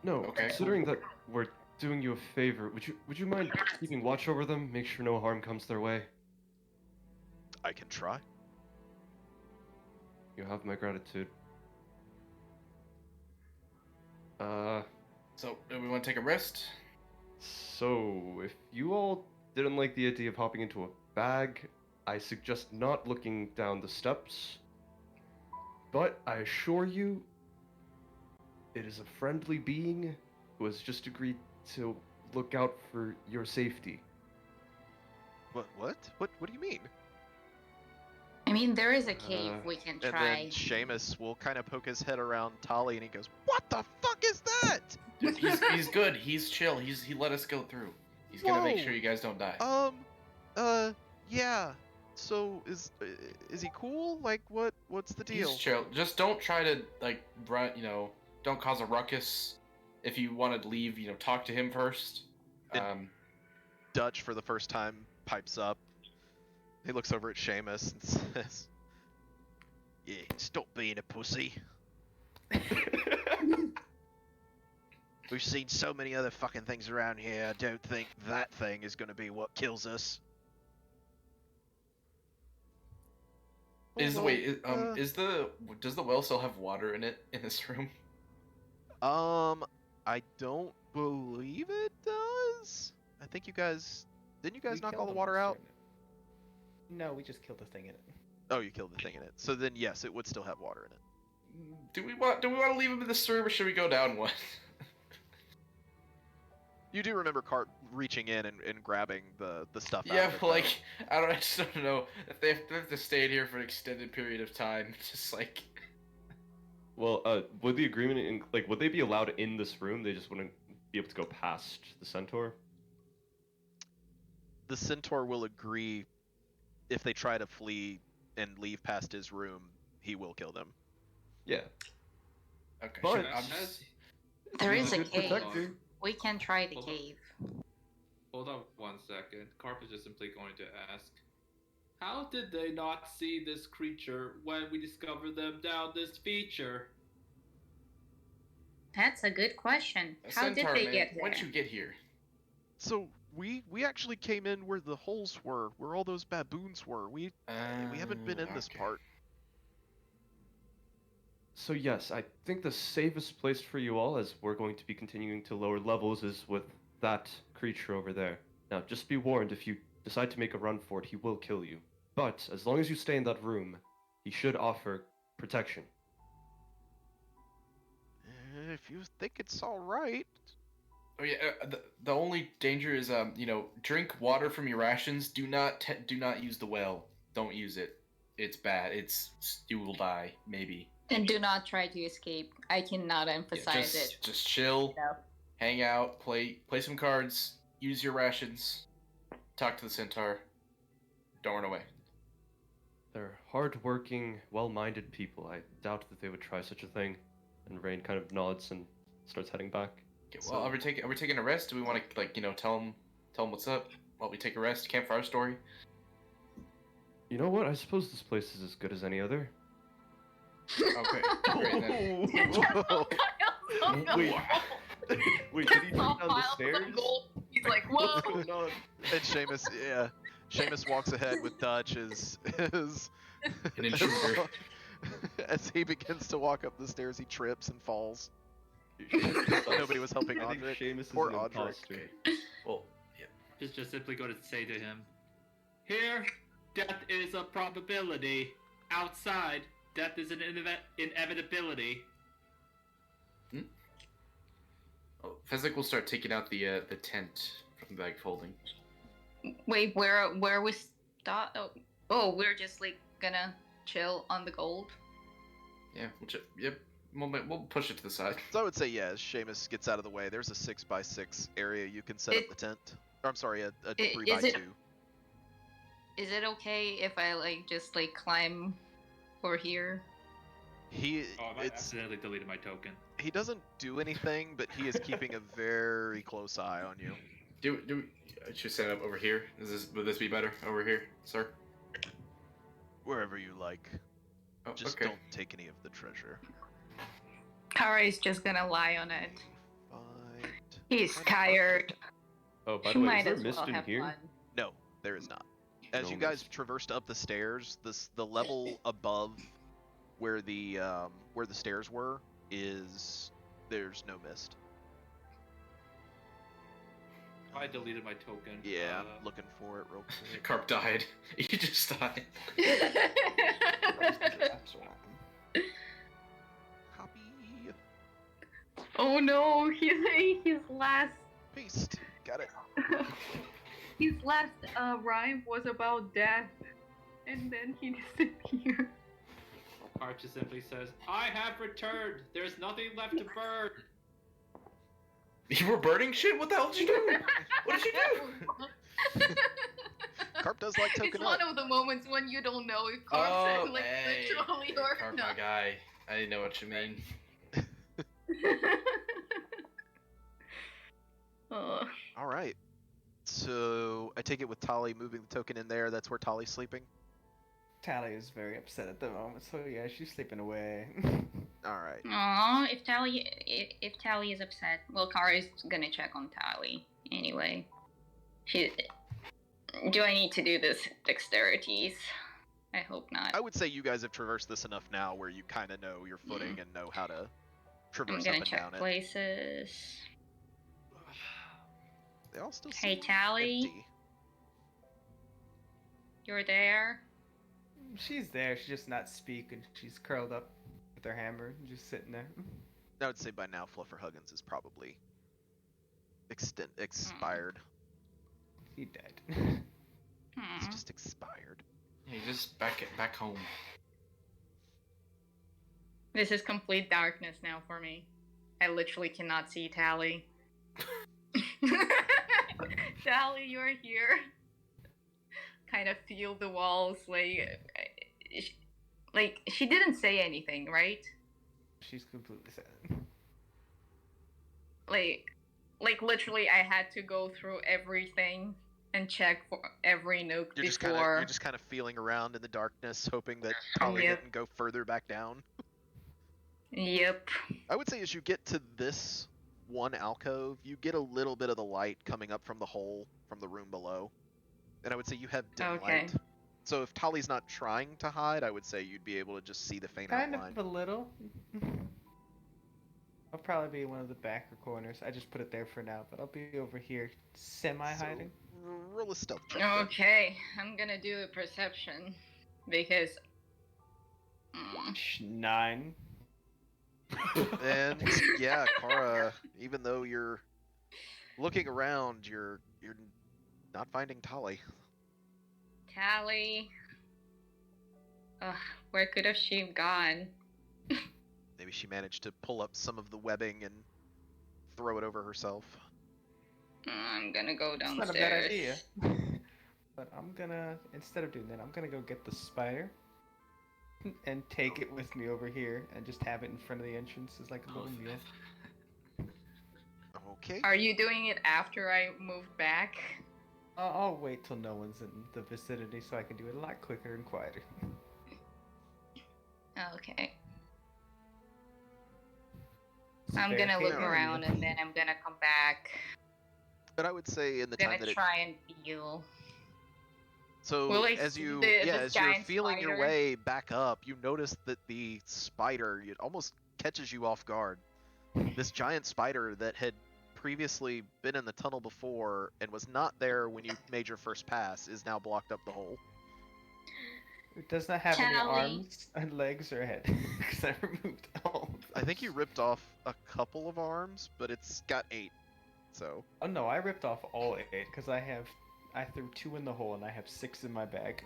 No, Okay. considering that we're doing you a favor, would you mind keeping watch over them? Make sure no harm comes their way. I can try. You have my gratitude. So, do we want to take a rest? So if you all didn't like the idea of hopping into a bag, I suggest not looking down the steps. But I assure you, it is a friendly being who has just agreed to look out for your safety. What do you mean? I mean, there is a cave we can And try. then Seamus will kind of poke his head around Tali and he goes, "What the fuck is that?" He's good. He's chill. He let us go through. He's gonna make Whoa. sure you guys don't die. Yeah. So is he cool? Like what's the deal? He's chill. Just don't try to like run. Don't cause a ruckus. If you want to leave, talk to him first. It- Dutch for the first time pipes up. He looks over at Seamus and says, "Yeah, stop being a pussy. We've seen so many other fucking things around here. I don't think that thing is going to be what kills us." Does the well still have water in it in this room? I don't believe it does. I think you guys didn't you guys We knock all killed the the water monster out? in it. No, we just killed the thing in it. Oh, you killed the thing in it. So then yes, it would still have water in it. Do we want to leave him in this room, or should we go down one? You do remember Cart reaching in and grabbing the stuff out Yeah, of it, but though. I just don't know if they have to stay in here for an extended period of time. Just like, Well, would the agreement would they be allowed in this room? They just wouldn't be able to go past the centaur. The centaur will agree if they try to flee and leave past his room, he will kill them. Yeah. okay, But- There He's is a a good cave. protector. We can try the Hold on. cave. Hold on 1 second. Carp is just simply going to ask, how did they not see this creature when we discovered them down this feature? That's a good question. How did Centaur, they man, get here? When'd you get here? So we actually came in where the holes were, where all those baboons were. We haven't been in this Okay. part. So yes, I think the safest place for you all, as we're going to be continuing to lower levels, is with that creature over there. Now, just be warned, if you decide to make a run for it, he will kill you. But as long as you stay in that room, he should offer protection. If you think it's all right. Oh yeah, the only danger is drink water from your rations. Do not use the well. Don't use it. It's bad. You will die maybe. And do not try to escape. I cannot Yeah, emphasize it. just chill, No. hang out, play some cards, use your rations, talk to the centaur. Don't run away. They're hard-working, well-minded people. I doubt that they would try such a thing. And Rain kind of nods and starts heading back. Okay, well, are we taking a rest? Do we want to tell them what's up while we take a rest? Campfire story. You know what? I suppose this place is as good as any other. Okay, great then. Wait, wait, did he jump down the stairs? He's like, What's whoa! going on? And Seamus walks ahead with Dutch as An intruder. as he begins to walk up the stairs, he trips and falls. Nobody was helping I think Audric. Seamus is Poor an Audric. imposter. Well, Just simply going to say to him, here, death is a probability. Outside, death is an inevitability. Physic will start taking out the tent from the bag folding. Wait, where we start? Oh, we're just like gonna chill on the gold. Yeah, yep. We'll push it to the side. So I would say, yeah, as Seamus gets out of the way, there's a 6x6 area you can set up the tent. Or, I'm sorry, a Is 3x2. Is it okay if I just climb over here? I It's accidentally deleted my token. he doesn't do anything, but he is keeping a very close eye on you. I should set up over here. Would this be better over here, sir? Wherever you like. Oh, Just okay. don't take any of the treasure. Kara is just gonna lie on it. Find... He's find a tired. Oh, by She the way, is might there as mist well in have here? fun. No, there is not. As No you guys mist. traversed up the stairs, the level above where the stairs were there's no mist. I deleted my token. Yeah, I'm looking for it real quick. Carp died. He just died. Copy. Oh no, his last Paste. Got it. his last rhyme was about death, and then he disappeared. Carp just simply says, I have returned! There's nothing left to burn! You were burning shit? What the hell did you do? What did you do? Carp does like token It's up. one of the moments when you don't know if Carp Oh, said like hey. literally or Carp, not. my guy. I know what you mean. Oh. All right. So I take it with Tali moving the token in there. That's where Tali's sleeping. Tally is very upset at the moment, so yeah, she's sleeping away. All right. Aw, if Tally is upset, well, Kara is gonna check on Tally anyway. Do I need to do this dexterities? I hope not. I would say you guys have traversed this enough now where you kind of know your footing and know how to I'm traverse up gonna and check down it. places. They all still Hey, seem Tally, empty. you're there? She's there, she's just not speaking. She's curled up with her hammer, just sitting there. I would say by now Fluffer Huggins is probably expired. He died. He's Hmm. just expired. Yeah, just back home. This is complete darkness now for me. I literally cannot see Tally. Tally, you're here. Kind of feel the walls, like she didn't say anything, right? She's completely silent. Like literally, I had to go through everything and check for every nook You're just before. kind of feeling around in the darkness, hoping that Tali Yep. didn't go further back down. Yep. I would say as you get to this one alcove, you get a little bit of the light coming up from the hole from the room below. And I would say you have dim Okay. light. So if Tali's not trying to hide, I would say you'd be able to just see the faint Kind outline. of a little. I'll probably be in one of the backer corners. I just put it there for now, but I'll be over here semi-hiding. So, roll a stealth check. then. Okay, I'm gonna do a perception because. 9. And yeah, Kara, even though you're looking around, you're not finding Tali. Tally. Ugh, where could have she gone? Maybe she managed to pull up some of the webbing and throw it over herself. I'm gonna go It's downstairs. not a bad idea. But I'm gonna, instead of doing that, I'm gonna go get the spider and take it with me over here and just have it in front of the entrance as like a little mule. Okay. Are you doing it after I move back? I'll wait till no one's in the vicinity so I can do it a lot quicker and quieter. Okay. So I'm gonna look barricade around and then I'm gonna come back. But I would say in the I'm time gonna that it try and feel. So Will I as see you the as you're giant feeling your spider? way back up, you notice that the spider it almost catches you off guard. This giant spider that had previously been in the tunnel before and was not there when you made your first pass is now blocked up the hole. It does not have any Tally. arms and legs or head because I removed all. I think you ripped off a couple of arms, but it's got 8. So Oh no, I ripped off all 8 because I threw 2 in the hole and I have 6 in my bag.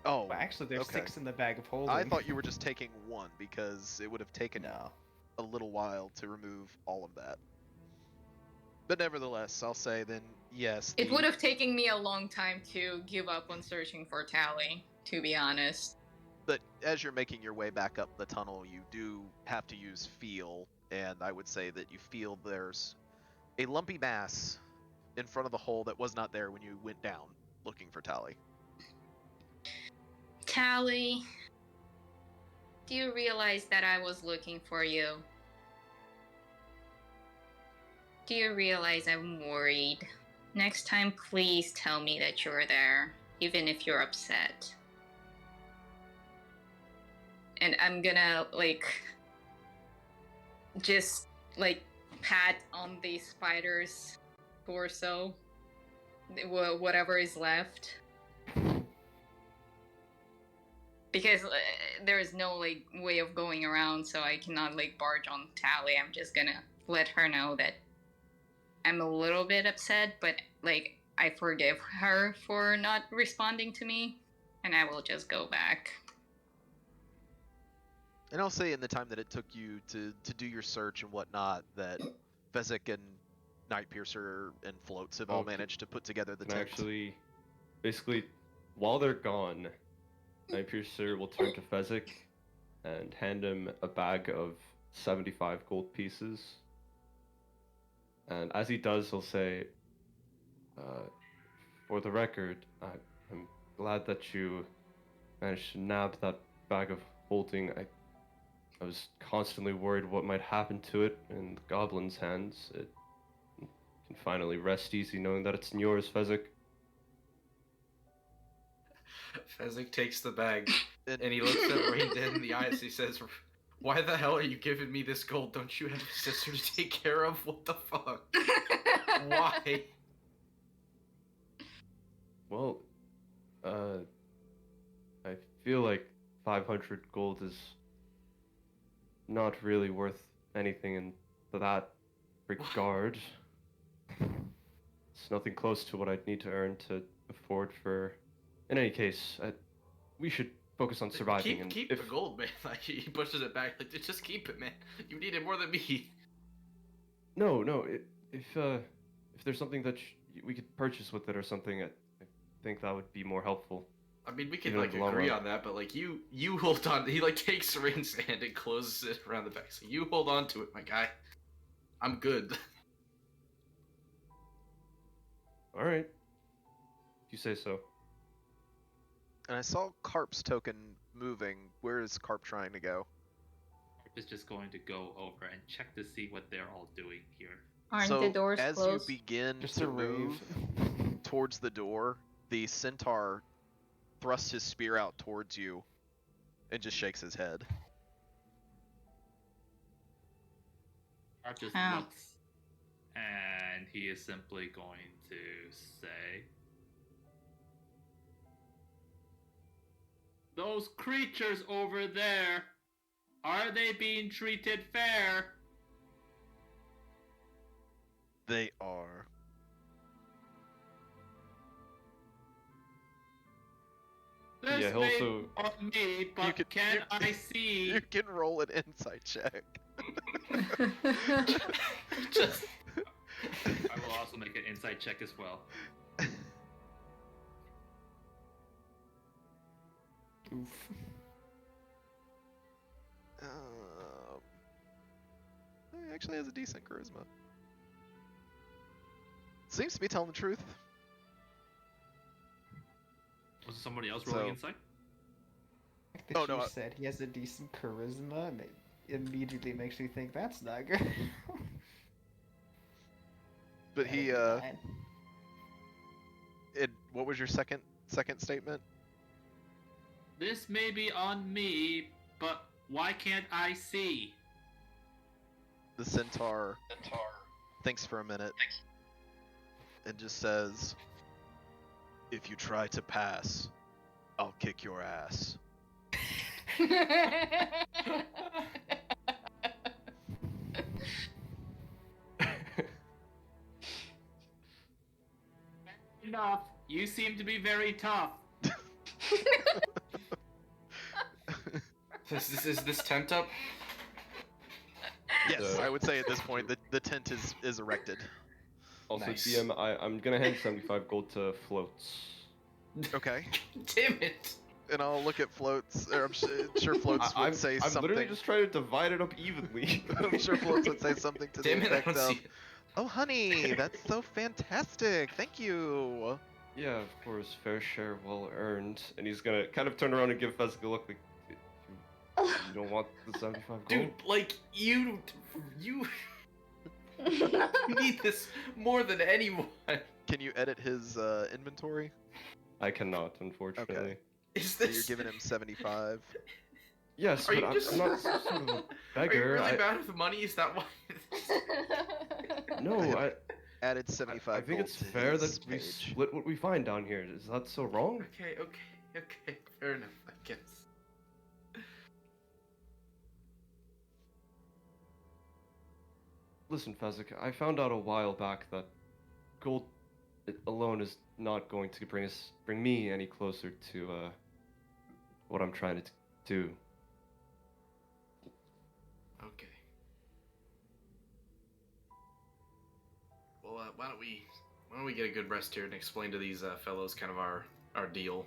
oh, Well, actually, there's okay. 6 in the bag of holding. I thought you were just taking 1 because it would have taken No. a little while to remove all of that. But nevertheless, I'll say then yes. It would have taken me a long time to give up on searching for Tally, to be honest. But as you're making your way back up the tunnel, you do have to use feel, and I would say that you feel there's a lumpy mass in front of the hole that was not there when you went down looking for Tally. Tally. Do you realize that I was looking for you? Do you realize I'm worried? Next time, please tell me that you're there, even if you're upset. And I'm gonna, like, just, like, pat on the spider's torso, whatever is left. Because there is no, like, way of going around, so I cannot, like, barge on Tally. I'm just gonna let her know that I'm a little bit upset, but, like, I forgive her for not responding to me, and I will just go back. And I'll say in the time that it took you to do your search and whatnot, that Fezzik and Nightpiercer and Floats have all managed to put together the tent. Actually, basically, while they're gone, Nightpiercer will turn to Fezzik and hand him a bag of 75 gold pieces. And as he does, he'll say, for the record, I'm glad that you managed to nab that bag of holding. I was constantly worried what might happen to it in the goblin's hands. It can finally rest easy knowing that it's in yours, Fezzik. Fezzik takes the bag, and he looks at Rain dead in the eyes. He says, "Why the hell are you giving me this gold? Don't you have a sister to take care of? What the fuck? Why?" Well, I feel like 500 gold is not really worth anything in that regard. It's nothing close to what I'd need to earn to afford for... In any case, we should focus on surviving. Keep the gold, man. Like, he pushes it back. Like, just keep it, man. You need it more than me. No. If there's something that we could purchase with it or something, I think that would be more helpful. I mean, we can, like, agree on that, but, like, you hold on. He, like, takes Rain's hand and closes it around the back. So you hold on to it, my guy. I'm good. Alright. If you say so. And I saw Carp's token moving. Where is Carp trying to go? Carp is just going to go over and check to see what they're all doing here. Aren't so the doors as closed? you begin Just to a rave. move towards the door, the centaur thrusts his spear out towards you and just shakes his head. Carp just Oh. looks, and he is simply going to say, "Those creatures over there, are they being treated fair?" They are. This Yeah, may also- be on me, but I see? You can roll an insight check. Just... I will also make an insight check as well. Oof. He actually has a decent charisma. Seems to be telling the truth. Was it somebody else rolling So- insight? That Oh, you no, I- said he has a decent charisma, and it immediately makes me think that's not good. But he, Fine. what was your second statement? This may be on me, but why can't I see? The centaur thinks for a minute and just says, "If you try to pass, I'll kick your ass." Enough. You seem to be very tough. Is this tent up? Yes, I would say at this point the tent is erected. Also, Nice. DM, I'm gonna hand 75 gold to Floats. Okay. Damn it! And I'll look at Floats, or I'm sure Floats would say I'm something. literally just trying to divide it up evenly. I'm sure Floats would say something to Damn the it, I effect don't of, see it. "Oh honey, that's so fantastic, thank you." Yeah, of course, fair share, well earned. And he's gonna kind of turn around and give Fezzik a look like, if you don't want the 75 gold? Dude, like you need this more than anyone. Can you edit his inventory? I cannot, unfortunately. Is So this? you're giving him 75. Yes, Are but you I'm, just? I'm not some sort of a Are you beggar. really bad with money? Is that why? No, Added I 75 think gold it's to fair his that we page. split what we find down here. Is that so wrong? Okay. Fair enough, I guess. Listen, Fezzik, I found out a while back that gold alone is not going to bring me any closer to what I'm trying to do. Okay. Well, why don't we get a good rest here and explain to these fellows kind of our deal.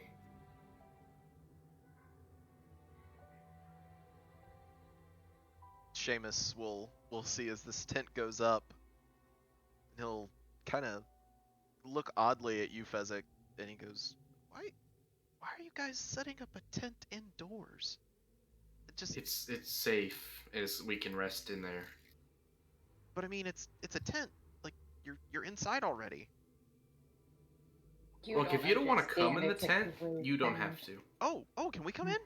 Seamus will see as this tent goes up. He'll kind of look oddly at you, Fezzik, and he goes, "Why are you guys setting up a tent indoors? It just It's safe as we can rest in there. But I mean, it's a tent. Like you're inside already. Look, if you don't want to come in the tent, you don't have to. Oh, can we come in?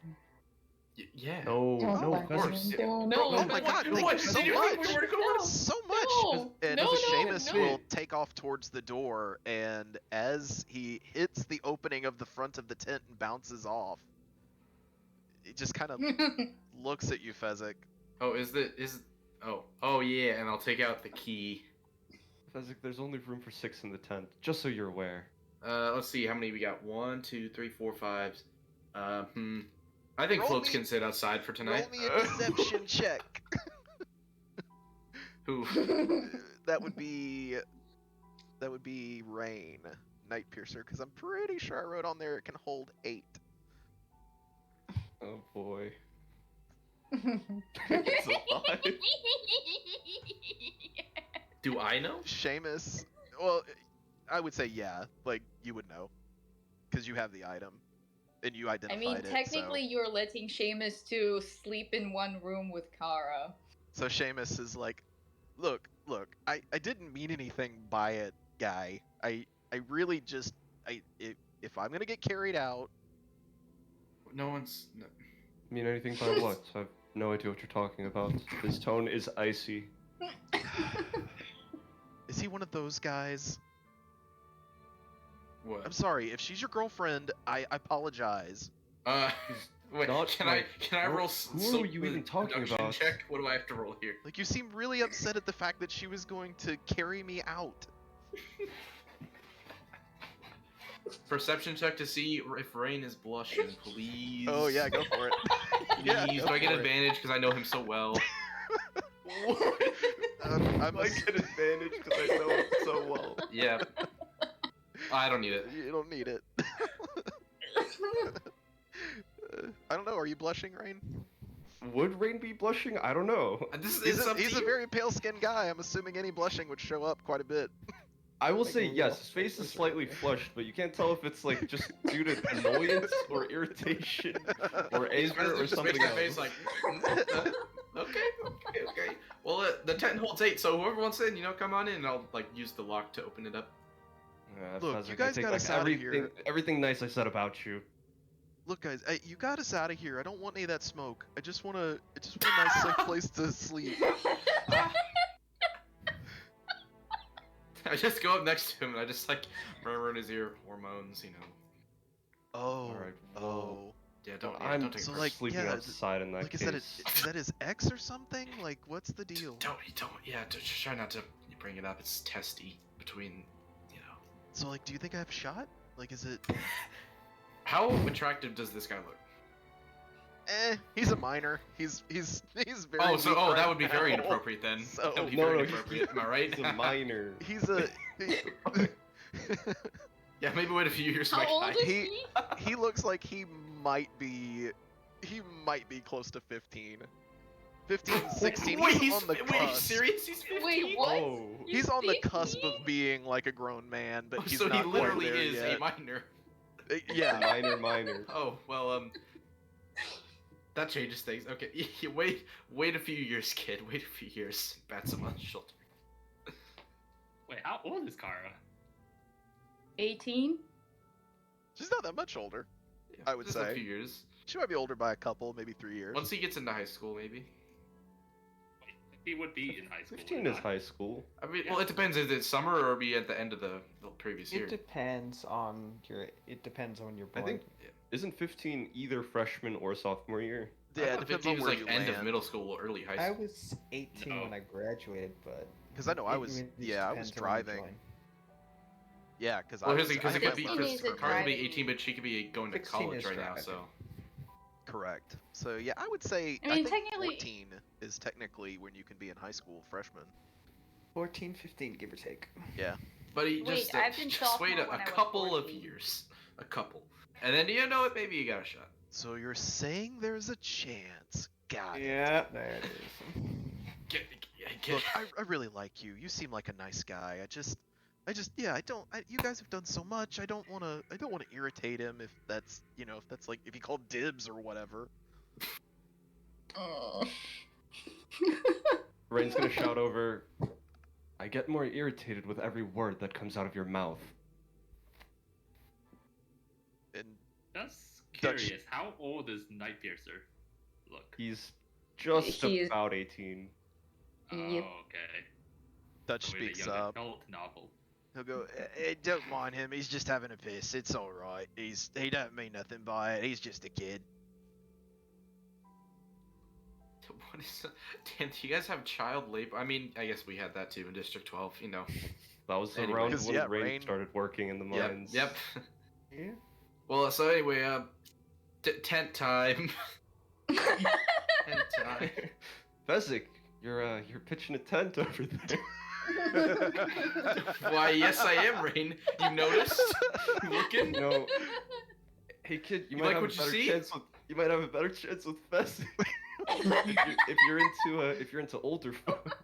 Yeah. No, Oh, Fezzik. of course. No, Oh my God, thank What? you so Did you think much. we were going? So much. No, And no, Seamus no. will take off towards the door, and as he hits the opening of the front of the tent and bounces off, he just kind of looks at you, Fezzik. Oh, Oh yeah, and I'll take out the key. Fezzik, there's only room for 6 in the tent, just so you're aware. Let's see how many we got. 1, 2, 3, 4, 5. I think Roll floats me- can sit outside for tonight. Roll me a deception check. Who? That would be Rain, Night Piercer, because I'm pretty sure I wrote on there it can hold 8. Oh boy. It's a 5. Do I know? Seamus, well, I would say yeah, like you would know, because you have the item, and you I identified mean, it. technically, you're letting Seamus to sleep in one room with Kara. So Seamus is like, look, I didn't mean anything by it, guy. I really just, if I'm gonna get carried out, No one's. No. Mean anything by what? I have no idea what you're talking about. His tone is icy. is he one of those guys? What? I'm sorry, if she's your girlfriend, I apologize. Wait. not Can like- I roll? who are you even talking deduction about? Check. What do I have to roll here? Like, you seem really upset at the fact that she was going to carry me out. Perception check to see if Rain is blushing, please. Oh yeah, go for it. Yeah, Please. go Do I get for it. advantage because I know him so well? I'm I get advantage because I know him so well. Yeah. I don't need it. You don't need it. I don't know. Are you blushing, Rain? Would Rain be blushing? I don't know. This He's is a, up to he's a you. very pale-skinned guy. I'm assuming any blushing would show up quite a bit. I will Like say a yes, rough his face is surface slightly right flushed, but you can't tell if it's like just due to annoyance or irritation or He's anger or just something makes that else. face like, okay. Well, the tent holds 8, so whoever wants in, come on in. And I'll use the lock to open it up. Look, Fezzik, you I guys take got back us outta everything, here. everything nice I said about you. Look, guys, you got us out of here. I don't want any of that smoke. I just want a nice safe place to sleep. I just go up next to him and I just murmur in his ear, hormones, Oh, Alright, well, oh. Yeah, I'm don't take so, it like, personally. sleeping yeah, outside in that Like, case. is that his ex or something? Like, what's the deal? Don't, just try not to bring it up. It's testy between, So, like, do you think I have a shot? Like, is it? How attractive does this guy look? He's a minor. He's very. Oh, weak that right would be very now. inappropriate then. So- That would be No, very no, inappropriate. Am I right? He's a minor. He's a. Yeah, maybe wait a few years. How my old guy. is he? He looks like he might be close to 15. 15, 16. Wait, He's on the wait, cusp. serious? He's 15? Wait, what? Oh. He's on the cusp 15? of being like a grown man, but Oh, he's so not he literally quite there is yet. a minor. Yeah. Minor. Oh, well, That changes things. Okay, wait a few years, kid. Wait a few years. Bats him on the shoulder. Wait, how old is Kara? 18? She's not that much older. Yeah, I would just a say. few years. She might be older by a couple, maybe 3 years. Once he gets into high school, maybe. Wait, he would be in high school. 15 would is not? high school. I mean, well, it depends. Is it summer or be at the end of the previous year? It depends on your. It depends on your I boy. think isn't 15 either freshman or sophomore year? Yeah, it depends on 15 is where like you end land. of middle school or early high I school. was 18 No. when I graduated, but Because I know I it was, really just yeah, I was depends on when you driving. join. Yeah, because Well, I was. because I it had could my be license is because Kara could be driving. 18, but she could be going to 16 college is right now. driving. So Correct. So yeah, I would say I mean, think technically- 14 is technically when you can be in high school, freshman. 14, 15, give or take. Yeah. But he Wait, just, I've been just wait sophomore a when I was couple of 14. years. A couple. And then, you know what, maybe you got a shot. So you're saying there's a chance? Got it. Yeah, there it is. Get, Look, I really like you. You seem like a nice guy. Yeah, you guys have done so much. I don't want to irritate him if that's like if he called dibs or whatever. Rain's gonna shout over. I get more irritated with every word that comes out of your mouth. And Just Dutch- curious, how old is Nightpiercer? Look. He's just He is- about 18. Oh, Yep. okay. Dutch Probably the speaks young up. adult novel. He'll go, don't mind him. He's just having a piss. It's all right. He don't mean nothing by it. He's just a kid. What is Damn, do you guys have child labor? I mean, I guess we had that too in District 12, you know. That was Anyway. around 'Cause, when yeah, Rain Rain- started working in the Yep, mines. yep. Yeah. Well, so anyway, tent time. Tent time. Fezzik, you're pitching a tent over there. Why, yes I am, Rain. You noticed? You looking? No. Hey kid, you You might like have a what you better see? chance with Fezzik. if you're into older folk.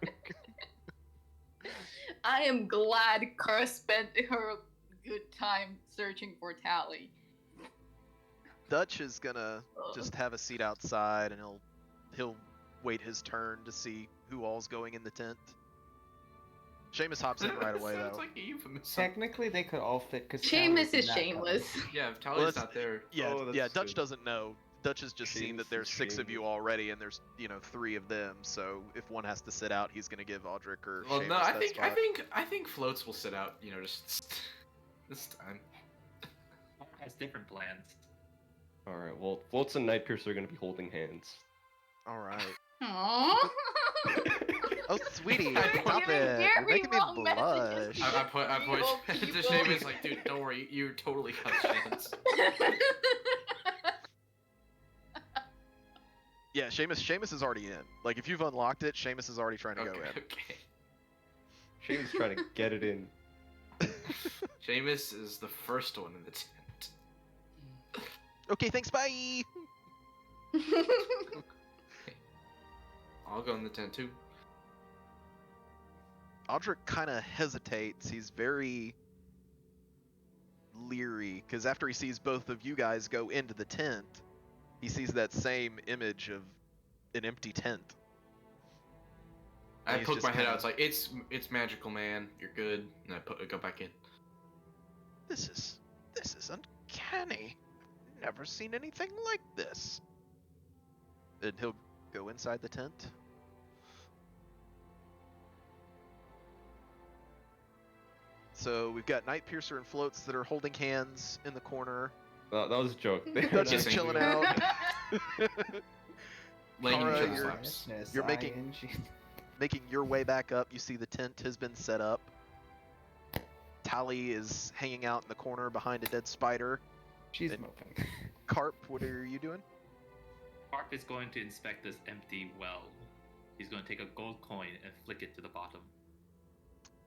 I am glad Kara spent her good time searching for Tally. Dutch is gonna just have a seat outside, and he'll wait his turn to see who all's going in the tent. Seamus hops in right away Sounds though. like a euphemism. Technically, they could all fit because Seamus is shameless. Yeah, if Well, Tally's that's- not there. Yeah, Oh, that's yeah. Dutch good. doesn't know. Dutch has just seen Seamus that there's is 6 of you shameless. already, and there's 3 of them. So if one has to sit out, he's gonna give Audric or Well, Seamus no, I that think spot. I think floats will sit out. You know, just this time. Has different plans. Alright, well, Floats and Nightpiercer are gonna be holding hands. All right. Aww. Oh, sweetie, You're stop giving it! You're very making me wrong messages. blush. I point Evil to people. Seamus like, dude, don't worry, you totally got a chance. Yeah, Seamus is already in. Like, if you've unlocked it, Seamus is already trying to Okay, go in. okay. Seamus trying to get it in. Seamus is the first one in the tent. Okay, thanks, bye! I'll go in the tent too. Audric kind of hesitates. He's very leery, because after he sees both of you guys go into the tent, he sees that same image of an empty tent. I He's poke just my head kinda- out. It's like it's magical, man. You're good. And I go back in. This is uncanny. Never seen anything like this. And he'll go inside the tent. So we've got Nightpiercer and Floats that are holding hands in the corner. That was a joke. Dutch is Kissing. chilling out. Laying Kara, each other's you're- laps. you're making- Making your way back up, you see the tent has been set up. Tally is hanging out in the corner behind a dead spider. She's And- moping. Carp, what are you doing? Harp is going to inspect this empty well. He's going to take a gold coin and flick it to the bottom.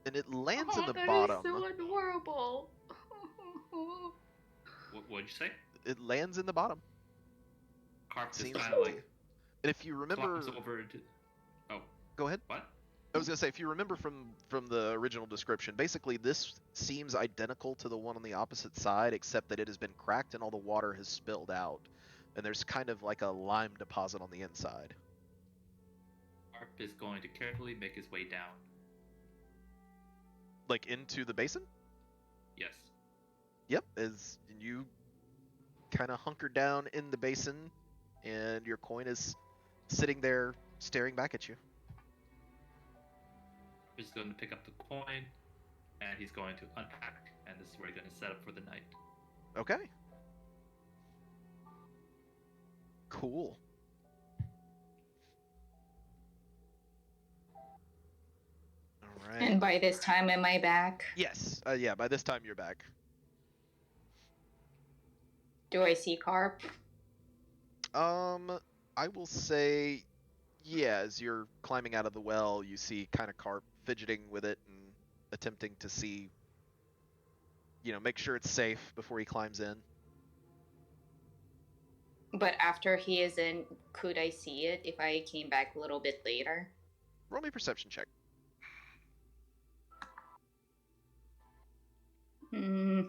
And it lands in the that is bottom. so adorable. What'd you say? It lands in the bottom. Harp just Seems kind of like And if you remember, flops over to. Oh, go ahead. what? I was gonna say, if you remember from the original description, basically this seems identical to the one on the opposite side, except that it has been cracked and all the water has spilled out. and there's kind of like a lime deposit on the inside. Harp is going to carefully make his way down. Like into the basin? Yes. Yep, as you kind of hunker down in the basin, and your coin is sitting there staring back at you. He's going to pick up the coin, and he's going to unpack, and this is where he's going to set up for the night. Okay. Cool. All right. And by this time, am I back? Yes. Yeah, by this time you're back. Do I see Carp? I will say, yeah, as you're climbing out of the well, you see kind of Carp fidgeting with it and attempting to see, make sure it's safe before he climbs in. But after he is in, could I see it if I came back a little bit later? Roll me a perception check. Mm,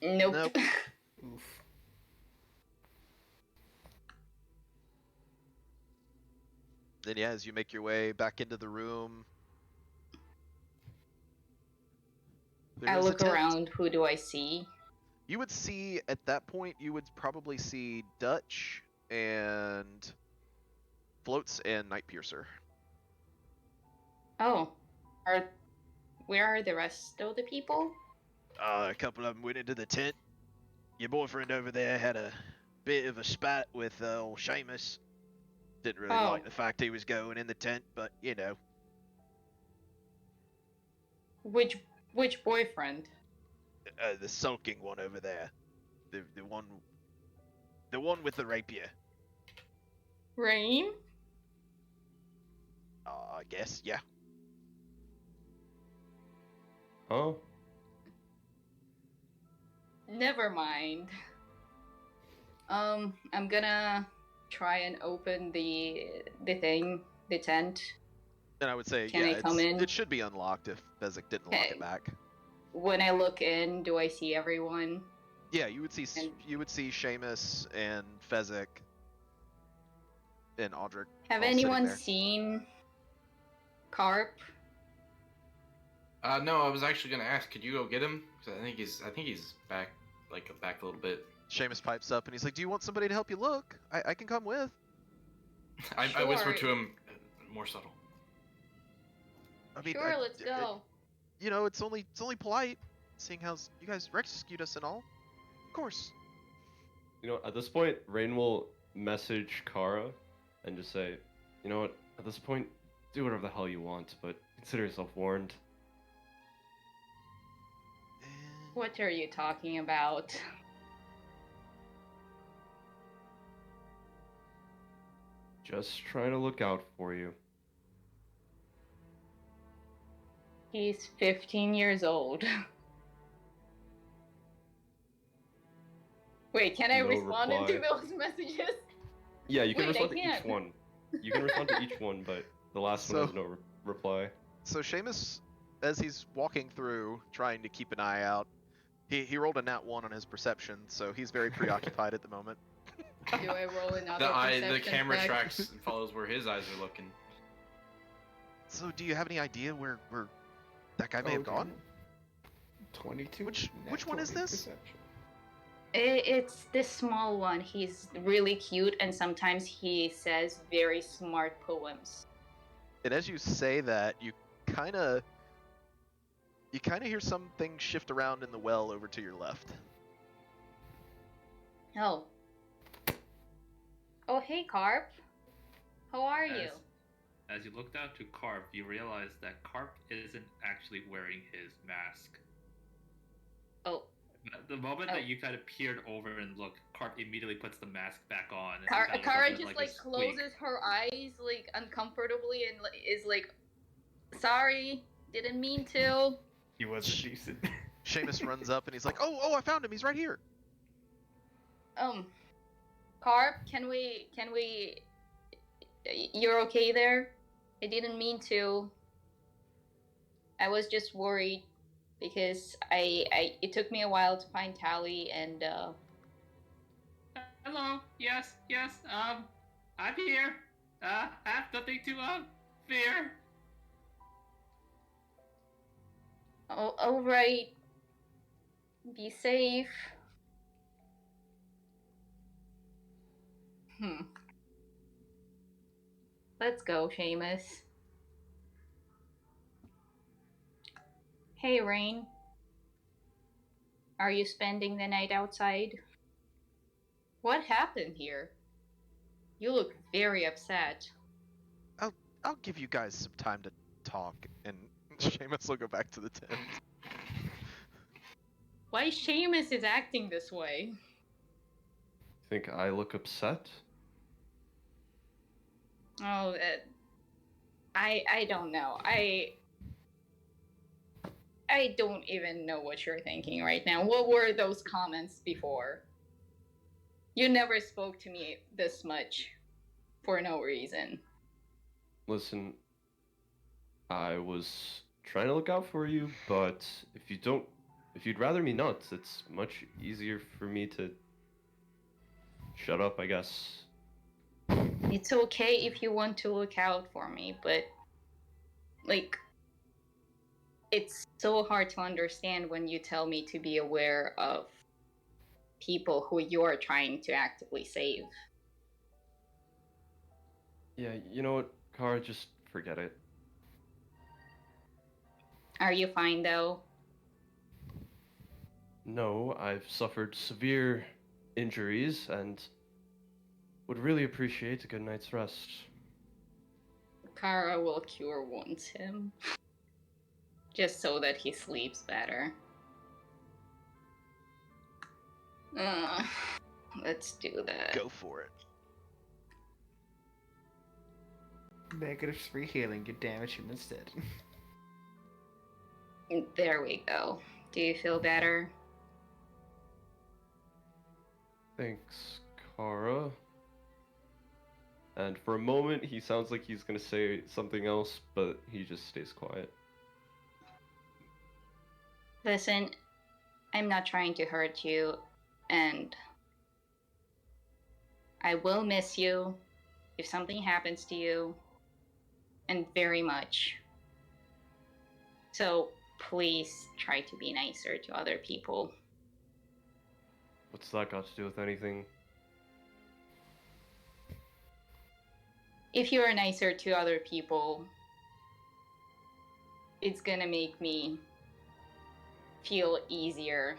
Mm, nope. Nope. Oof. Then yeah, as you make your way back into the room, there I is a look tent. around. Who do I see? You would see, at that point, you would probably see Dutch and Floats and Night Piercer. Oh, where are the rest of the people? A couple of them went into the tent. Your boyfriend over there had a bit of a spat with old Seamus. Didn't really Oh. like the fact he was going in the tent, but Which boyfriend? the sulking one over there, the one with the rapier. Rain? I guess, yeah. Oh, Never mind. I'm gonna try and open the tent. And I would say, Can I come in? it should be unlocked if Bezic didn't lock Okay. it back. When I look in, do I see everyone? Yeah, you would see And- Seamus and Fezzik and Audric. Have all sitting anyone there. seen Carp? No, I was actually gonna ask. Could you go get him? 'Cause I think he's back, back a little bit. Seamus pipes up and he's like, "Do you want somebody to help you look? I can come with." I whispered Sure. to him, more subtle. I mean, Sure, let's go. It's only polite, seeing how you guys rescued us and all. Of course. at this point, Rain will message Kara and just say, you know what, at this point, do whatever the hell you want, but consider yourself warned. What are you talking about? Just trying to look out for you. He's 15 years old. Wait, can I No respond to reply. those messages? Yeah, you can Wait, I respond to each can't. one. You can respond to each one, but the last one has no reply. So Seamus, as he's walking through, trying to keep an eye out, he rolled a nat 1 on his perception, so he's very preoccupied at the moment. Do I roll another The perception camera check? tracks and follows where his eyes are looking. So do you have any idea where that guy may have Oh, gone? damn. 22. Which Nat one is 20 this? perception. It's this small one. He's really cute, and sometimes he says very smart poems. And as you say that, you kind of hear something shift around in the well over to your left. Oh. Oh, hey, Carp. How are you? As you look down to Carp, you realize that Carp isn't actually wearing his mask. Oh, But the moment Oh. that you kind of peered over and looked, Carp immediately puts the mask back on. And Kara kind of does just a squeak. closes her eyes uncomfortably and is like, "Sorry, didn't mean to." He wasn't decent. Seamus runs up and he's like, "Oh, I found him. He's right here." Carp, can we? You're okay there? I didn't mean to. I was just worried because it took me a while to find Tally, and Hello. Yes. I'm here. I have nothing to fear. Oh, all right. Be safe. Let's go, Seamus. Hey, Rain. Are you spending the night outside? What happened here? You look very upset. I'll give you guys some time to talk, and Seamus will go back to the tent. Why Seamus is acting this way? Think I look upset? Oh, I don't know. I don't even know what you're thinking right now. What were those comments before? You never spoke to me this much for no reason. Listen, I was trying to look out for you, but if you'd rather me not, it's much easier for me to shut up, I guess. It's okay if you want to look out for me, but like, it's so hard to understand when you tell me to be aware of people who you're trying to actively save. Yeah, you know what, Kara, just forget it. Are you fine though? No, I've suffered severe injuries and would really appreciate a good night's rest. Kara will cure wounds him. Just so that he sleeps better. Let's do that. Go for it. -3 healing, you damage him instead. There we go. Do you feel better? Thanks, Kara. And for a moment, he sounds like he's gonna say something else, but he just stays quiet. Listen, I'm not trying to hurt you, and I will miss you if something happens to you, and very much. So please try to be nicer to other people. What's that got to do with anything? If you're nicer to other people, it's gonna make me feel easier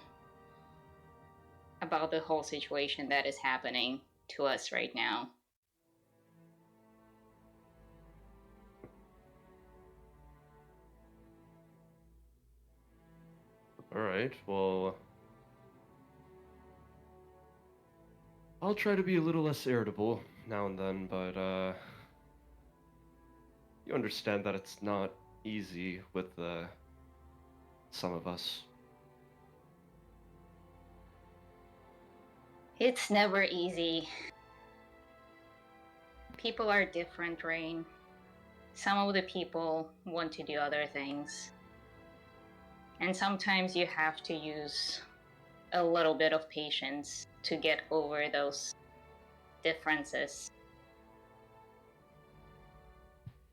about the whole situation that is happening to us right now. Alright, well... I'll try to be a little less irritable now and then, but, you understand that it's not easy with, some of us. It's never easy. People are different, Rain. Some of the people want to do other things. And sometimes you have to use a little bit of patience to get over those differences.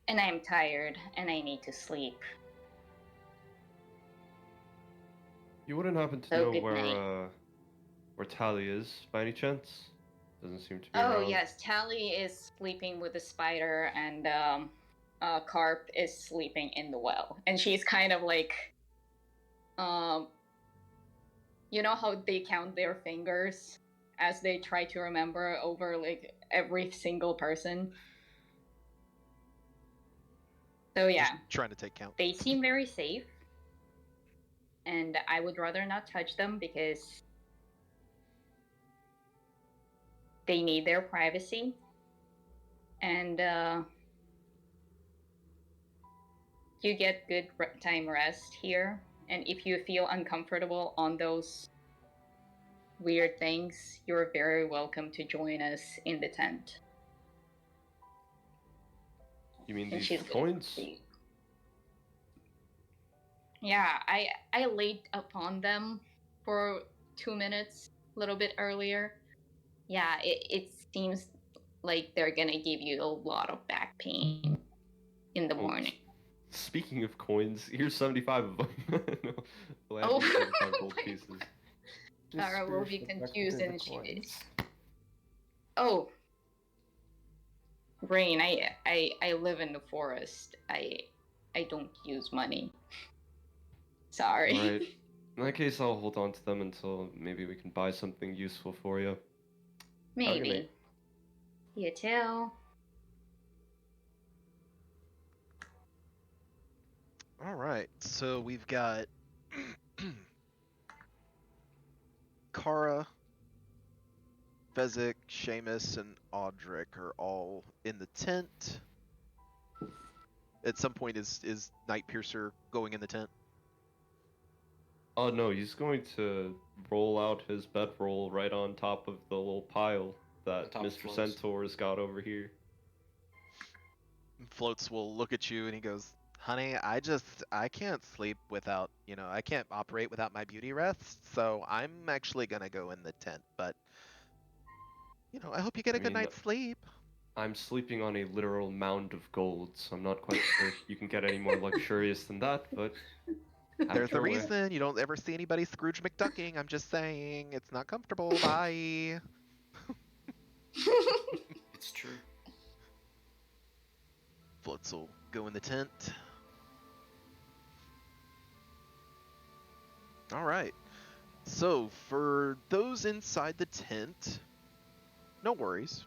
And I'm tired and I need to sleep. You wouldn't happen to Oh, know good night. where Tally is, by any chance? Doesn't seem to be Oh around. yes, Tally is sleeping with the spider, and Carp is sleeping in the well. And she's kind of like, you know how they count their fingers as they try to remember over like every single person? So yeah, Just trying to take count. they seem very safe. And I would rather not touch them because they need their privacy. And you get good time rest here. And if you feel uncomfortable on those weird things, you're very welcome to join us in the tent. You mean And these she's gonna coins? sleep. Yeah, I laid upon them for 2 minutes, a little bit earlier. Yeah, it seems like they're gonna give you a lot of back pain in the Oh, morning. Speaking of coins, here's 75 of them. No, we'll hand Oh, you 75 gold my pieces. Just Tara will be spiritual confused back to and the she coins. Oh, Rain, I live in the forest. I don't use money. Sorry. Alright. In that case, I'll hold on to them until maybe we can buy something useful for you. Maybe. You too. All right, so we've got Kara, Fezzik, Seamus, and Audric are all in the tent. At some point, is Nightpiercer going in the tent? Oh no, he's going to roll out his bedroll right on top of the little pile that On top of Mr. Floats. Centaur's got over here. Floats will look at you and he goes, "Honey, I can't sleep without, I can't operate without my beauty rest, so I'm actually gonna go in the tent, but, I hope you get a I good mean, night's sleep." I'm sleeping on a literal mound of gold, so I'm not quite sure if you can get any more luxurious than that, but have There's it a your way. reason you don't ever see anybody Scrooge McDucking. I'm just saying, it's not comfortable. Bye. It's true. Floats will go in the tent. All right. So, for those inside the tent, no worries.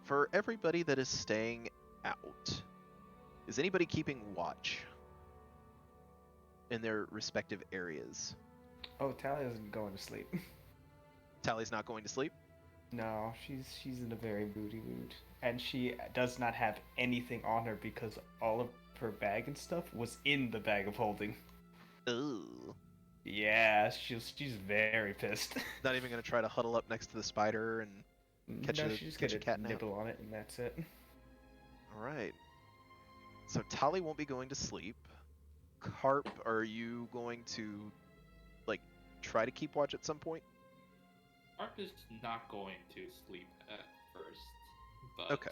For everybody that is staying out, is anybody keeping watch in their respective areas? Oh, Tally isn't going to sleep. Tally's not going to sleep? No, she's in a very moody mood, and she does not have anything on her because all of her bag and stuff was in the bag of holding. Ooh. Yeah, she's very pissed. Not even going to try to huddle up next to the spider and catch no, a she's just catch a gonna cat nap? nibble on it, and that's it. All right. So Tally won't be going to sleep. Carp, are you going to try to keep watch at some point? Harp is not going to sleep at first, but Okay.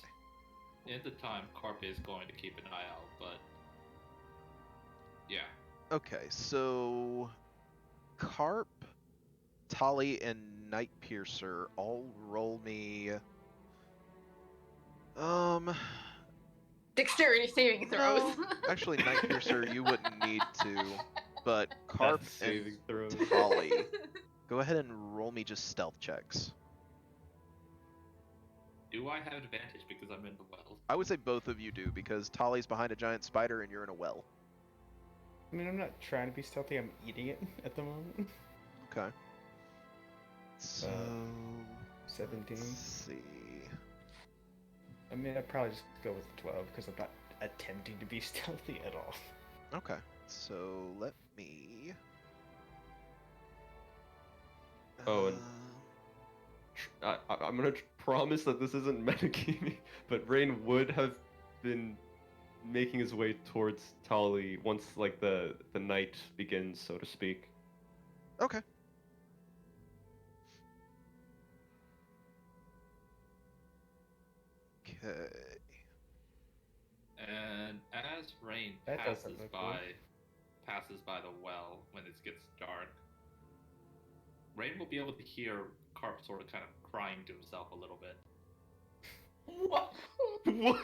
at the time, Carp is going to keep an eye out, but yeah. Okay, so Carp, Tally, and Nightpiercer all roll me. Dexterity saving throws. No, actually, Nightpiercer, you wouldn't need to, but Carp Death and saving throws. Tally, go ahead and roll me just stealth checks. Do I have advantage because I'm in the well? I would say both of you do, because Tolly's behind a giant spider and you're in a well. I mean, I'm not trying to be stealthy. I'm eating it at the moment. Okay. So 17. let's see. I mean, I'd probably just go with 12 because I'm not attempting to be stealthy at all. Okay. So let me. Oh, and I'm gonna promise that this isn't metagaming, but Rain would have been making his way towards Tali once the night begins, so to speak. Okay. Okay. And as Rain That doesn't passes look by the well when it gets dark, Rain will be able to hear Carp sort of kind of crying to himself a little bit. What? What?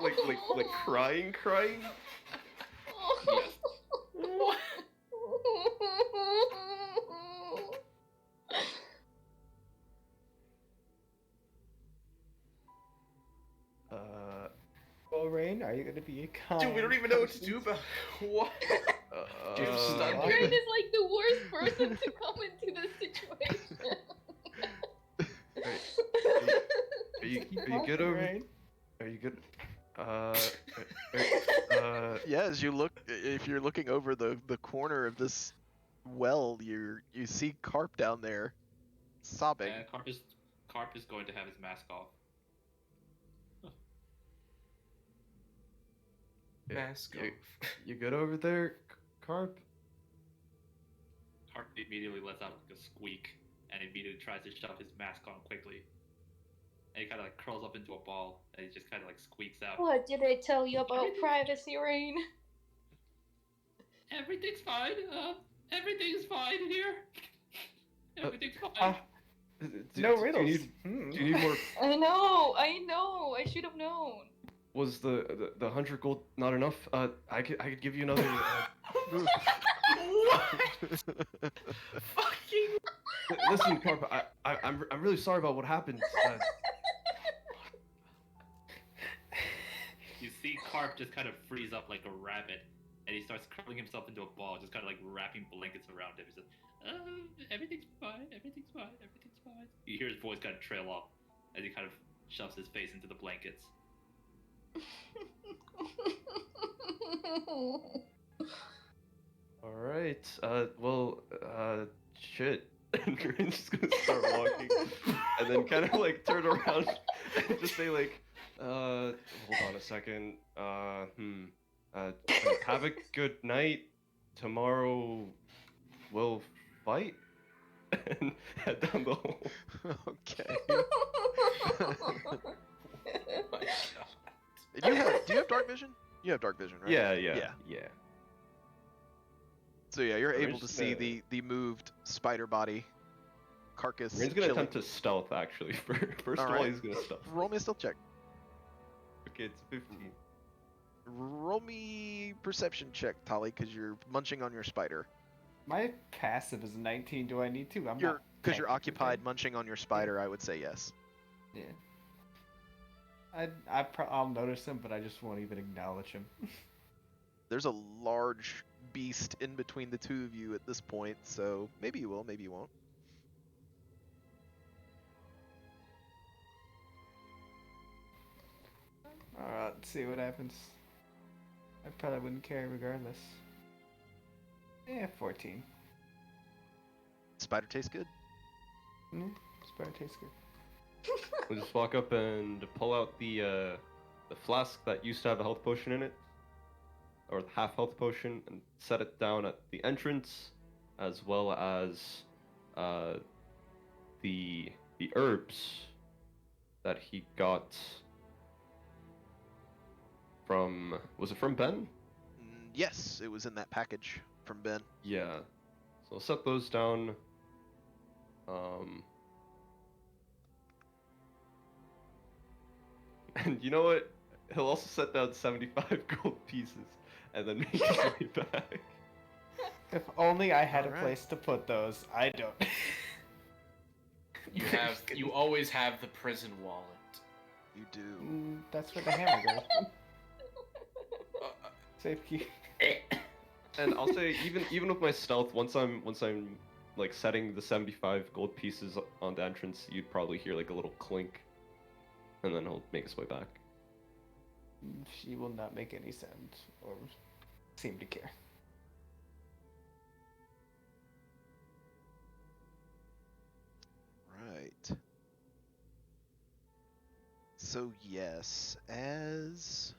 like crying? Yes. What? Well, Rain, are you gonna be a kind Dude, we don't even know what to person? do about what. Just stunned. Rain is like the worst person to come into this situation. Are you Keep good talking, over? Rain. Are you good? Yeah, as you look, if you're looking over the corner of this well, you see Carp down there, sobbing. And Carp is going to have his mask off. Mask you, off. you good over there, Carp? Carp immediately lets out like a squeak and immediately tries to shove his mask on quickly. And he kind of like curls up into a ball, and he just kind of like squeaks out, What did I tell you about privacy, Rain? "Everything's fine. Everything's fine here. Everything's fine." No Do riddles. you need more? I know. I should have known. Was the 100 gold not enough? I could give you another. Fucking. Listen, Carp. I'm really sorry about what happened. You see Carp just kind of freeze up like a rabbit, and he starts curling himself into a ball, just kind of like wrapping blankets around him. He's like, "Everything's fine. Everything's fine. Everything's fine." You hear his voice kind of trail off as he kind of shoves his face into the blankets. All right. Shit. And Corinne's just gonna start walking, and then kind of like turn around and just say like, hold on a second. Have a good night. Tomorrow we'll fight. And head down the hole. Okay. Oh my god. Do you have dark vision? You have dark vision, right? Yeah. So yeah, you're able to Rain's see gonna- the moved spider body carcass. Rain's gonna chilling. attempt to stealth actually. First of all, Alright. he's gonna stealth. Roll me a stealth check. Okay, it's 15. Roll me perception check, Tali, because you're munching on your spider. My passive is 19. Do I need to? I'm Because not. you're technically occupied dead. munching on your spider, I would say yes. Yeah. I'll notice him, but I just won't even acknowledge him. There's a large beast in between the two of you at this point, so maybe you will, maybe you won't. Alright, let's see what happens. I probably wouldn't care regardless. Yeah, 14. Spider tastes good. Mm, spider tastes good. We'll just walk up and pull out the flask that used to have a health potion in it, or the half health potion, and set it down at the entrance, as well as the herbs that he got from, was it from Ben? Yes, it was in that package from Ben. Yeah. So I'll set those down. And you know what? He'll also set down 75 gold pieces and then make his way back. If only I had Alright. a place to put those. I don't. You always have the prison wallet. You do. That's where the hammer goes. Safe key. And I'll say even with my stealth, once I'm like setting the 75 gold pieces on the entrance, you'd probably hear like a little clink, and then he'll make his way back. She will not make any sound or seem to care. Right. So yes, as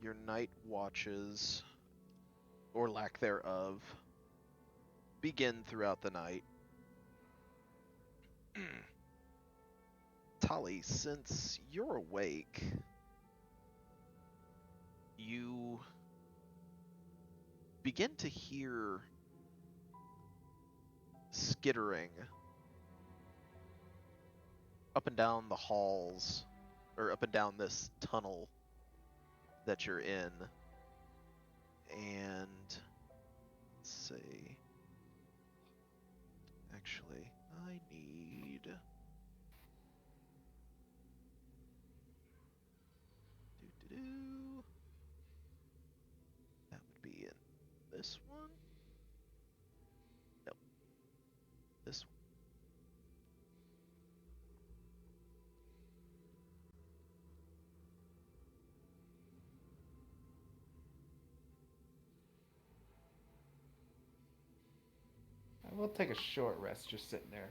your night watches, or lack thereof, begin throughout the night, Tali, since you're awake, you begin to hear skittering up and down the halls, or up and down this tunnel that you're in. And let's see. Actually, I need that would be in this one. Nope. This one. I will take a short rest just sitting there.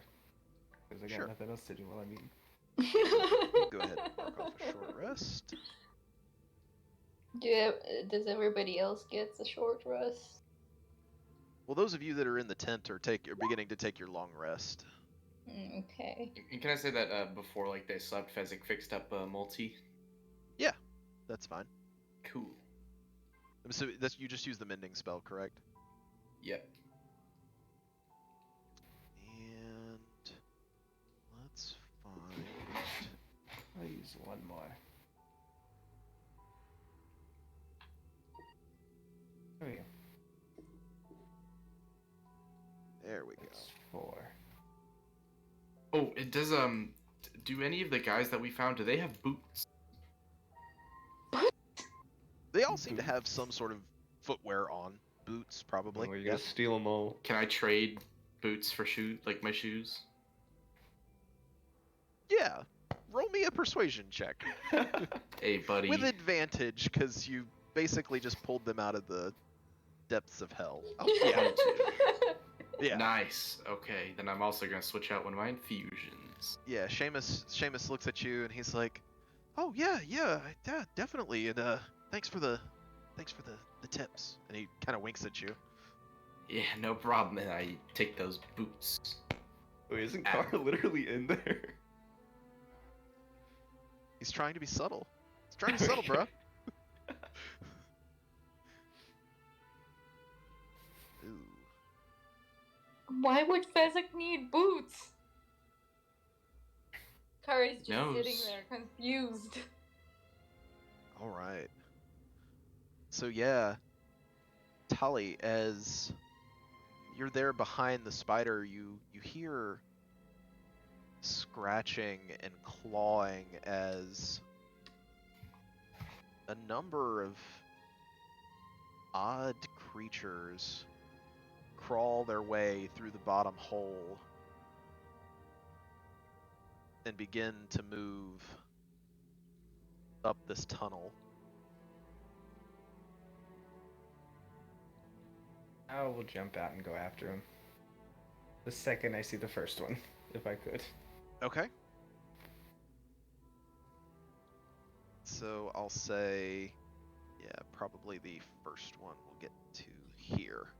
Because I got Sure. nothing else to do while I'm eating. Go ahead and mark off a short rest. Does everybody else get the short rest? Well, those of you that are in the tent are beginning to take your long rest. Okay. And can I say that before like they slept, Fezzik fixed up multi? Yeah, that's fine. Cool. So you just use the mending spell, correct? Yep. And let's find. I'll use one more. There we go. There we go. That's 4. Oh, it does. Do any of the guys that we found, do they have boots? They all seem to have some sort of footwear on. Boots, probably. Oh, you're Yeah. gonna steal them all. Can I trade boots for shoes, like my shoes? Yeah. Roll me a persuasion check. Hey, buddy. With advantage, because you basically just pulled them out of the depths of hell. Oh, yeah. Yeah. Nice. Okay, then I'm also gonna switch out one of my infusions. Yeah, Seamus looks at you and he's like, "Oh yeah, definitely. And thanks for the tips." And he kind of winks at you. Yeah, no problem. And I take those boots. Wait, isn't Kara literally in there? He's trying to be subtle. He's trying to be subtle, bro. Ooh. Why would Fezzik need boots? Kara's just Knows. sitting there confused. All right. So yeah, Tali, as you're there behind the spider, you hear scratching and clawing as a number of odd creatures crawl their way through the bottom hole and begin to move up this tunnel. I will jump out and go after him. The second I see the first one, if I could. Okay. So I'll say, yeah, probably the first one we'll get to here.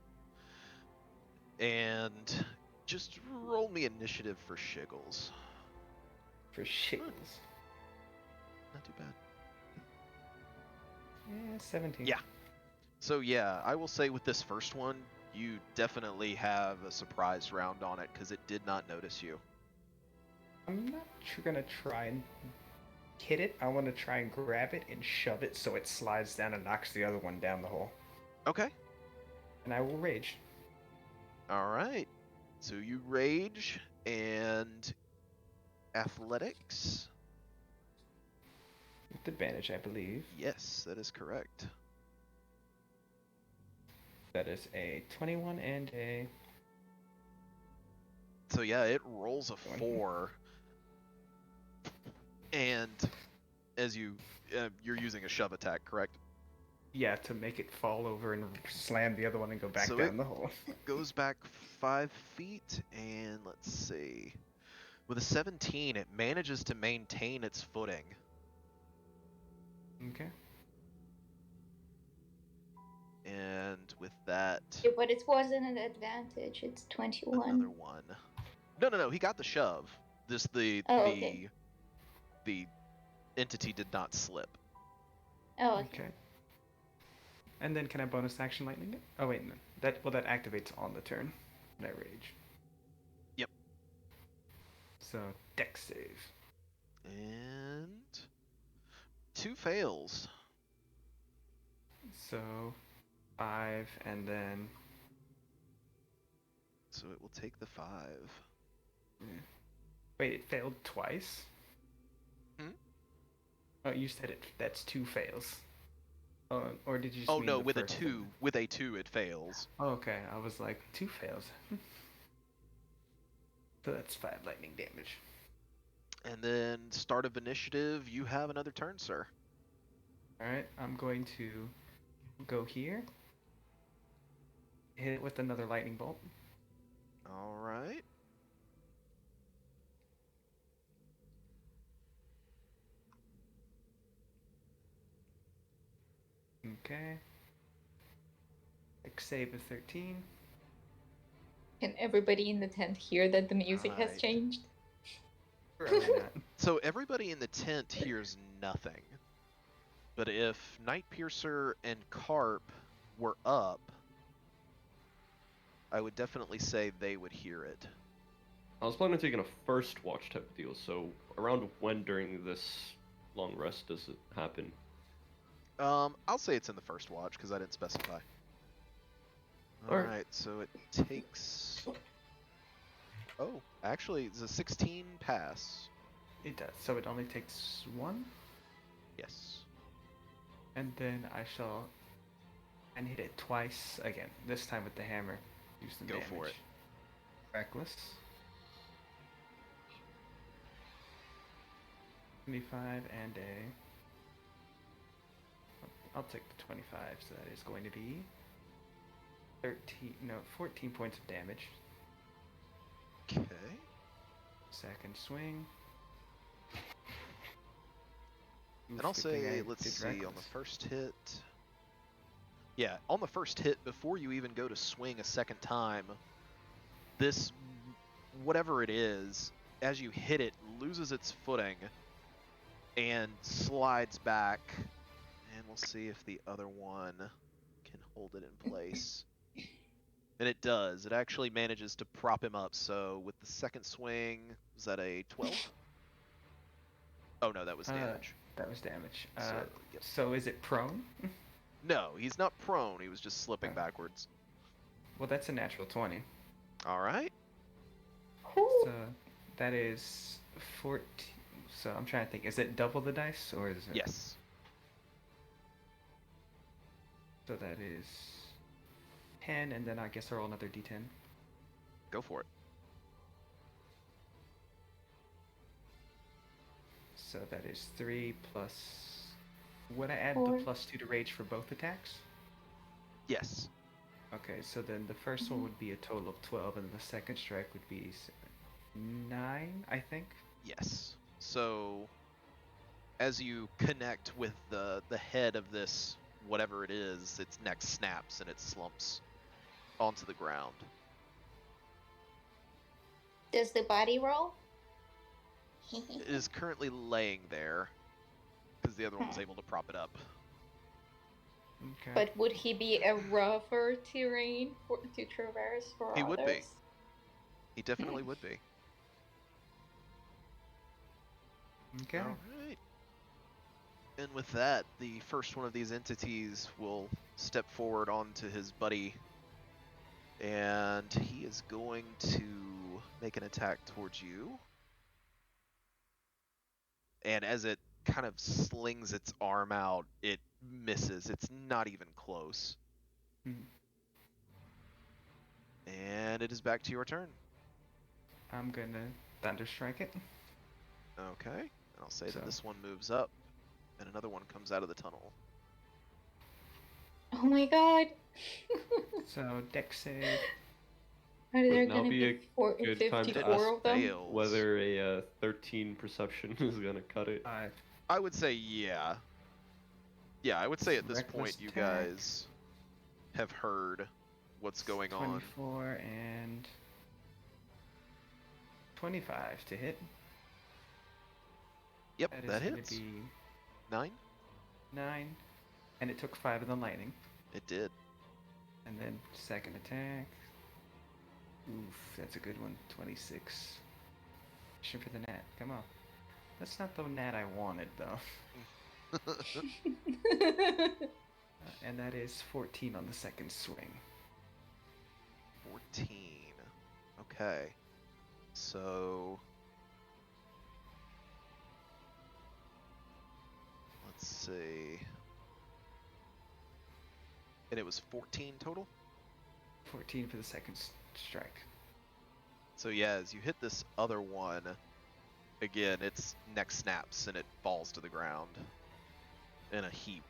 And just roll me initiative for Shiggles. For shiggles. Not too bad. Yeah, 17. Yeah. So yeah, I will say with this first one, you definitely have a surprise round on it because it did not notice you. I'm not gonna try and hit it. I want to try and grab it and shove it so it slides down and knocks the other one down the hole. Okay. And I will rage. All right. So you rage and athletics. With advantage, I believe. Yes, that is correct. That is a 21 and a... So yeah, it rolls a 4. And as you're using a shove attack, correct? Yeah, to make it fall over and slam the other one and go back So down the hole. Goes back 5 feet, and let's see. With a 17, it manages to maintain its footing. Okay. And with that, Yeah, but it wasn't an advantage. It's 21. another one. No. He got the shove. Okay. The entity did not slip. Oh, okay. Okay. And then can I bonus action lightning it? Oh wait, no. That activates on the turn. That rage. Yep. So dex save. And 2 fails. So 5 and then So it will take the 5. wait, it failed twice? Hmm? Oh, you said it. That's 2 fails. Or did you just Oh mean no, the with a first 2, one? with a 2 it fails. Oh, okay, I was like 2 fails. So that's 5 lightning damage. And then start of initiative, you have another turn, sir. Alright, I'm going to go here. Hit it with another lightning bolt. All right. Okay. Dex save of 13. Can everybody in the tent hear that the music has Right. changed? Probably not. So everybody in the tent hears nothing. But if Night Piercer and Carp were up, I would definitely say they would hear it. I was planning on taking a first watch type of deal, so around when during this long rest does it happen? I'll say it's in the first watch because I didn't specify. Alright. Alright, so it takes... Oh, actually, it's a 16 pass. It does. So it only takes one, Yes. and then I shall and hit it twice again. This time with the hammer. Use the Go damage. for it. Reckless. 25 and a. I'll take the 25, so that is going to be 14 points of damage. Okay. Second swing. And I'll Oof, good thing say, I let's did see, on the reckless. first hit... Yeah, on the first hit, before you even go to swing a second time, this, whatever it is, as you hit it, loses its footing and slides back. And we'll see if the other one can hold it in place. And it does. It actually manages to prop him up. So with the second swing, was that a 12? Oh no, that was damage. That was damage. Yep. So is it prone? No, he's not prone. He was just slipping Oh. backwards. Well, that's a natural 20. All right. So that is 14. So I'm trying to think. Is it double the dice or is it? Yes. So that is 10, and then I guess I roll another d10. Go for it. So that is 3 plus. Would I add 4. the +2 to rage for both attacks? Yes. Okay, so then the first one would be a total of 12, and the second strike would be 9, I think. Yes. So as you connect with the head of this whatever it is, its neck snaps and it slumps onto the ground. Does the body roll? It is currently laying there because the other one was able to prop it up. Okay. But would he be a rougher terrain to traverse for He others? would be. He definitely would be. Okay. All right. And with that, the first one of these entities will step forward onto his buddy, and he is going to make an attack towards you. And as it kind of slings its arm out, it misses. It's not even close. Hmm. And it is back to your turn. I'm gonna Thunderstrike it. Okay. And I'll say So- that this one moves up, and another one comes out of the tunnel. Oh my god! So Dex save. Are there now gonna be be a good time to 54 of them? Fails. Whether a 13 perception is gonna cut it. 5. I would say yeah. Yeah, I would say at this Reckless point you attack. guys have heard what's going on. 24 and 25 to hit. Yep, That is that gonna hits. be 9? 9, and it took 5 of the lightning. It did. And then second attack. Oof, that's a good one. 26. Shoot for the nat. Come on. That's not the nat I wanted, though. And that is 14 on the second swing. 14. Okay. So let's see. And it was 14 total? 14 for the second strike. So yeah, as you hit this other one, again, its neck snaps and it falls to the ground in a heap.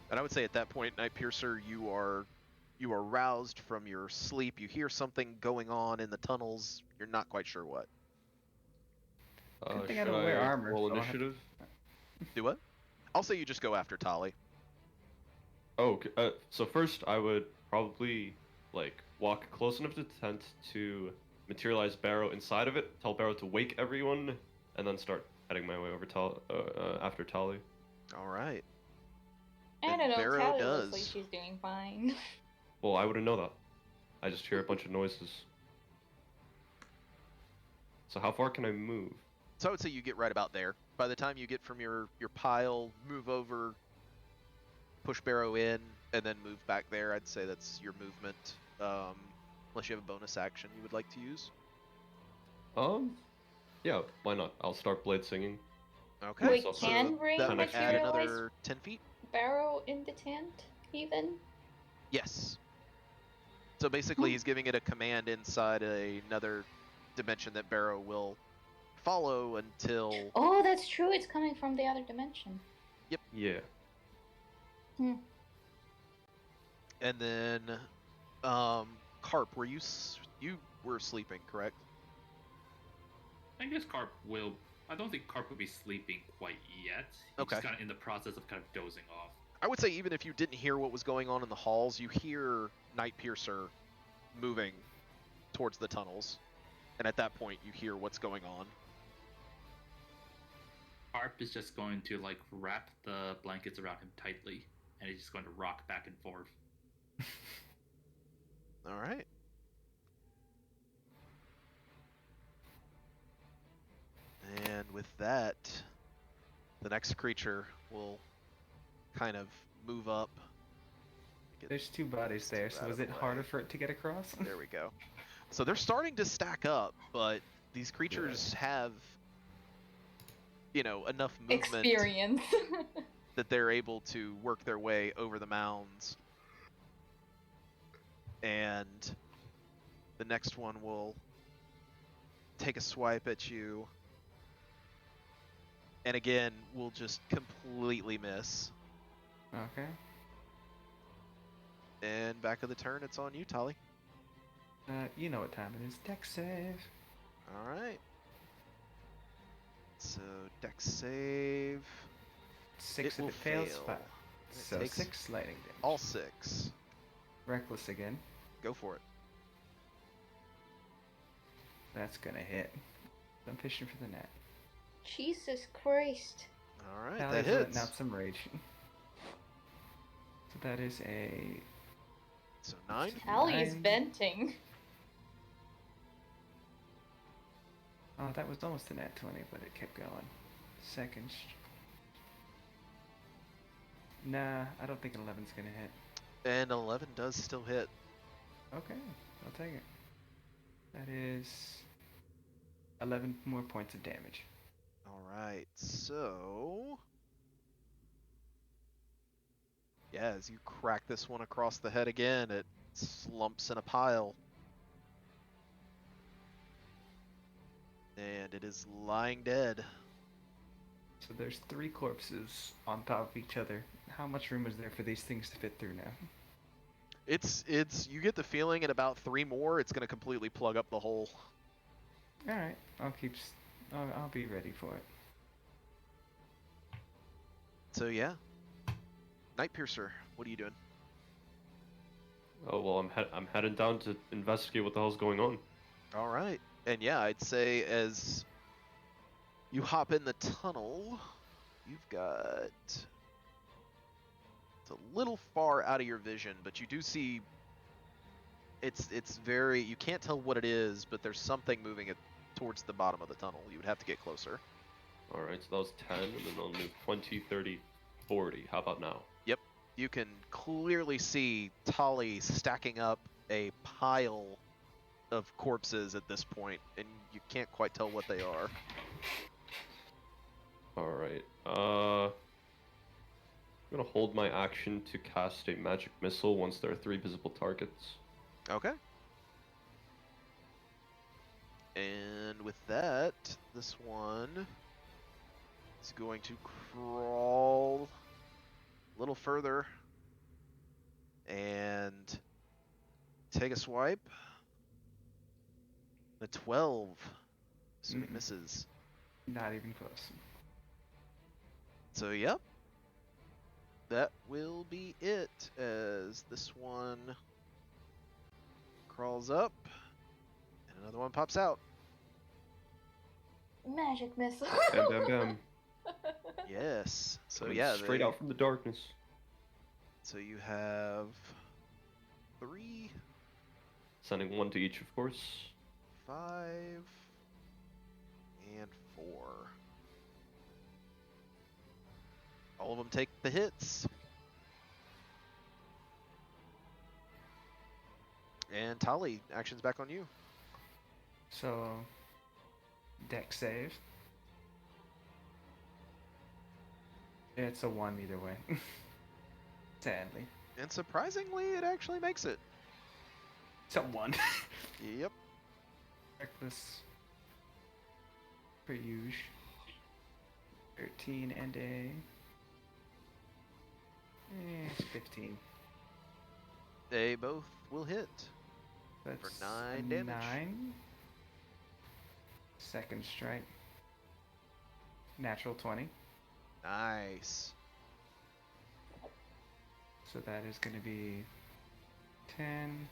And I would say at that point, Night Piercer, you are roused from your sleep. You hear something going on in the tunnels. You're not quite sure what. Good thing I Should don't wear armor, roll so I don't have to- initiative? Do what? I'll say you just go after Tali. Oh, okay. So first I would probably like walk close close enough to the tent to materialize Barrow inside of it, tell Barrow to wake everyone, and then start heading my way over after Tali. All right. I And don't know. Barrow Tally looks like does. she's doing fine. Well, I wouldn't know that. I just hear a bunch of noises. So how far can I move? So I would say you get right about there. By the time you get from your pile, move over, push Barrow in, and then move back there, I'd say that's your movement. Unless you have a bonus action you would like to use. Yeah, why not? I'll start blade singing. Okay. We so can bring that would add materialized another 10 feet. Barrow in the tent, even. Yes. So basically, he's giving it a command inside another dimension that Barrow will follow until. Oh, that's true. It's coming from the other dimension. Yeah. And then, Carp, you were sleeping, correct? I guess Carp will. I don't think Carp will be sleeping quite yet. He's Okay. just kind of in the process of kind of dozing off. I would say even if you didn't hear what was going on in the halls, you hear Night Piercer moving towards the tunnels, and at that point you hear what's going on. Carp is just going to like wrap the blankets around him tightly, and he's just going to rock back and forth. All right. And with that, the next creature will kind of move up. Get There's two bodies there, these two so out was of it the way. harder for it to get across? There we go. So they're starting to stack up, but these creatures have, enough movement Experience. that they're able to work their way over the mounds. And the next one will take a swipe at you. And again, we'll just completely miss. Okay. And back of the turn, it's on you, Tali. You know what time it is. Deck save. All right. So dex save. 6 will if it fails, fail. 5. And it So takes 6 lightning damage. all 6. Reckless again. Go for it. That's gonna hit. I'm fishing for the net. Jesus Christ. All right, Tally's that letting hits. out some rage. So that is a... So 9. Tally is 9. venting. Oh, that was almost a nat 20, but it kept going. Second... Nah, I don't think an 11's gonna hit. And 11 does still hit. Okay, I'll take it. That is 11 more points of damage. All right, so yeah, as you crack this one across the head again, it slumps in a pile. And it is lying dead. So there's 3 corpses on top of each other. How much room is there for these things to fit through now? It's you get the feeling in about 3 more, it's going to completely plug up the hole. Alright, I'll be ready for it. So yeah. Night Piercer, what are you doing? Oh well, I'm heading down to investigate what the hell's going on. All right. And yeah, I'd say as you hop in the tunnel, you've got... It's a little far out of your vision, but you do see... It's very... You can't tell what it is, but there's something moving it towards the bottom of the tunnel. You would have to get closer. Alright, so that was 10, and then I'll move 20, 30, 40. How about now? Yep. You can clearly see Tali stacking up a pile of corpses at this point, and you can't quite tell what they are. Alright, I'm gonna hold my action to cast a magic missile once there are 3 visible targets. Okay. And with that, this one is going to crawl a little further and take a swipe. A 12. So it misses. Not even close. So, yep. That will be it, as this one crawls up, and another one pops out. Magic missile. Bam, bam, bam. Yes. So Coming yeah, straight out from the darkness. So you have 3, Sending 1 to each, of course. 5, and 4. All of them take the hits. And Tali, action's back on you. So, deck save. It's a 1 either way. Sadly. And surprisingly, it actually makes it. It's a 1. Yep. Reckless. Per usual. 13 and a... it's 15. They both will hit. That's 9 damage. 9. Second strike. Natural 20. Nice. So that is going to be 10,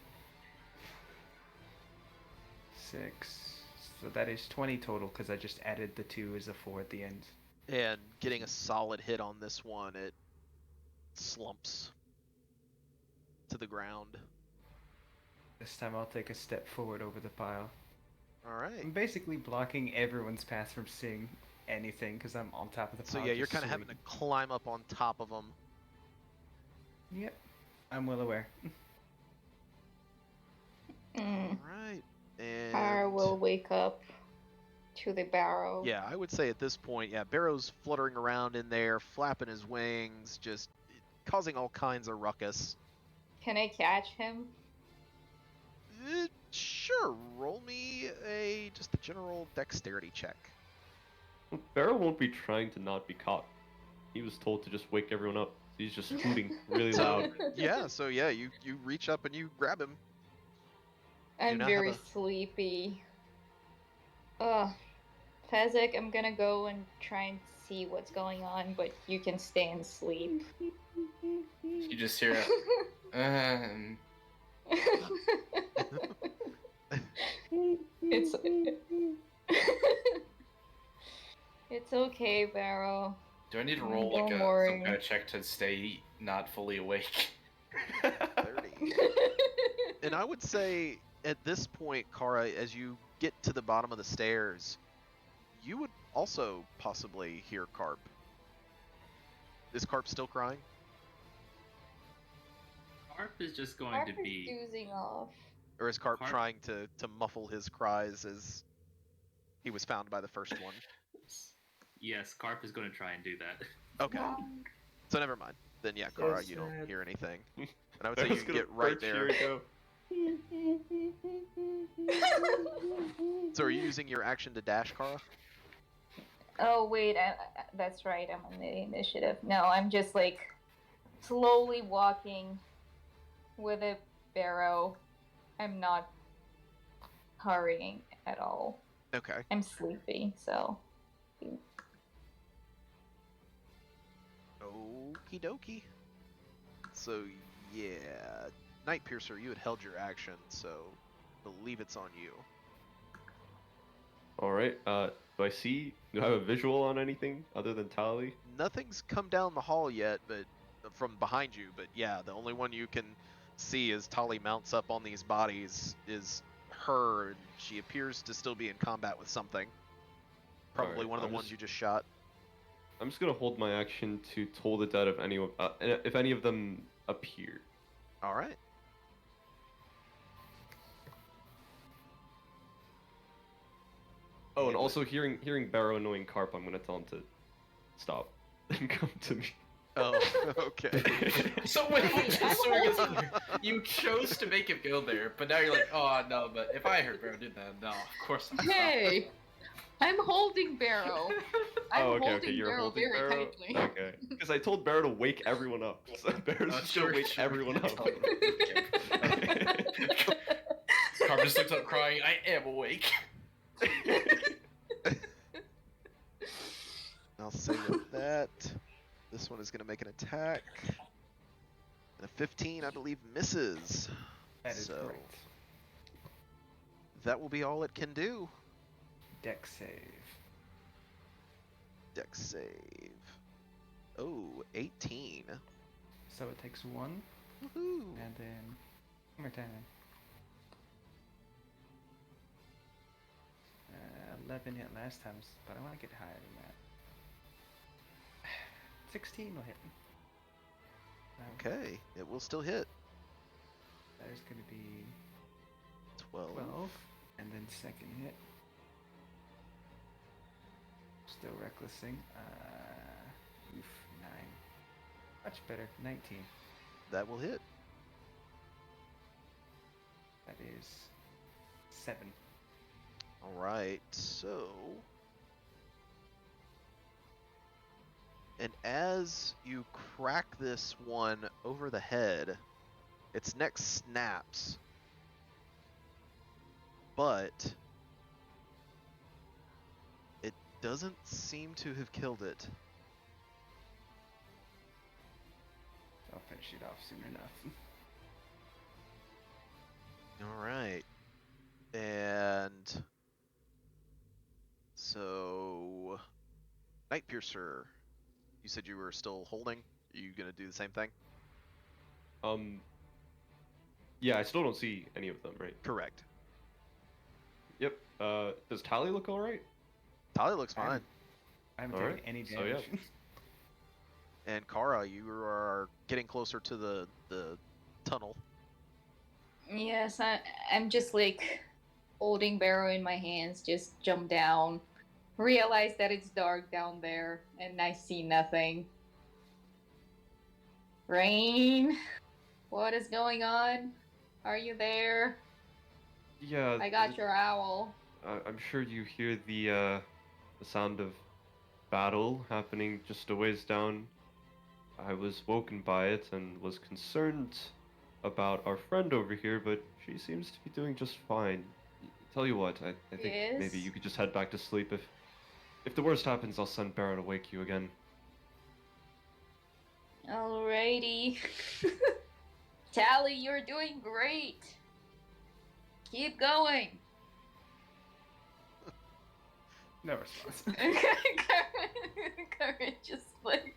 6. So that is 20 total because I just added the 2 as a 4 at the end. And getting a solid hit on this one, it slumps to the ground. This time I'll take a step forward over the pile. Alright. I'm basically blocking everyone's path from seeing anything because I'm on top of the So pile. yeah, you're just kind of having to sweeping. climb up on top of them. Yep, I'm well aware. Alright. And Har will wake up to the barrow. yeah, I would say at this point, yeah, Barrow's fluttering around in there, flapping his wings, just causing all kinds of ruckus. Can I catch him? Sure, roll me just a general dexterity check. Well, Barrow won't be trying to not be caught. He was told to just wake everyone up. He's just hooting really loud. Yeah, so yeah, you reach up and you grab him. I'm not very have sleepy. Ugh. Fezzik, I'm gonna go and try and see what's going on, but you can stay and sleep. You just hear it. It's it's okay, Barrow. Do I need to roll Don't like some worry. kind of check to stay not fully awake? 30. And I would say at this point, Kara, as you get to the bottom of the stairs, you would also possibly hear Carp. Is Carp still crying? Harp is just going Harp to is be. doozing off. Or is Carp Carp- trying to muffle his cries as he was found by the first one? Yes, Carp is going to try and do that. Okay. So never mind. Then yeah, Kara, you don't sad. hear anything. And I would say you Barrow's can gonna get right perch there. here and go. So are you using your action to dash, Kara? Oh wait, that's right. I'm on the initiative. No, I'm just like slowly walking with a barrow. I'm not hurrying at all. Okay. I'm sleepy, so. Okie dokie. So yeah, Night Piercer, you had held your action, so believe it's on you. Alright, do I have a visual on anything other than Tali? Nothing's come down the hall yet, but from behind you. But yeah, the only one you can see as Tali mounts up on these bodies is her, and she appears to still be in combat with something. Probably Alright, one of the I'm ones just- you just shot. I'm just gonna hold my action to toll the dead of anyone, if any of them appear. All right. Oh, and also hearing Barrow annoying Carp, I'm gonna tell him to stop and come to me. Oh, okay. So wait, so I guess you chose to make him go there, but now you're like, oh no, but if I heard Barrow do that, no, of course not. Hey, I'm holding Barrow. I'm Oh, okay, holding you're Barrow holding very Barrow? tightly. Okay. Because I told Barrow to wake everyone up. So Barrow's Oh, just gonna sure, wake sure. everyone up. Carp just looks up crying, I am awake. I'll say with that, this one is going to make an attack. And a 15, I believe, misses. That is So- correct. that will be all it can do. Dex save. Dex save. Oh, 18. So it takes 1, Woohoo! and then one more time. 11 hit last time, but I want to get higher than that. 16 will hit. Okay, it will still hit. There's going to be 12. 12, and then second hit. Still recklessing. Oof, 9. Much better. 19. That will hit. That is 7. Alright, so. And as you crack this one over the head, its neck snaps. But it doesn't seem to have killed it. I'll finish it off soon enough. Alright. And so Night Piercer, you said you were still holding. Are you gonna do the same thing? Yeah, I still don't see any of them, right? Correct. Yep. Does Tally look alright? Tali looks I fine. haven't- I haven't Alright, taken any so yeah. damage. And Kara, you are getting closer to the tunnel. Yes, I'm just like holding Barrow in my hands, just jump down, realize that it's dark down there, and I see nothing. Rain, what is going on? Are you there? Yeah. I got your owl. I'm sure you hear the sound of battle happening just a ways down. I was woken by it and was concerned about our friend over here, but she seems to be doing just fine. Tell you what, I think maybe Yes? you could just head back to sleep. If the worst happens, I'll send Barrow to wake you again. Alrighty. Tally, you're doing great. Keep going. No response. Kara just like.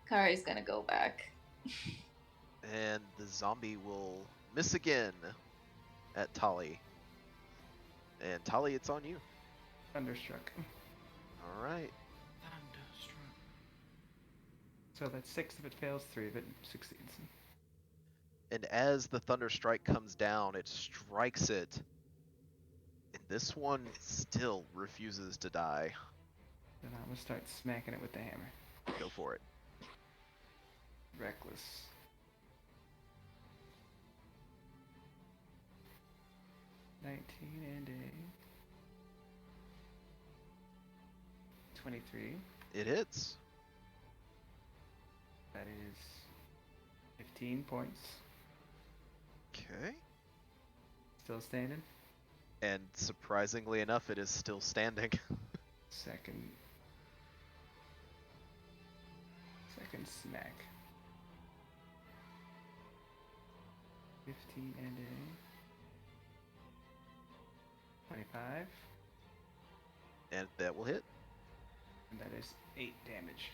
Kara's gonna go back. And the zombie will miss again at Tali. And Tali, it's on you. Thunderstruck. Alright. So that's 6 if it fails, 3 if it succeeds. And as the thunder strike comes down, it strikes it. And this one still refuses to die. Then I'm gonna start smacking it with the hammer. Go for it. Reckless. $19 and a 23. It hits. That is 15 points. Okay. Still standing. And surprisingly enough, it is still standing. Second smack. 15 and a 25. And that will hit. And that is 8 damage.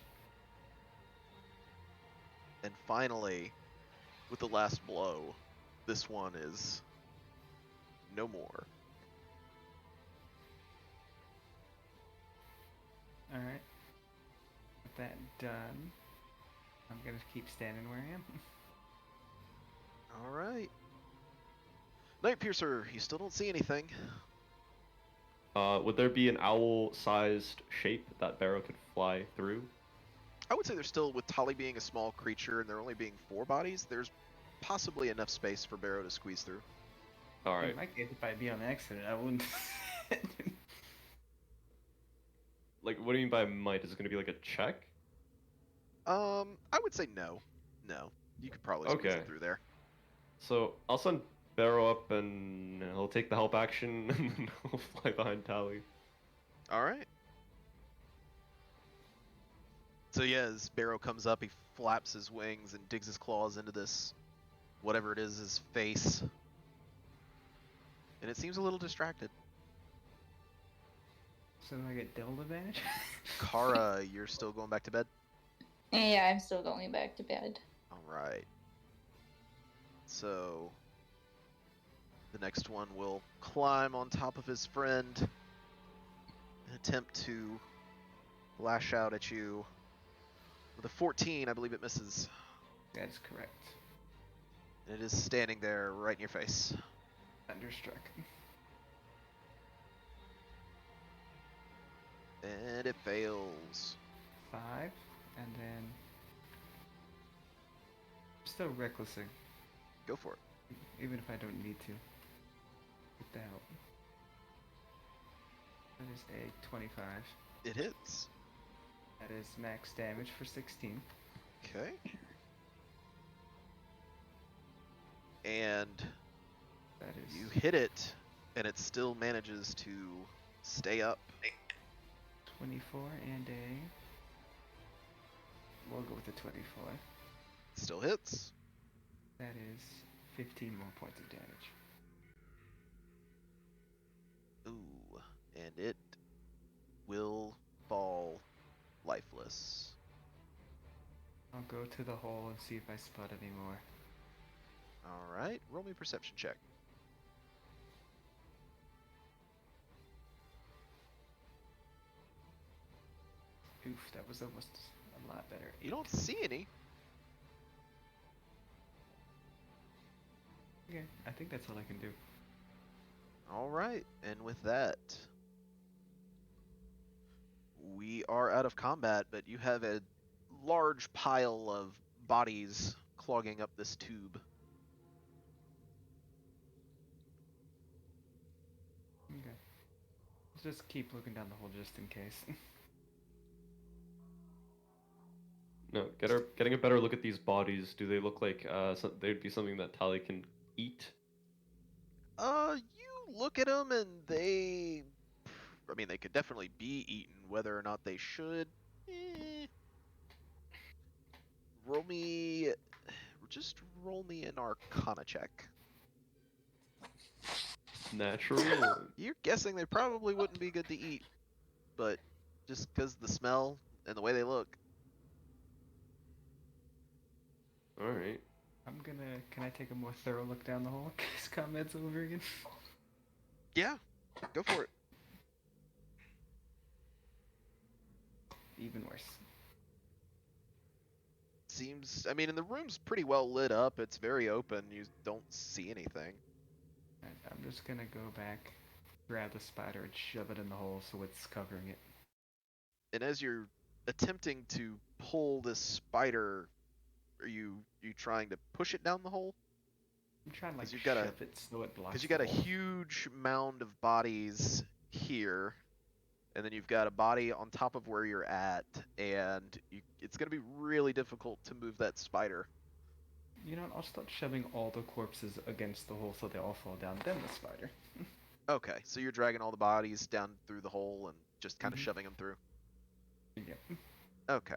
And finally, with the last blow, this one is no more. Alright. With that done, I'm gonna keep standing where I am. Alright. Night Piercer, you still don't see anything. Would there be an owl-sized shape that Barrow could fly through? I would say there's still, with Tali being a small creature and there only being 4 bodies, there's possibly enough space for Barrow to squeeze through. Alright. It might get hit by me on accident. I wouldn't. Like, what do you mean by might? Is it gonna be like a check? I would say no. No. You could probably squeeze Okay. it through there. So, I'll send Barrow up and he'll take the help action and then he'll fly behind Tally. Alright. So yeah, as Barrow comes up, he flaps his wings and digs his claws into this, whatever it is, his face. and it seems a little distracted. So do I get double advantage? Kara, you're still going back to bed? Yeah, I'm still going back to bed. Alright. So, the next one will climb on top of his friend and attempt to lash out at you. With a 14, I believe it misses. That is correct. And it is standing there right in your face. Thunderstruck. And it fails. 5, and then still recklessing, Go for it. even if I don't need to. Get the help. That is a 25. It hits. That is max damage for 16. Okay. And That is you hit it, and it still manages to stay up. 24 and a. We'll go with the 24. Still hits. That is 15 more points of damage. Ooh. And it will fall lifeless. I'll go to the hole and see if I spot any more. Alright, roll me a perception check. Oof, that was almost a lot better. You don't see any. Okay, I think that's all I can do. Alright, and with that, we are out of combat, but you have a large pile of bodies clogging up this tube. Okay. Let's just keep looking down the hole just in case. No, getting a better look at these bodies. Do they look like they'd be something that Tali can eat? You look at them and they... I mean, they could definitely be eaten. Whether or not they should... Roll me... Just roll me an Arcana check. Natural? You're guessing they probably wouldn't be good to eat, but just because the smell and the way they look. Alright. Can I take a more thorough look down the hole in case combat's over again? Yeah, go for it. Even worse. Seems, I mean, and the room's pretty well lit up. It's very open. You don't see anything. I'm just gonna go back, grab the spider, and shove it in the hole so it's covering it. And as you're attempting to pull this spider, are you trying to push it down the hole? I'm trying to like you've got a- shove it so it blocks. Because you got the a hole. huge mound of bodies here, and then you've got a body on top of where you're at, and it's going to be really difficult to move that spider. You know what? I'll start shoving all the corpses against the hole so they all fall down, then the spider. Okay, so you're dragging all the bodies down through the hole and just kind of Mhm. shoving them through. Yep. Okay.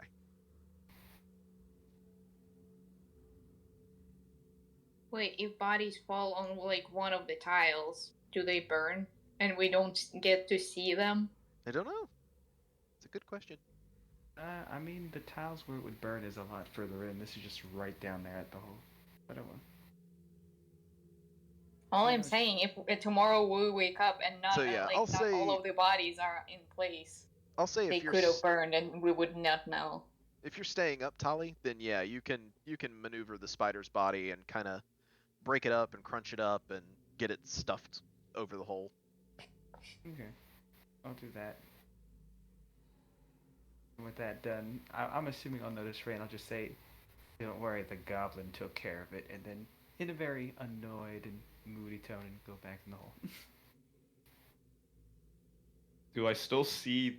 Wait, if bodies fall on like one of the tiles, do they burn? And we don't get to see them? I don't know. It's a good question. I mean, the tiles where it would burn is a lot further in. This is just right down there at the hole. But I won't. All Yeah, I'm it's- saying, if tomorrow we wake up and not So, yeah, like I'll not say- all of the bodies are in place, I'll say they if you're could have burned and we would not know. if you're staying up, Tali, then yeah, you can maneuver the spider's body and kind of break it up and crunch it up and get it stuffed over the hole. Okay. I'll do that. And with that done, I'm assuming I'll notice Rain. I'll just say, don't worry, the goblin took care of it. And then, in a very annoyed and moody tone, and go back in the hole. Do I still see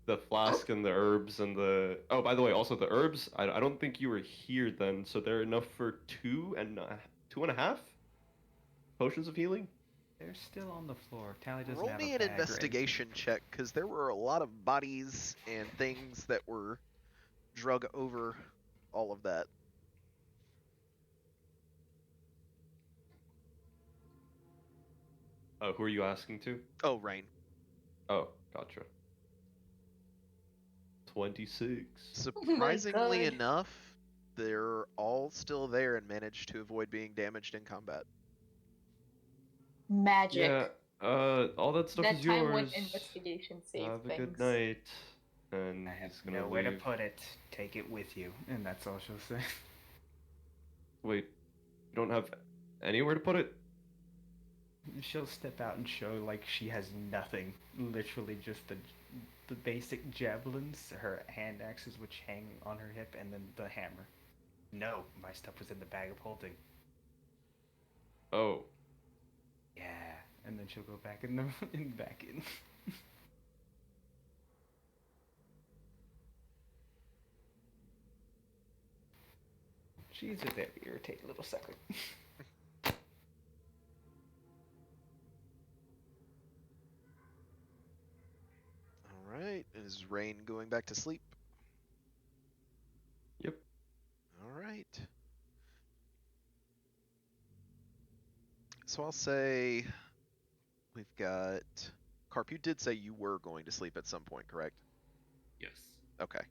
the flask and the herbs and the... Oh, by the way, also the herbs, I don't think you were here then, so they're enough for 2.5 potions of healing? They're still on the floor. Tally doesn't Roll have me a an bag or anything. investigation check, because there were a lot of bodies and things that were drug over all of that. Who are you asking to? Oh, Rain. Oh, gotcha. 26. Surprisingly God. enough, they're all still there and managed to avoid being damaged in combat. Magic. Yeah, all that stuff That is time when yours. investigation saved Have a things. good night. And I have he's gonna nowhere to leave. put it. Take it with you, and that's all she'll say. Wait, you don't have anywhere to put it? She'll step out and show like she has nothing. Literally just the basic javelins, her hand axes which hang on her hip, and then the hammer. No, my stuff was in the bag of holding. Oh, Yeah, and then she'll go back in the back in. She's a very irritating little sucker. All right. Is Rain going back to sleep? yep. All right. So I'll say we've got Carp. You did say you were going to sleep at some point, correct? Yes. Okay.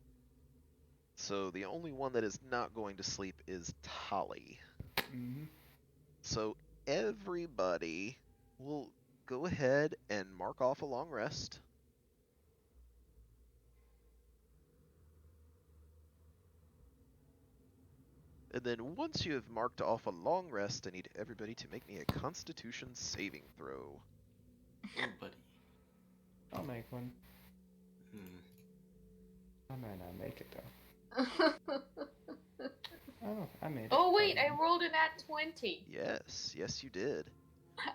So the only one that is not going to sleep is Tali. Mm-hmm. So everybody will go ahead and mark off a long rest. And then once you have marked off a long rest, I need everybody to make me a Constitution saving throw. Oh, buddy. I'll make one. Hmm. I might not make it though. Oh, I made it. Oh wait, I rolled an at 20. Yes, yes you did.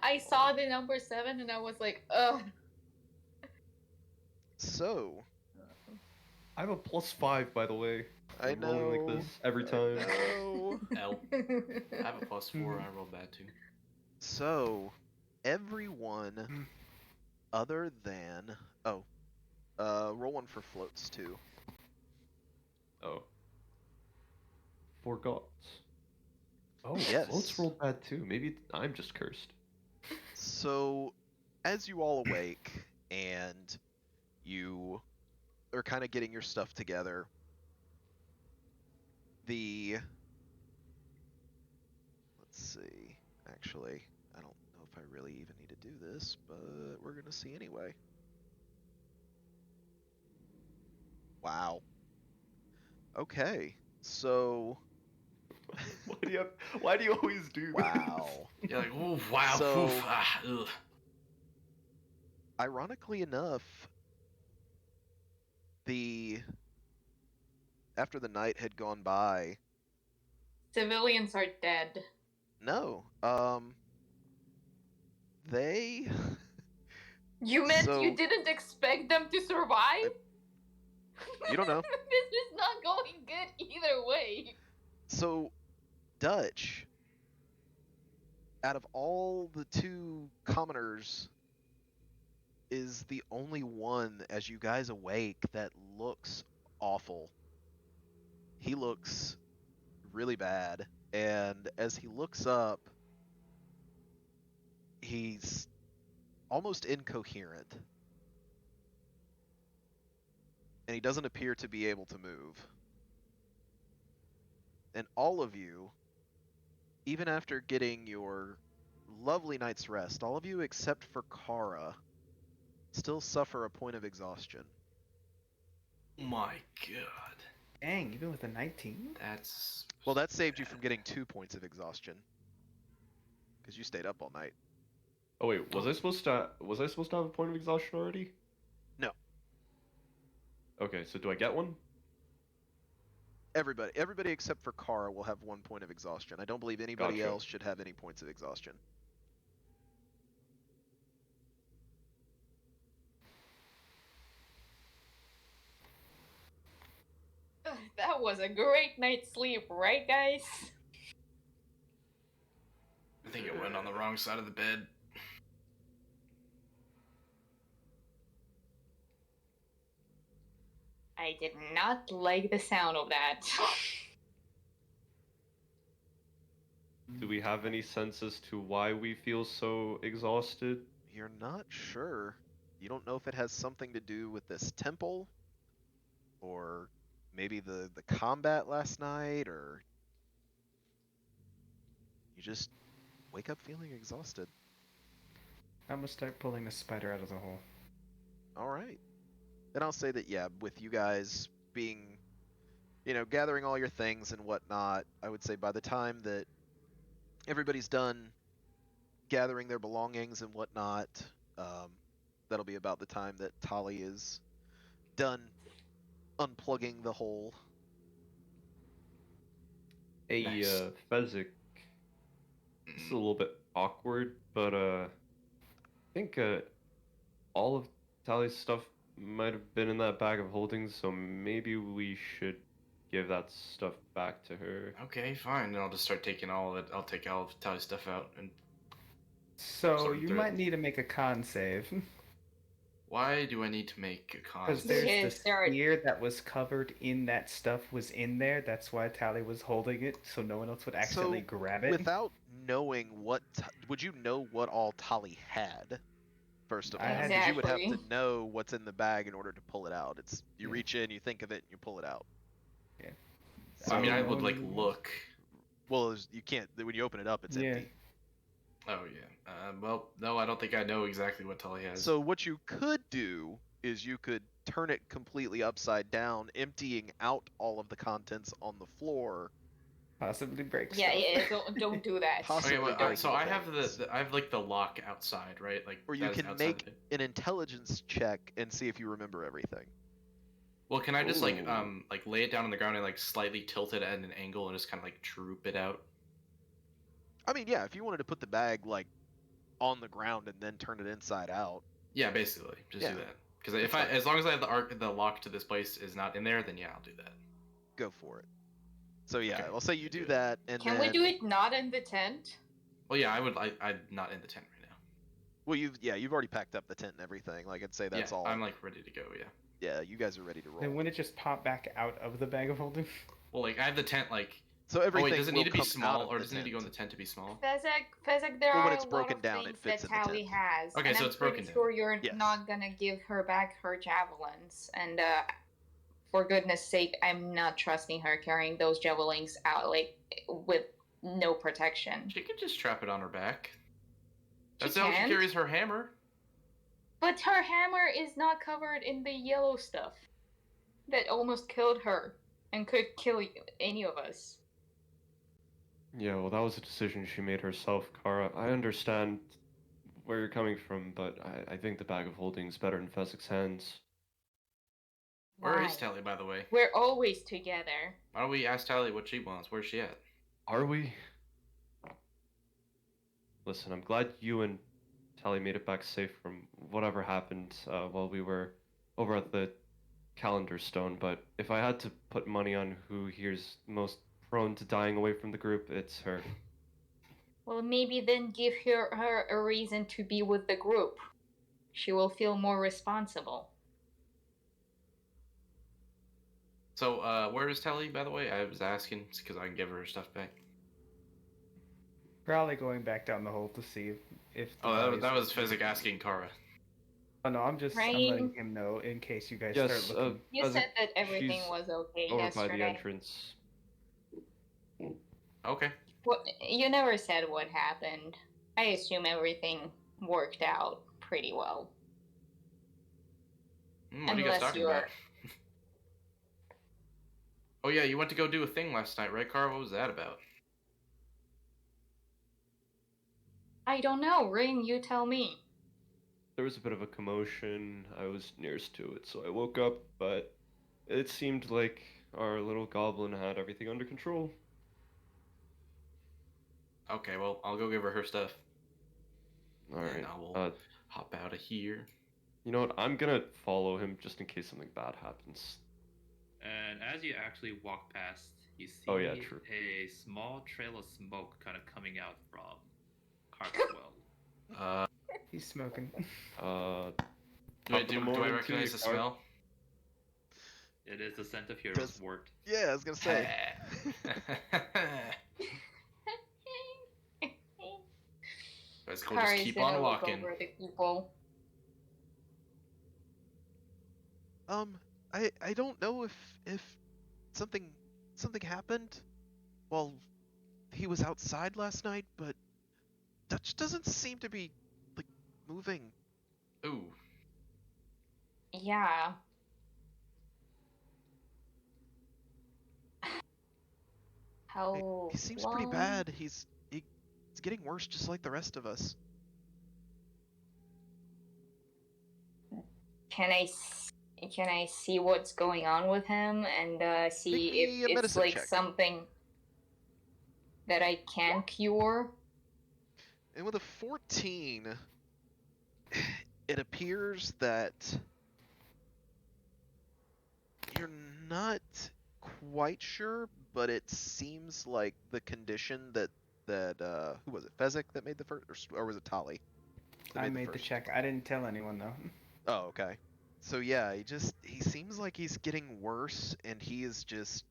I saw the number 7 and I was like, ugh. So, I have a +5, by the way. I I'm rolling know. like this every time. No. L. I have a +4. I rolled bad too. So, everyone other than roll one for floats too. Oh. Forgot. Oh, Yes. floats rolled bad too. Maybe I'm just cursed. So, as you all awake and you are kind of getting your stuff together, let's see. Actually, I don't know if I really even need to do this, but we're gonna see anyway. Wow. Okay, so Why do you always do wow. You're like, ooh, wow, So- oof, ah, ugh. Ironically enough, after the night had gone by, Civilians are dead. no, they You meant So- you didn't expect them to survive? You don't know. This is not going good either way. So, Dutch, out of all the two commoners, is the only one, as you guys awake, that looks awful. He looks really bad, and as he looks up, he's almost incoherent. And he doesn't appear to be able to move. And all of you, even after getting your lovely night's rest, all of you except for Kara still suffer a point of exhaustion. My god. Dang, even with a 19? That's... Well, that saved you from getting 2 points of exhaustion. Because you stayed up all night. Oh wait, was I supposed to have a point of exhaustion already? No. Okay, so do I get one? Everybody except for Kara will have 1 point of exhaustion. I don't believe anybody Gotcha. else should have any points of exhaustion. That was a great night's sleep, right, guys? I think it went on the wrong side of the bed. I did not like the sound of that. Do we have any sense as to why we feel so exhausted? You're not sure. You don't know if it has something to do with this temple, or maybe the combat last night, or you just wake up feeling exhausted. I'm gonna start pulling the spider out of the hole. All right. Then I'll say that, yeah, with you guys being, gathering all your things and whatnot, I would say by the time that everybody's done gathering their belongings and whatnot, that'll be about the time that Tali is done unplugging the hole. Hey, Nice. Fezzik, this is a little bit awkward, but I think all of Tally's stuff might have been in that bag of holdings, so maybe we should give that stuff back to her. Okay, fine. Then I'll just start taking all of it. I'll take all of Tally's stuff out. And So Sorting you through might it. need to make a con save. why do I need to make a con? Because Because there's the there are- spear that was covered in that stuff was in there. That's why Tally was holding it, so no one else would accidentally grab it. Without knowing would you know what all Tali had? First of all, I had- because you would have to Exactly. know what's in the bag in order to pull it out. You Yeah. reach in, you think of it, and you pull it out. Yeah. I mean, I So- would like look. Well, you can't. When you open it up, it's Yeah. empty. Oh yeah. Well, no, I don't think I know exactly what Tully has. So what you could do is you could turn it completely upside down, emptying out all of the contents on the floor. Possibly break Yeah, stuff. yeah, don't do that. Possibly okay, well, breaking so I have things. I have like the lock outside, right? Like Or you that is can outside make of it. an intelligence check and see if you remember everything. Well, can I just Ooh. like lay it down on the ground and like slightly tilt it at an angle and just kind of like droop it out? I mean, yeah, if you wanted to put the bag like on the ground and then turn it inside out. Yeah, basically, just Yeah, do that. Because that's if fine. as long as I have the lock to this place is not in there, then yeah, I'll do that. Go for it. So yeah, Okay, I'll say you I do do it. that, and Can then we do it not in the tent? Well, yeah, I'm not in the tent right now. well, you've already packed up the tent and everything. Like I'd say that's yeah, all. I'm like ready to go. Yeah. Yeah, you guys are ready to roll. Then wouldn't it just pop back out of the bag of holding? Well, like I have the tent like. So Oh everything wait, does it will need to be come out small, of or the does it need to go in the tent. tent to be small? Fezzik, there Well, when are it's a lot broken of down, it things fits that in the Tally tent. has. Okay, and so I'm it's broken pretty down. sure you're Yes. not gonna give her back her javelins. And for goodness sake, I'm not trusting her carrying those javelins out like with no protection. She could just strap it on her back. She That's how she can't. carries her hammer. But her hammer is not covered in the yellow stuff that almost killed her and could kill any of us. Yeah, well, that was a decision she made herself, Kara. I understand where you're coming from, but I think the bag of holding is better in Fezzik's hands. Where is Why? Tally, by the way? We're always together. Why don't we ask Tally what she wants? Where's she at? Are we? Listen, I'm glad you and Tally made it back safe from whatever happened while we were over at the Calendar Stone, but if I had to put money on who here's most prone to dying away from the group, it's her. Well, maybe then give her a reason to be with the group. She will feel more responsible. So, where is Tally, by the way? I was asking because I can give her stuff back. Probably going back down the hole to see if the Oh, bodies- that was Fezzik asking Kara. Oh no, I'm Rain. letting him know in case you guys Yes, start looking. You Fezzik, said that everything she's was okay over by yesterday. the entrance. Okay. Well, you never said what happened. I assume everything worked out pretty well. What are you guys Unless talking you're- about? Oh yeah, you went to go do a thing last night, right, Kara? What was that about? I don't know. Ring, you tell me. There was a bit of a commotion. I was nearest to it, so I woke up, but it seemed like our little goblin had everything under control. Okay, well, I'll go give her stuff. Alright. And I will hop out of here. You know what? I'm gonna follow him just in case something bad happens. And as you actually walk past, you see Oh, yeah, true. a small trail of smoke kind of coming out from Cartwell. He's smoking. Do Top I of the morning to recognize you, the Kara. smell? It is the scent of heroes Does- wort. Yeah, I was gonna say. Do I guys go just Kari's keep gonna on look walking. over the people. I don't know if something happened while he was outside last night, but Dutch doesn't seem to be like moving. Ooh. Yeah. How He seems pretty long? bad. He's getting worse, just like the rest of us. Can I see what's going on with him and see Make me if a it's medicine like check. something that I can cure? And with a 14, it appears that you're not quite sure, but it seems like the condition that who was it? Fezzik that made the first, or was it Tali? that I made the first? check. I didn't tell anyone though. Oh, okay. So yeah, he seems like he's getting worse, and he is just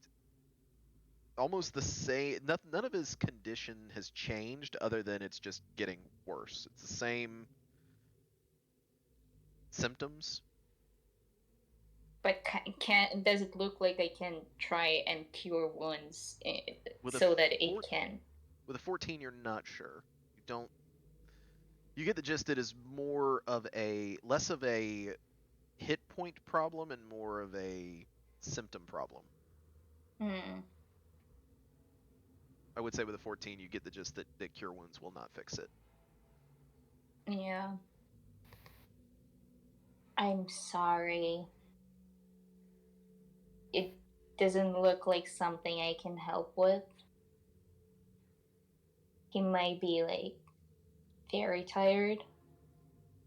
almost the same. None of his condition has changed, other than it's just getting worse. It's the same symptoms. But does it look like I can try and cure wounds With a so that it can? With a 14, you're not sure. You don't. You get the gist. It is less of a hit point problem and more of a symptom problem. Hmm. I would say with a 14, you get the gist that cure wounds will not fix it. Yeah. I'm sorry. It doesn't look like something I can help with. He might be like very tired.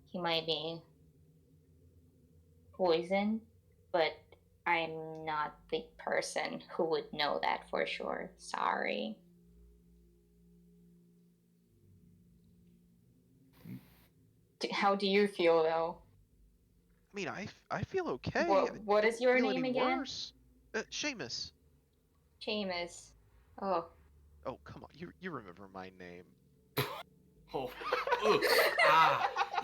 He might be poisoned, but I'm not the person who would know that for sure. Sorry. How do you feel though? I mean, I feel okay. What I is don't your feel name any again? worse. Seamus. Seamus. Oh. Oh, come on. You remember my name. Oh. Ugh.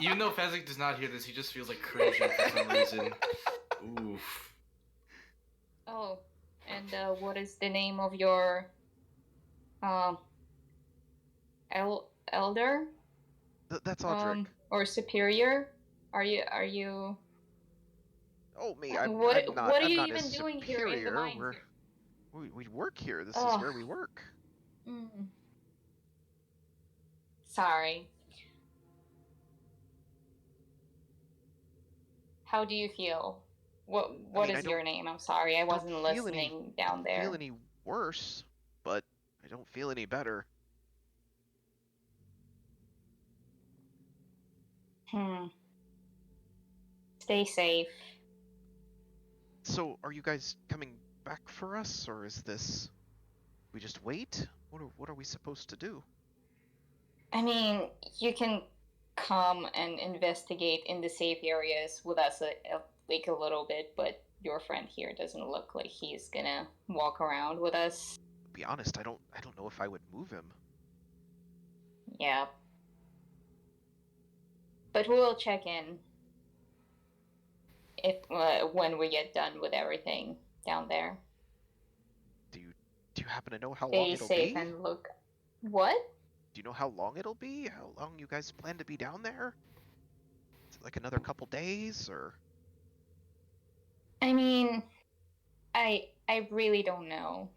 Even though Fezzik does not hear this, he just feels like cringing for some reason. Oof. Oh. And what is the name of your elder? That's Audric. Or superior? Are you Oh, me. I'm what not. are I'm you not even his doing here in the superior. mines? We work here. This is Oh. where we work. Sorry. How do you feel? What is your name? I'm sorry, I wasn't listening down there. I don't feel any worse, but I don't feel any better. Stay safe. So, are you guys coming back for us, or is this... we just wait? What are we supposed to do? I mean, you can come and investigate in the safe areas with us like a little bit, but your friend here doesn't look like he's gonna walk around with us. To be honest, I don't know if I would move him. Yeah. But we'll check in if when we get done with everything down there. Do you happen to know how long it'll Stay safe be? and look. What? Do you know how long it'll be? How long you guys plan to be down there? Is it like another couple days, or? I mean, I really don't know.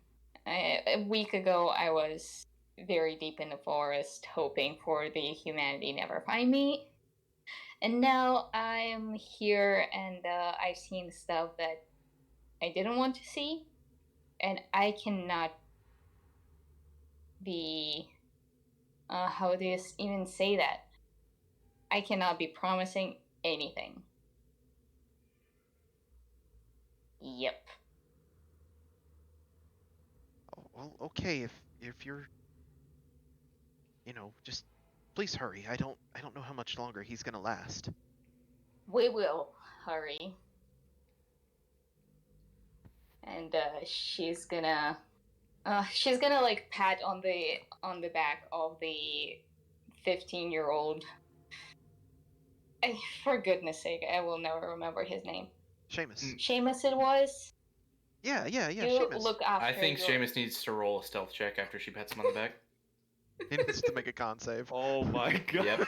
A week ago, I was very deep in the forest, hoping for the humanity never find me. And now I'm here, and I've seen stuff that I didn't want to see, and I cannot be. How do you even say that? I cannot be promising anything. Yep. Oh, well, okay. If you're, just please hurry. I don't know how much longer he's gonna last. We will hurry. And she's gonna like pat on the back of the 15-year-old. For goodness sake, I will never remember his name. Seamus. Seamus it was? Yeah, You Seamus. look after I think your... Seamus needs to roll a stealth check after she pats him on the back. He needs to make a con save. Oh my god. Yep.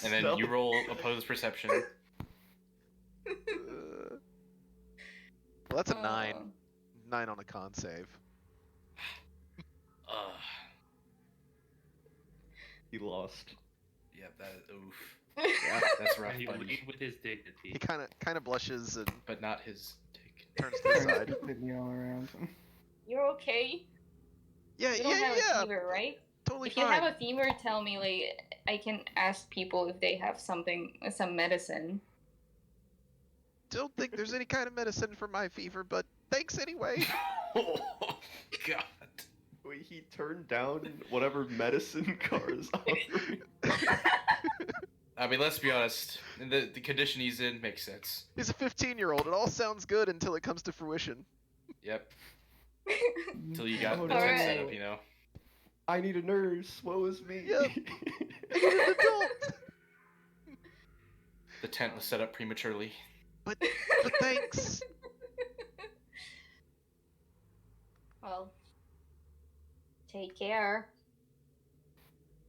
And then you roll opposed perception. Well, that's a 9. 9 on a con save. He lost. Yep, that is oof. Yeah. That's rough, He buddy. lead with his dignity. He kind of blushes and But not his dick. turns to the side. Completely all around. You're okay? Yeah, You don't have yeah. a fever, right? Totally If you fine. have a fever, tell me. Like, I can ask people if they have some medicine. Don't think there's any kind of medicine for my fever, but thanks anyway. Oh god. Wait, he turned down whatever medicine Car is offering. I mean, let's be honest. The condition he's in makes sense. He's a 15-year-old. It all sounds good until it comes to fruition. Yep. Until you got Oh, the no. tent set up, you know. I need a nurse. Woe is me. Yep. I need an adult. The tent was set up prematurely. But thanks. Well, take care.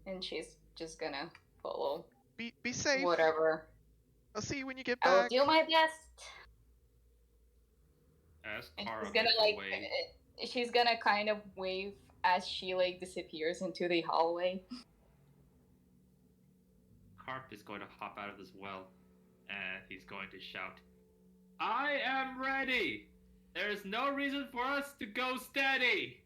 And she's just gonna follow Be safe. whatever. I'll see you when you get I will back. do my best. As And Kara she's gonna makes her way, she's gonna kind of wave as she disappears into the hallway. Carp is going to hop out of this well, and he's going to shout, "I am ready! There is no reason for us to go steady!"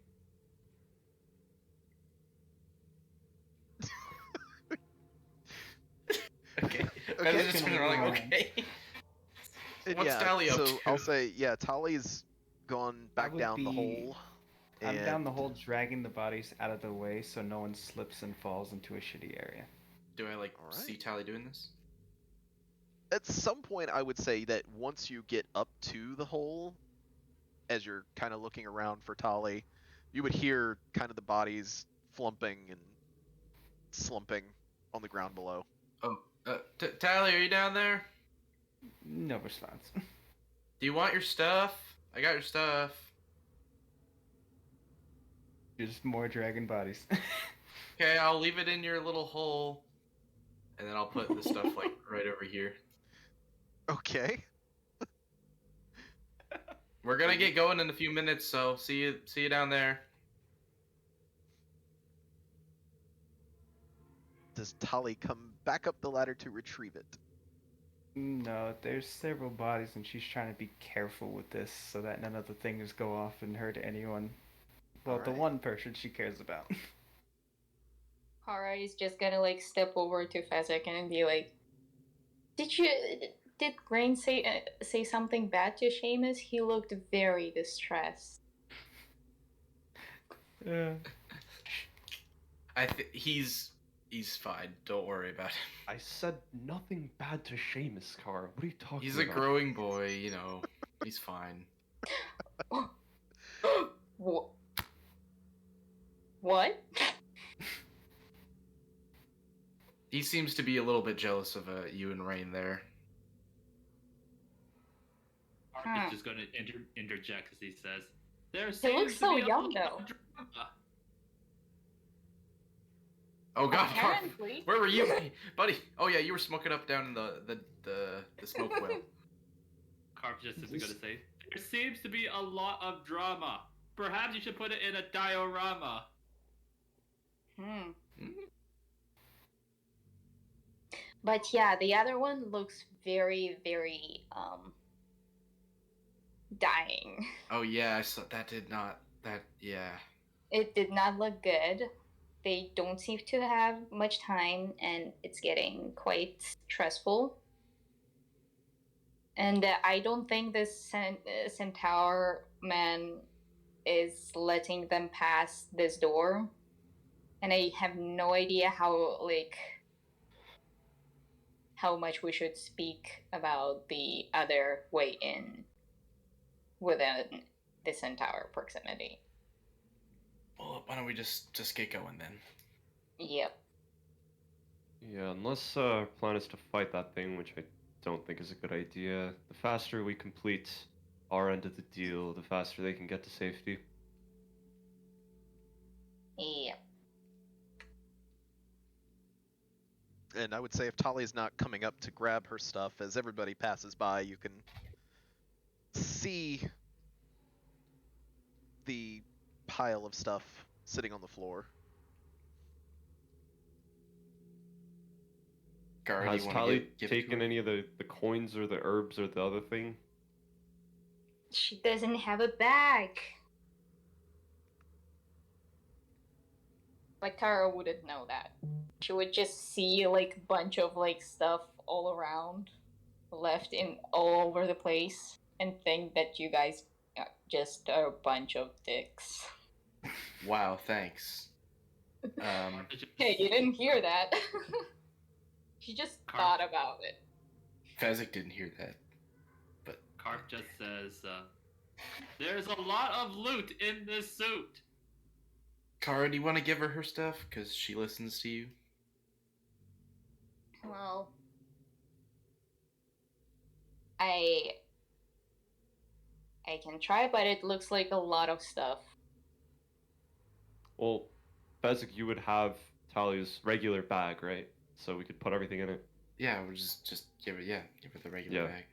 Okay. Okay. I just turned around like, okay. And What's yeah, Tally up so to? I'll say, yeah, Tali's gone back would down the be- hole. I'm And down the hole, dragging the bodies out of the way so no one slips and falls into a shitty area. Do I Alright. see Tally doing this? At some point, I would say that once you get up to the hole, as you're kind of looking around for Tali, you would hear kind of the bodies flumping and slumping on the ground below. Oh, Tally, are you down there? No response. Do you want your stuff? I got your stuff. Just more dragon bodies. Okay, I'll leave it in your little hole, and then I'll put the stuff right over here. Okay. We're gonna get going in a few minutes, so see you down there. Does Tali come back up the ladder to retrieve it? No, there's several bodies and she's trying to be careful with this so that none of the things go off and hurt anyone. Well, the Alright. one person she cares about. Hara is just gonna step over to Fezzik and be like, Did Grain say something bad to Seamus? He looked very distressed. He's fine. Don't worry about him. I said nothing bad to Seamus, Car. What are you talking He's a about? growing boy, you know. He's fine. What? He seems to be a little bit jealous of you and Rain there. Carp is just going to interject as he says, "There He seems looks to so be a young, lot though. of drama." Oh God, Carp, Apparently. where were you, buddy? Oh yeah, you were smoking up down in the smoke well. Carp just is going to say, "There seems to be a lot of drama. Perhaps you should put it in a diorama." But yeah, the other one looks very, very dying. Oh yeah, I saw that. Yeah. It did not look good. They don't seem to have much time, and it's getting quite stressful. And I don't think this centaur man is letting them pass this door. And I have no idea how much we should speak about the other way in within the centaur proximity. Well, why don't we just get going then? Yep. unless our plan is to fight that thing, which I don't think is a good idea. The faster we complete our end of the deal, the faster they can get to safety. Yeah. And I would say if Tali's not coming up to grab her stuff, as everybody passes by, you can see the pile of stuff sitting on the floor. Gar, do Has you want to Tali give it to taken her? any of the coins or the herbs or the other thing? She doesn't have a bag. Like Kara wouldn't know that. She would just see like a bunch of like stuff all around, left in all over the place, and think that you guys just are a bunch of dicks. Wow, thanks. Hey, you didn't hear that. She just thought about it. Fezzik didn't hear that. Carp just says, there's a lot of loot in this suit. Kara, do you want to give her her stuff? Because she listens to you. Well, I can try, but it looks like a lot of stuff. Well, Fezzik, you would have Tali's regular bag, right? So we could put everything in it. Yeah, we'll just give her the regular Yeah. bag.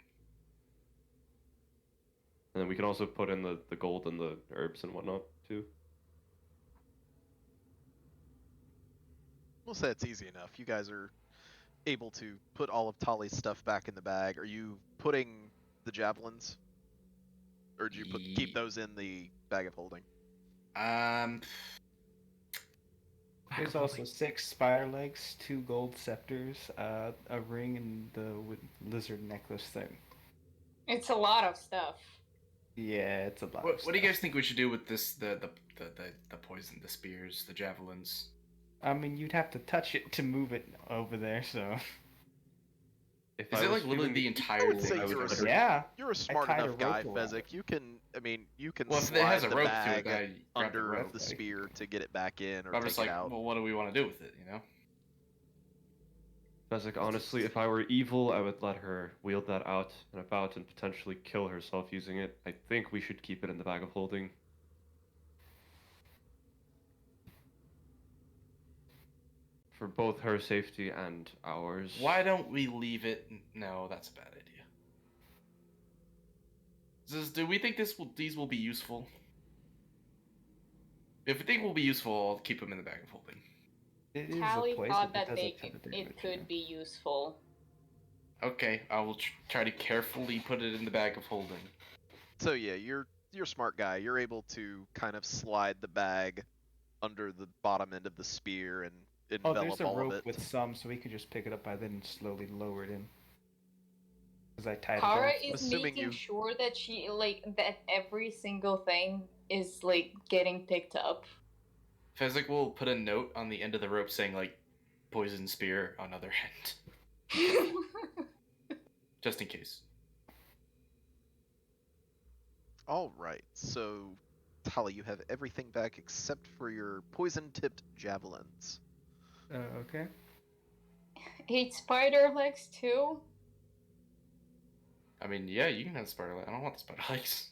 And then we can also put in the gold and the herbs and whatnot, too. We'll say it's easy enough. You guys are able to put all of Tali's stuff back in the bag. Are you putting the javelins? Or did you keep those in the bag of holding? There's also 6 spider legs, 2 gold scepters, a ring, and the lizard necklace thing. It's a lot of stuff. Yeah, it's a lot. What do you guys think we should do with this? The poison, the spears, the javelins. I mean, you'd have to touch it to move it over there, so. If Is I it was like literally feeling the entire would say thing? you're a better- Yeah. You're a smart tied a enough guy, rope around Fezzik. You can Well, if slide it has a the rope bag to it, I grab the under rope. the spear to get it back in or I'm take just it like, out. well, what do we want to do with it? You know? Fezzik, honestly, if I were evil, I would let her wield that out and about and potentially kill herself using it. I think we should keep it in the bag of holding. For both her safety and ours. Why don't we leave it? No, that's a bad idea. Do we think these will be useful? If we think will be useful, I'll keep them in the bag of holding. It is Tally a poison. thought that it does a ton of damage, it could be useful. Okay, I will try to carefully put it in the bag of holding. So yeah, you're a smart guy. You're able to kind of slide the bag under the bottom end of the spear and Oh, envelop there's a all of rope it. with some, so we can just pick it up by then and slowly lower it in. Because I tied Kara it is Assuming making you- sure that that every single thing is like getting picked up. Fezzik will put a note on the end of the rope saying like, "Poison spear" on other end, just in case. All right. So, Tali, you have everything back except for your poison-tipped javelins. Okay. 8 spider legs too. I mean, yeah, you can have the spider legs. I don't want the spider legs.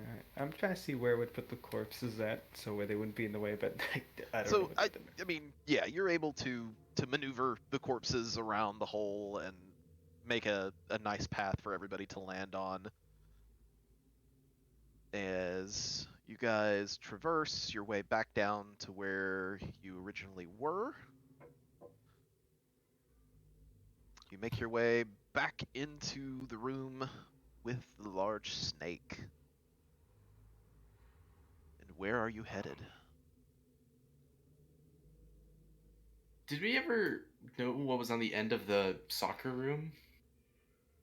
Alright. I'm trying to see where we'd put the corpses at, so where they wouldn't be in the way, but I don't know. So, what to put them in. I mean, yeah, you're able to maneuver the corpses around the hole and make a nice path for everybody to land on. As you guys traverse your way back down to where you originally were, you make your way back into the room with the large snake. And where are you headed? Did we ever know what was on the end of the soccer room?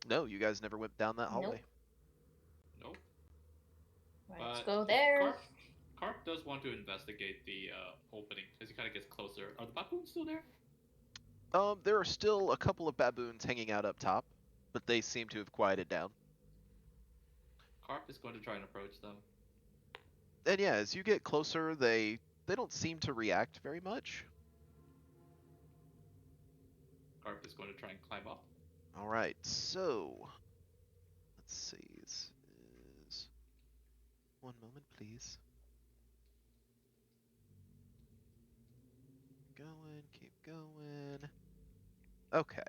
No, you guys never went down that hallway. Nope. Let's But go there. Carp does want to investigate the opening as he kind of gets closer. Are the baboons still there? There are still a couple of baboons hanging out up top, but they seem to have quieted down. Carp is going to try and approach them. And yeah, as you get closer, they don't seem to react very much. Garp is going to try and climb up. All right, so let's see. This is 1 moment, please. Keep going. Okay.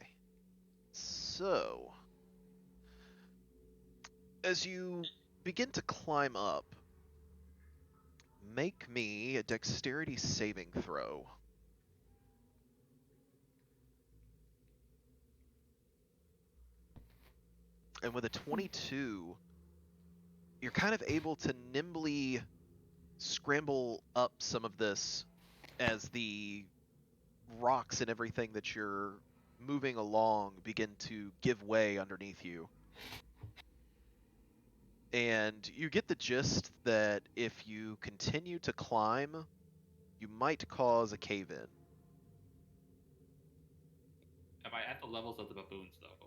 So, as you begin to climb up, make me a dexterity saving throw. And with a 22, you're kind of able to nimbly scramble up some of this as the rocks and everything that you're moving along begin to give way underneath you. And you get the gist that if you continue to climb, you might cause a cave-in. Am I at the levels of the baboons though?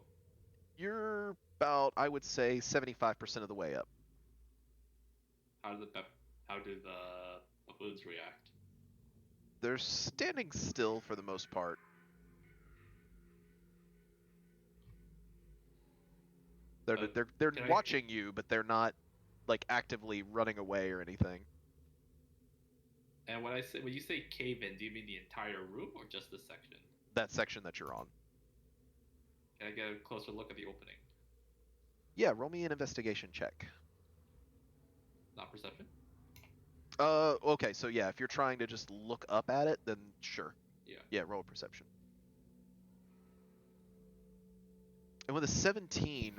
You're about, I would say, 75% of the way up. How do the baboons react? They're standing still for the most part. They're Can I- watching you, but they're not like actively running away or anything. And when you say cave in, do you mean the entire room or just this section? That section that you're on. Can I get a closer look at the opening? Yeah, roll me an investigation check. Not perception? Okay, so yeah, if you're trying to just look up at it, then sure. Yeah. Yeah, roll a perception. And with a 17,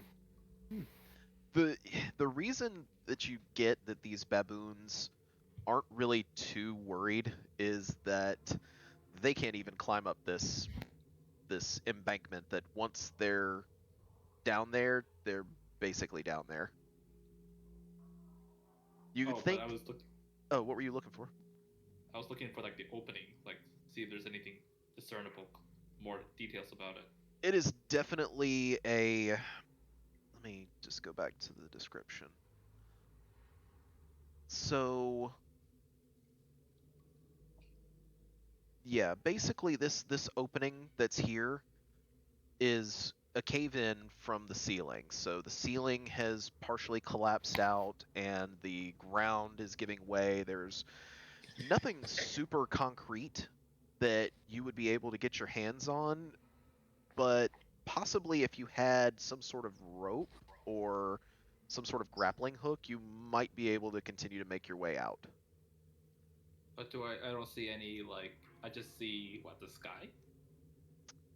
the reason that you get that these baboons aren't really too worried is that they can't even climb up this embankment, that once they're down there, they're basically down there. You think... Oh, what were you looking for? I was looking for like the opening, like see if there's anything discernible, more details about it. It is definitely a... Let me just go back to the description. So... Yeah, basically this opening that's here is a cave-in from the ceiling. So the ceiling has partially collapsed out and the ground is giving way. There's nothing super concrete that you would be able to get your hands on, but possibly if you had some sort of rope or some sort of grappling hook, you might be able to continue to make your way out. But I don't see any, like, I just see, the sky?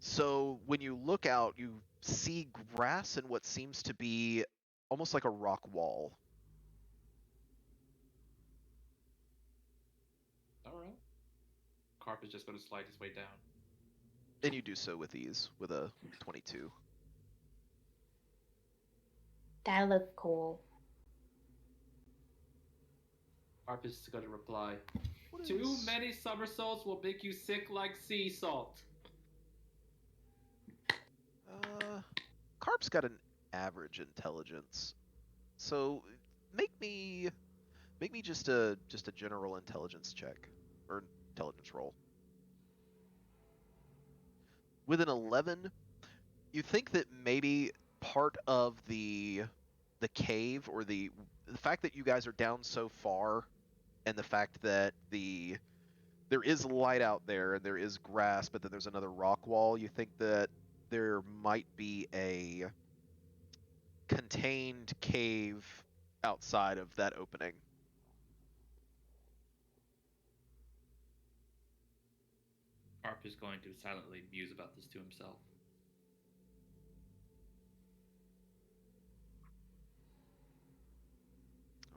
So when you look out, you see grass and what seems to be almost like a rock wall. Alright. Carp is just going to slide his way down. And you do so with ease, with a 22. That looked cool. Carp is going to reply, Too many somersaults will make you sick like sea salt. Carp's got an average intelligence, so make me just a general intelligence check or intelligence roll. With an 11, you think that maybe part of the cave, or the fact that you guys are down so far, and the fact that there is light out there and there is grass, but then there's another rock wall, you think that there might be a contained cave outside of that opening. Carp is going to silently muse about this to himself.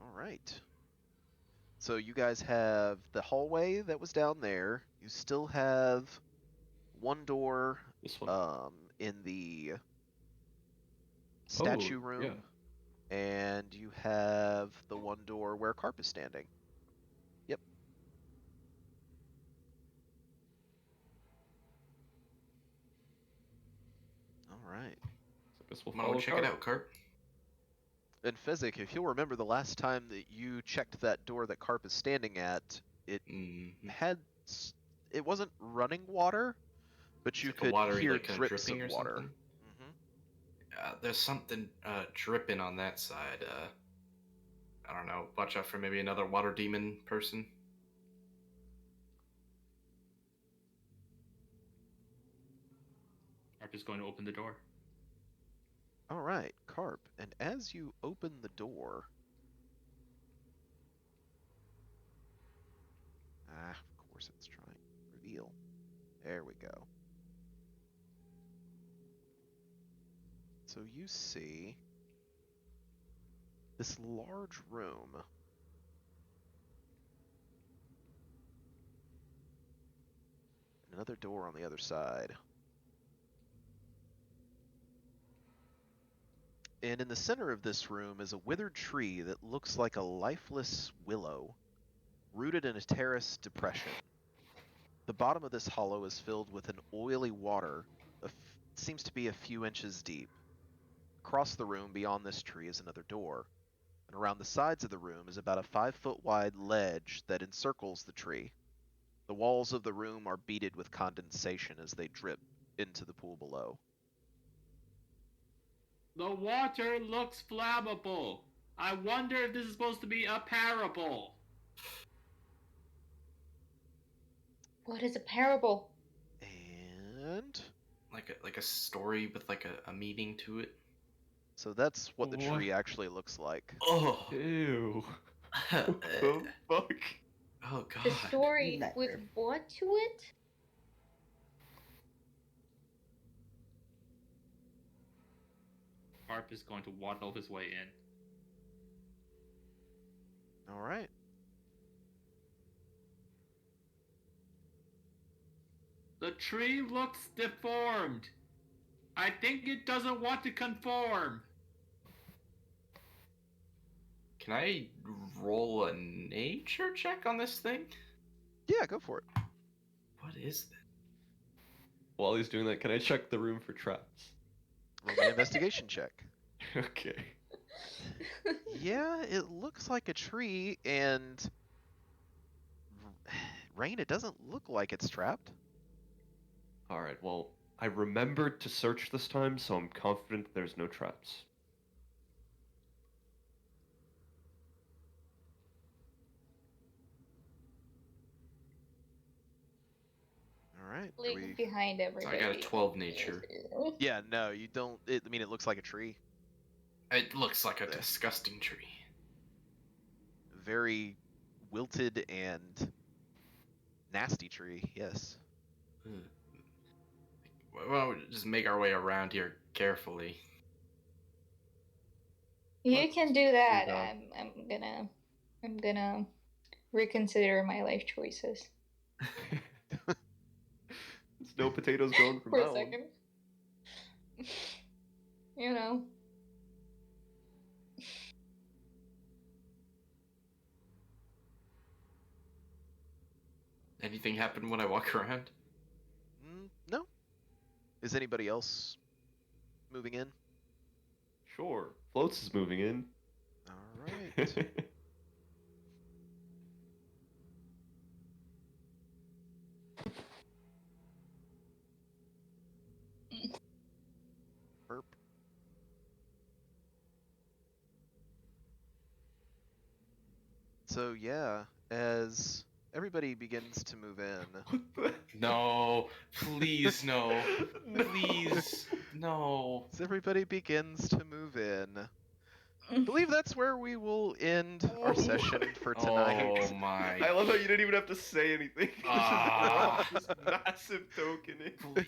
All right. So you guys have the hallway that was down there. You still have one door This one. in the statue room. Yeah. And you have the one door where Carp is standing. Yep. All right. So I guess we'll I'm gonna follow check it Carp. out, Carp. And Fezzik, if you'll remember the last time that you checked that door that Carp is standing at, it Mhm. had... It wasn't running water, but you Like a could watery, hear like, kinda drips dripping of or water. something? Hmm. There's something dripping on that side. I don't know. Watch out for maybe another water demon person. Arp is going to open the door. All right, Carp. And as you open the door, of course it's trying to reveal. There we go. So you see this large room. And another door on the other side. And in the center of this room is a withered tree that looks like a lifeless willow, rooted in a terrace depression. The bottom of this hollow is filled with an oily water, seems to be a few inches deep. Across the room beyond this tree is another door, and around the sides of the room is about a 5-foot wide ledge that encircles the tree. The walls of the room are beaded with condensation as they drip into the pool below. The water looks flammable. I wonder if this is supposed to be a parable. What is a parable? And Like a story with like a meaning to it. so that's what the What? tree actually looks like. Oh. Ew. What the fuck? Oh god. The story Nightmare. with what to it? Arp is going to waddle his way in. All right. The tree looks deformed. I think it doesn't want to conform. Can I roll a nature check on this thing? Yeah, go for it. What is this? While he's doing that, can I check the room for traps? Roll me an investigation check. Okay. Yeah, it looks like a tree, and Rain, it doesn't look like it's trapped. Alright, well, I remembered to search this time, so I'm confident there's no traps. All right. Are Like we... behind So everybody. I got a 12 nature. Yeah, no, you don't. I mean, it looks like a tree. It looks like a disgusting tree. Very wilted and nasty tree, yes. Well, just make our way around here carefully. You can do that. that. I'm gonna reconsider my life choices There's no potatoes grown from for now a on. second. You know. Anything happen when I walk around? No. Is anybody else moving in? Sure. Floats is moving in. All right. Burp. So yeah, as everybody begins to move in, What the? No, please no. Please, no. as everybody begins to move in, I believe that's where we will end our session for tonight. Oh my. I love how you didn't even have to say anything. Ah. Just massive tokening. Please.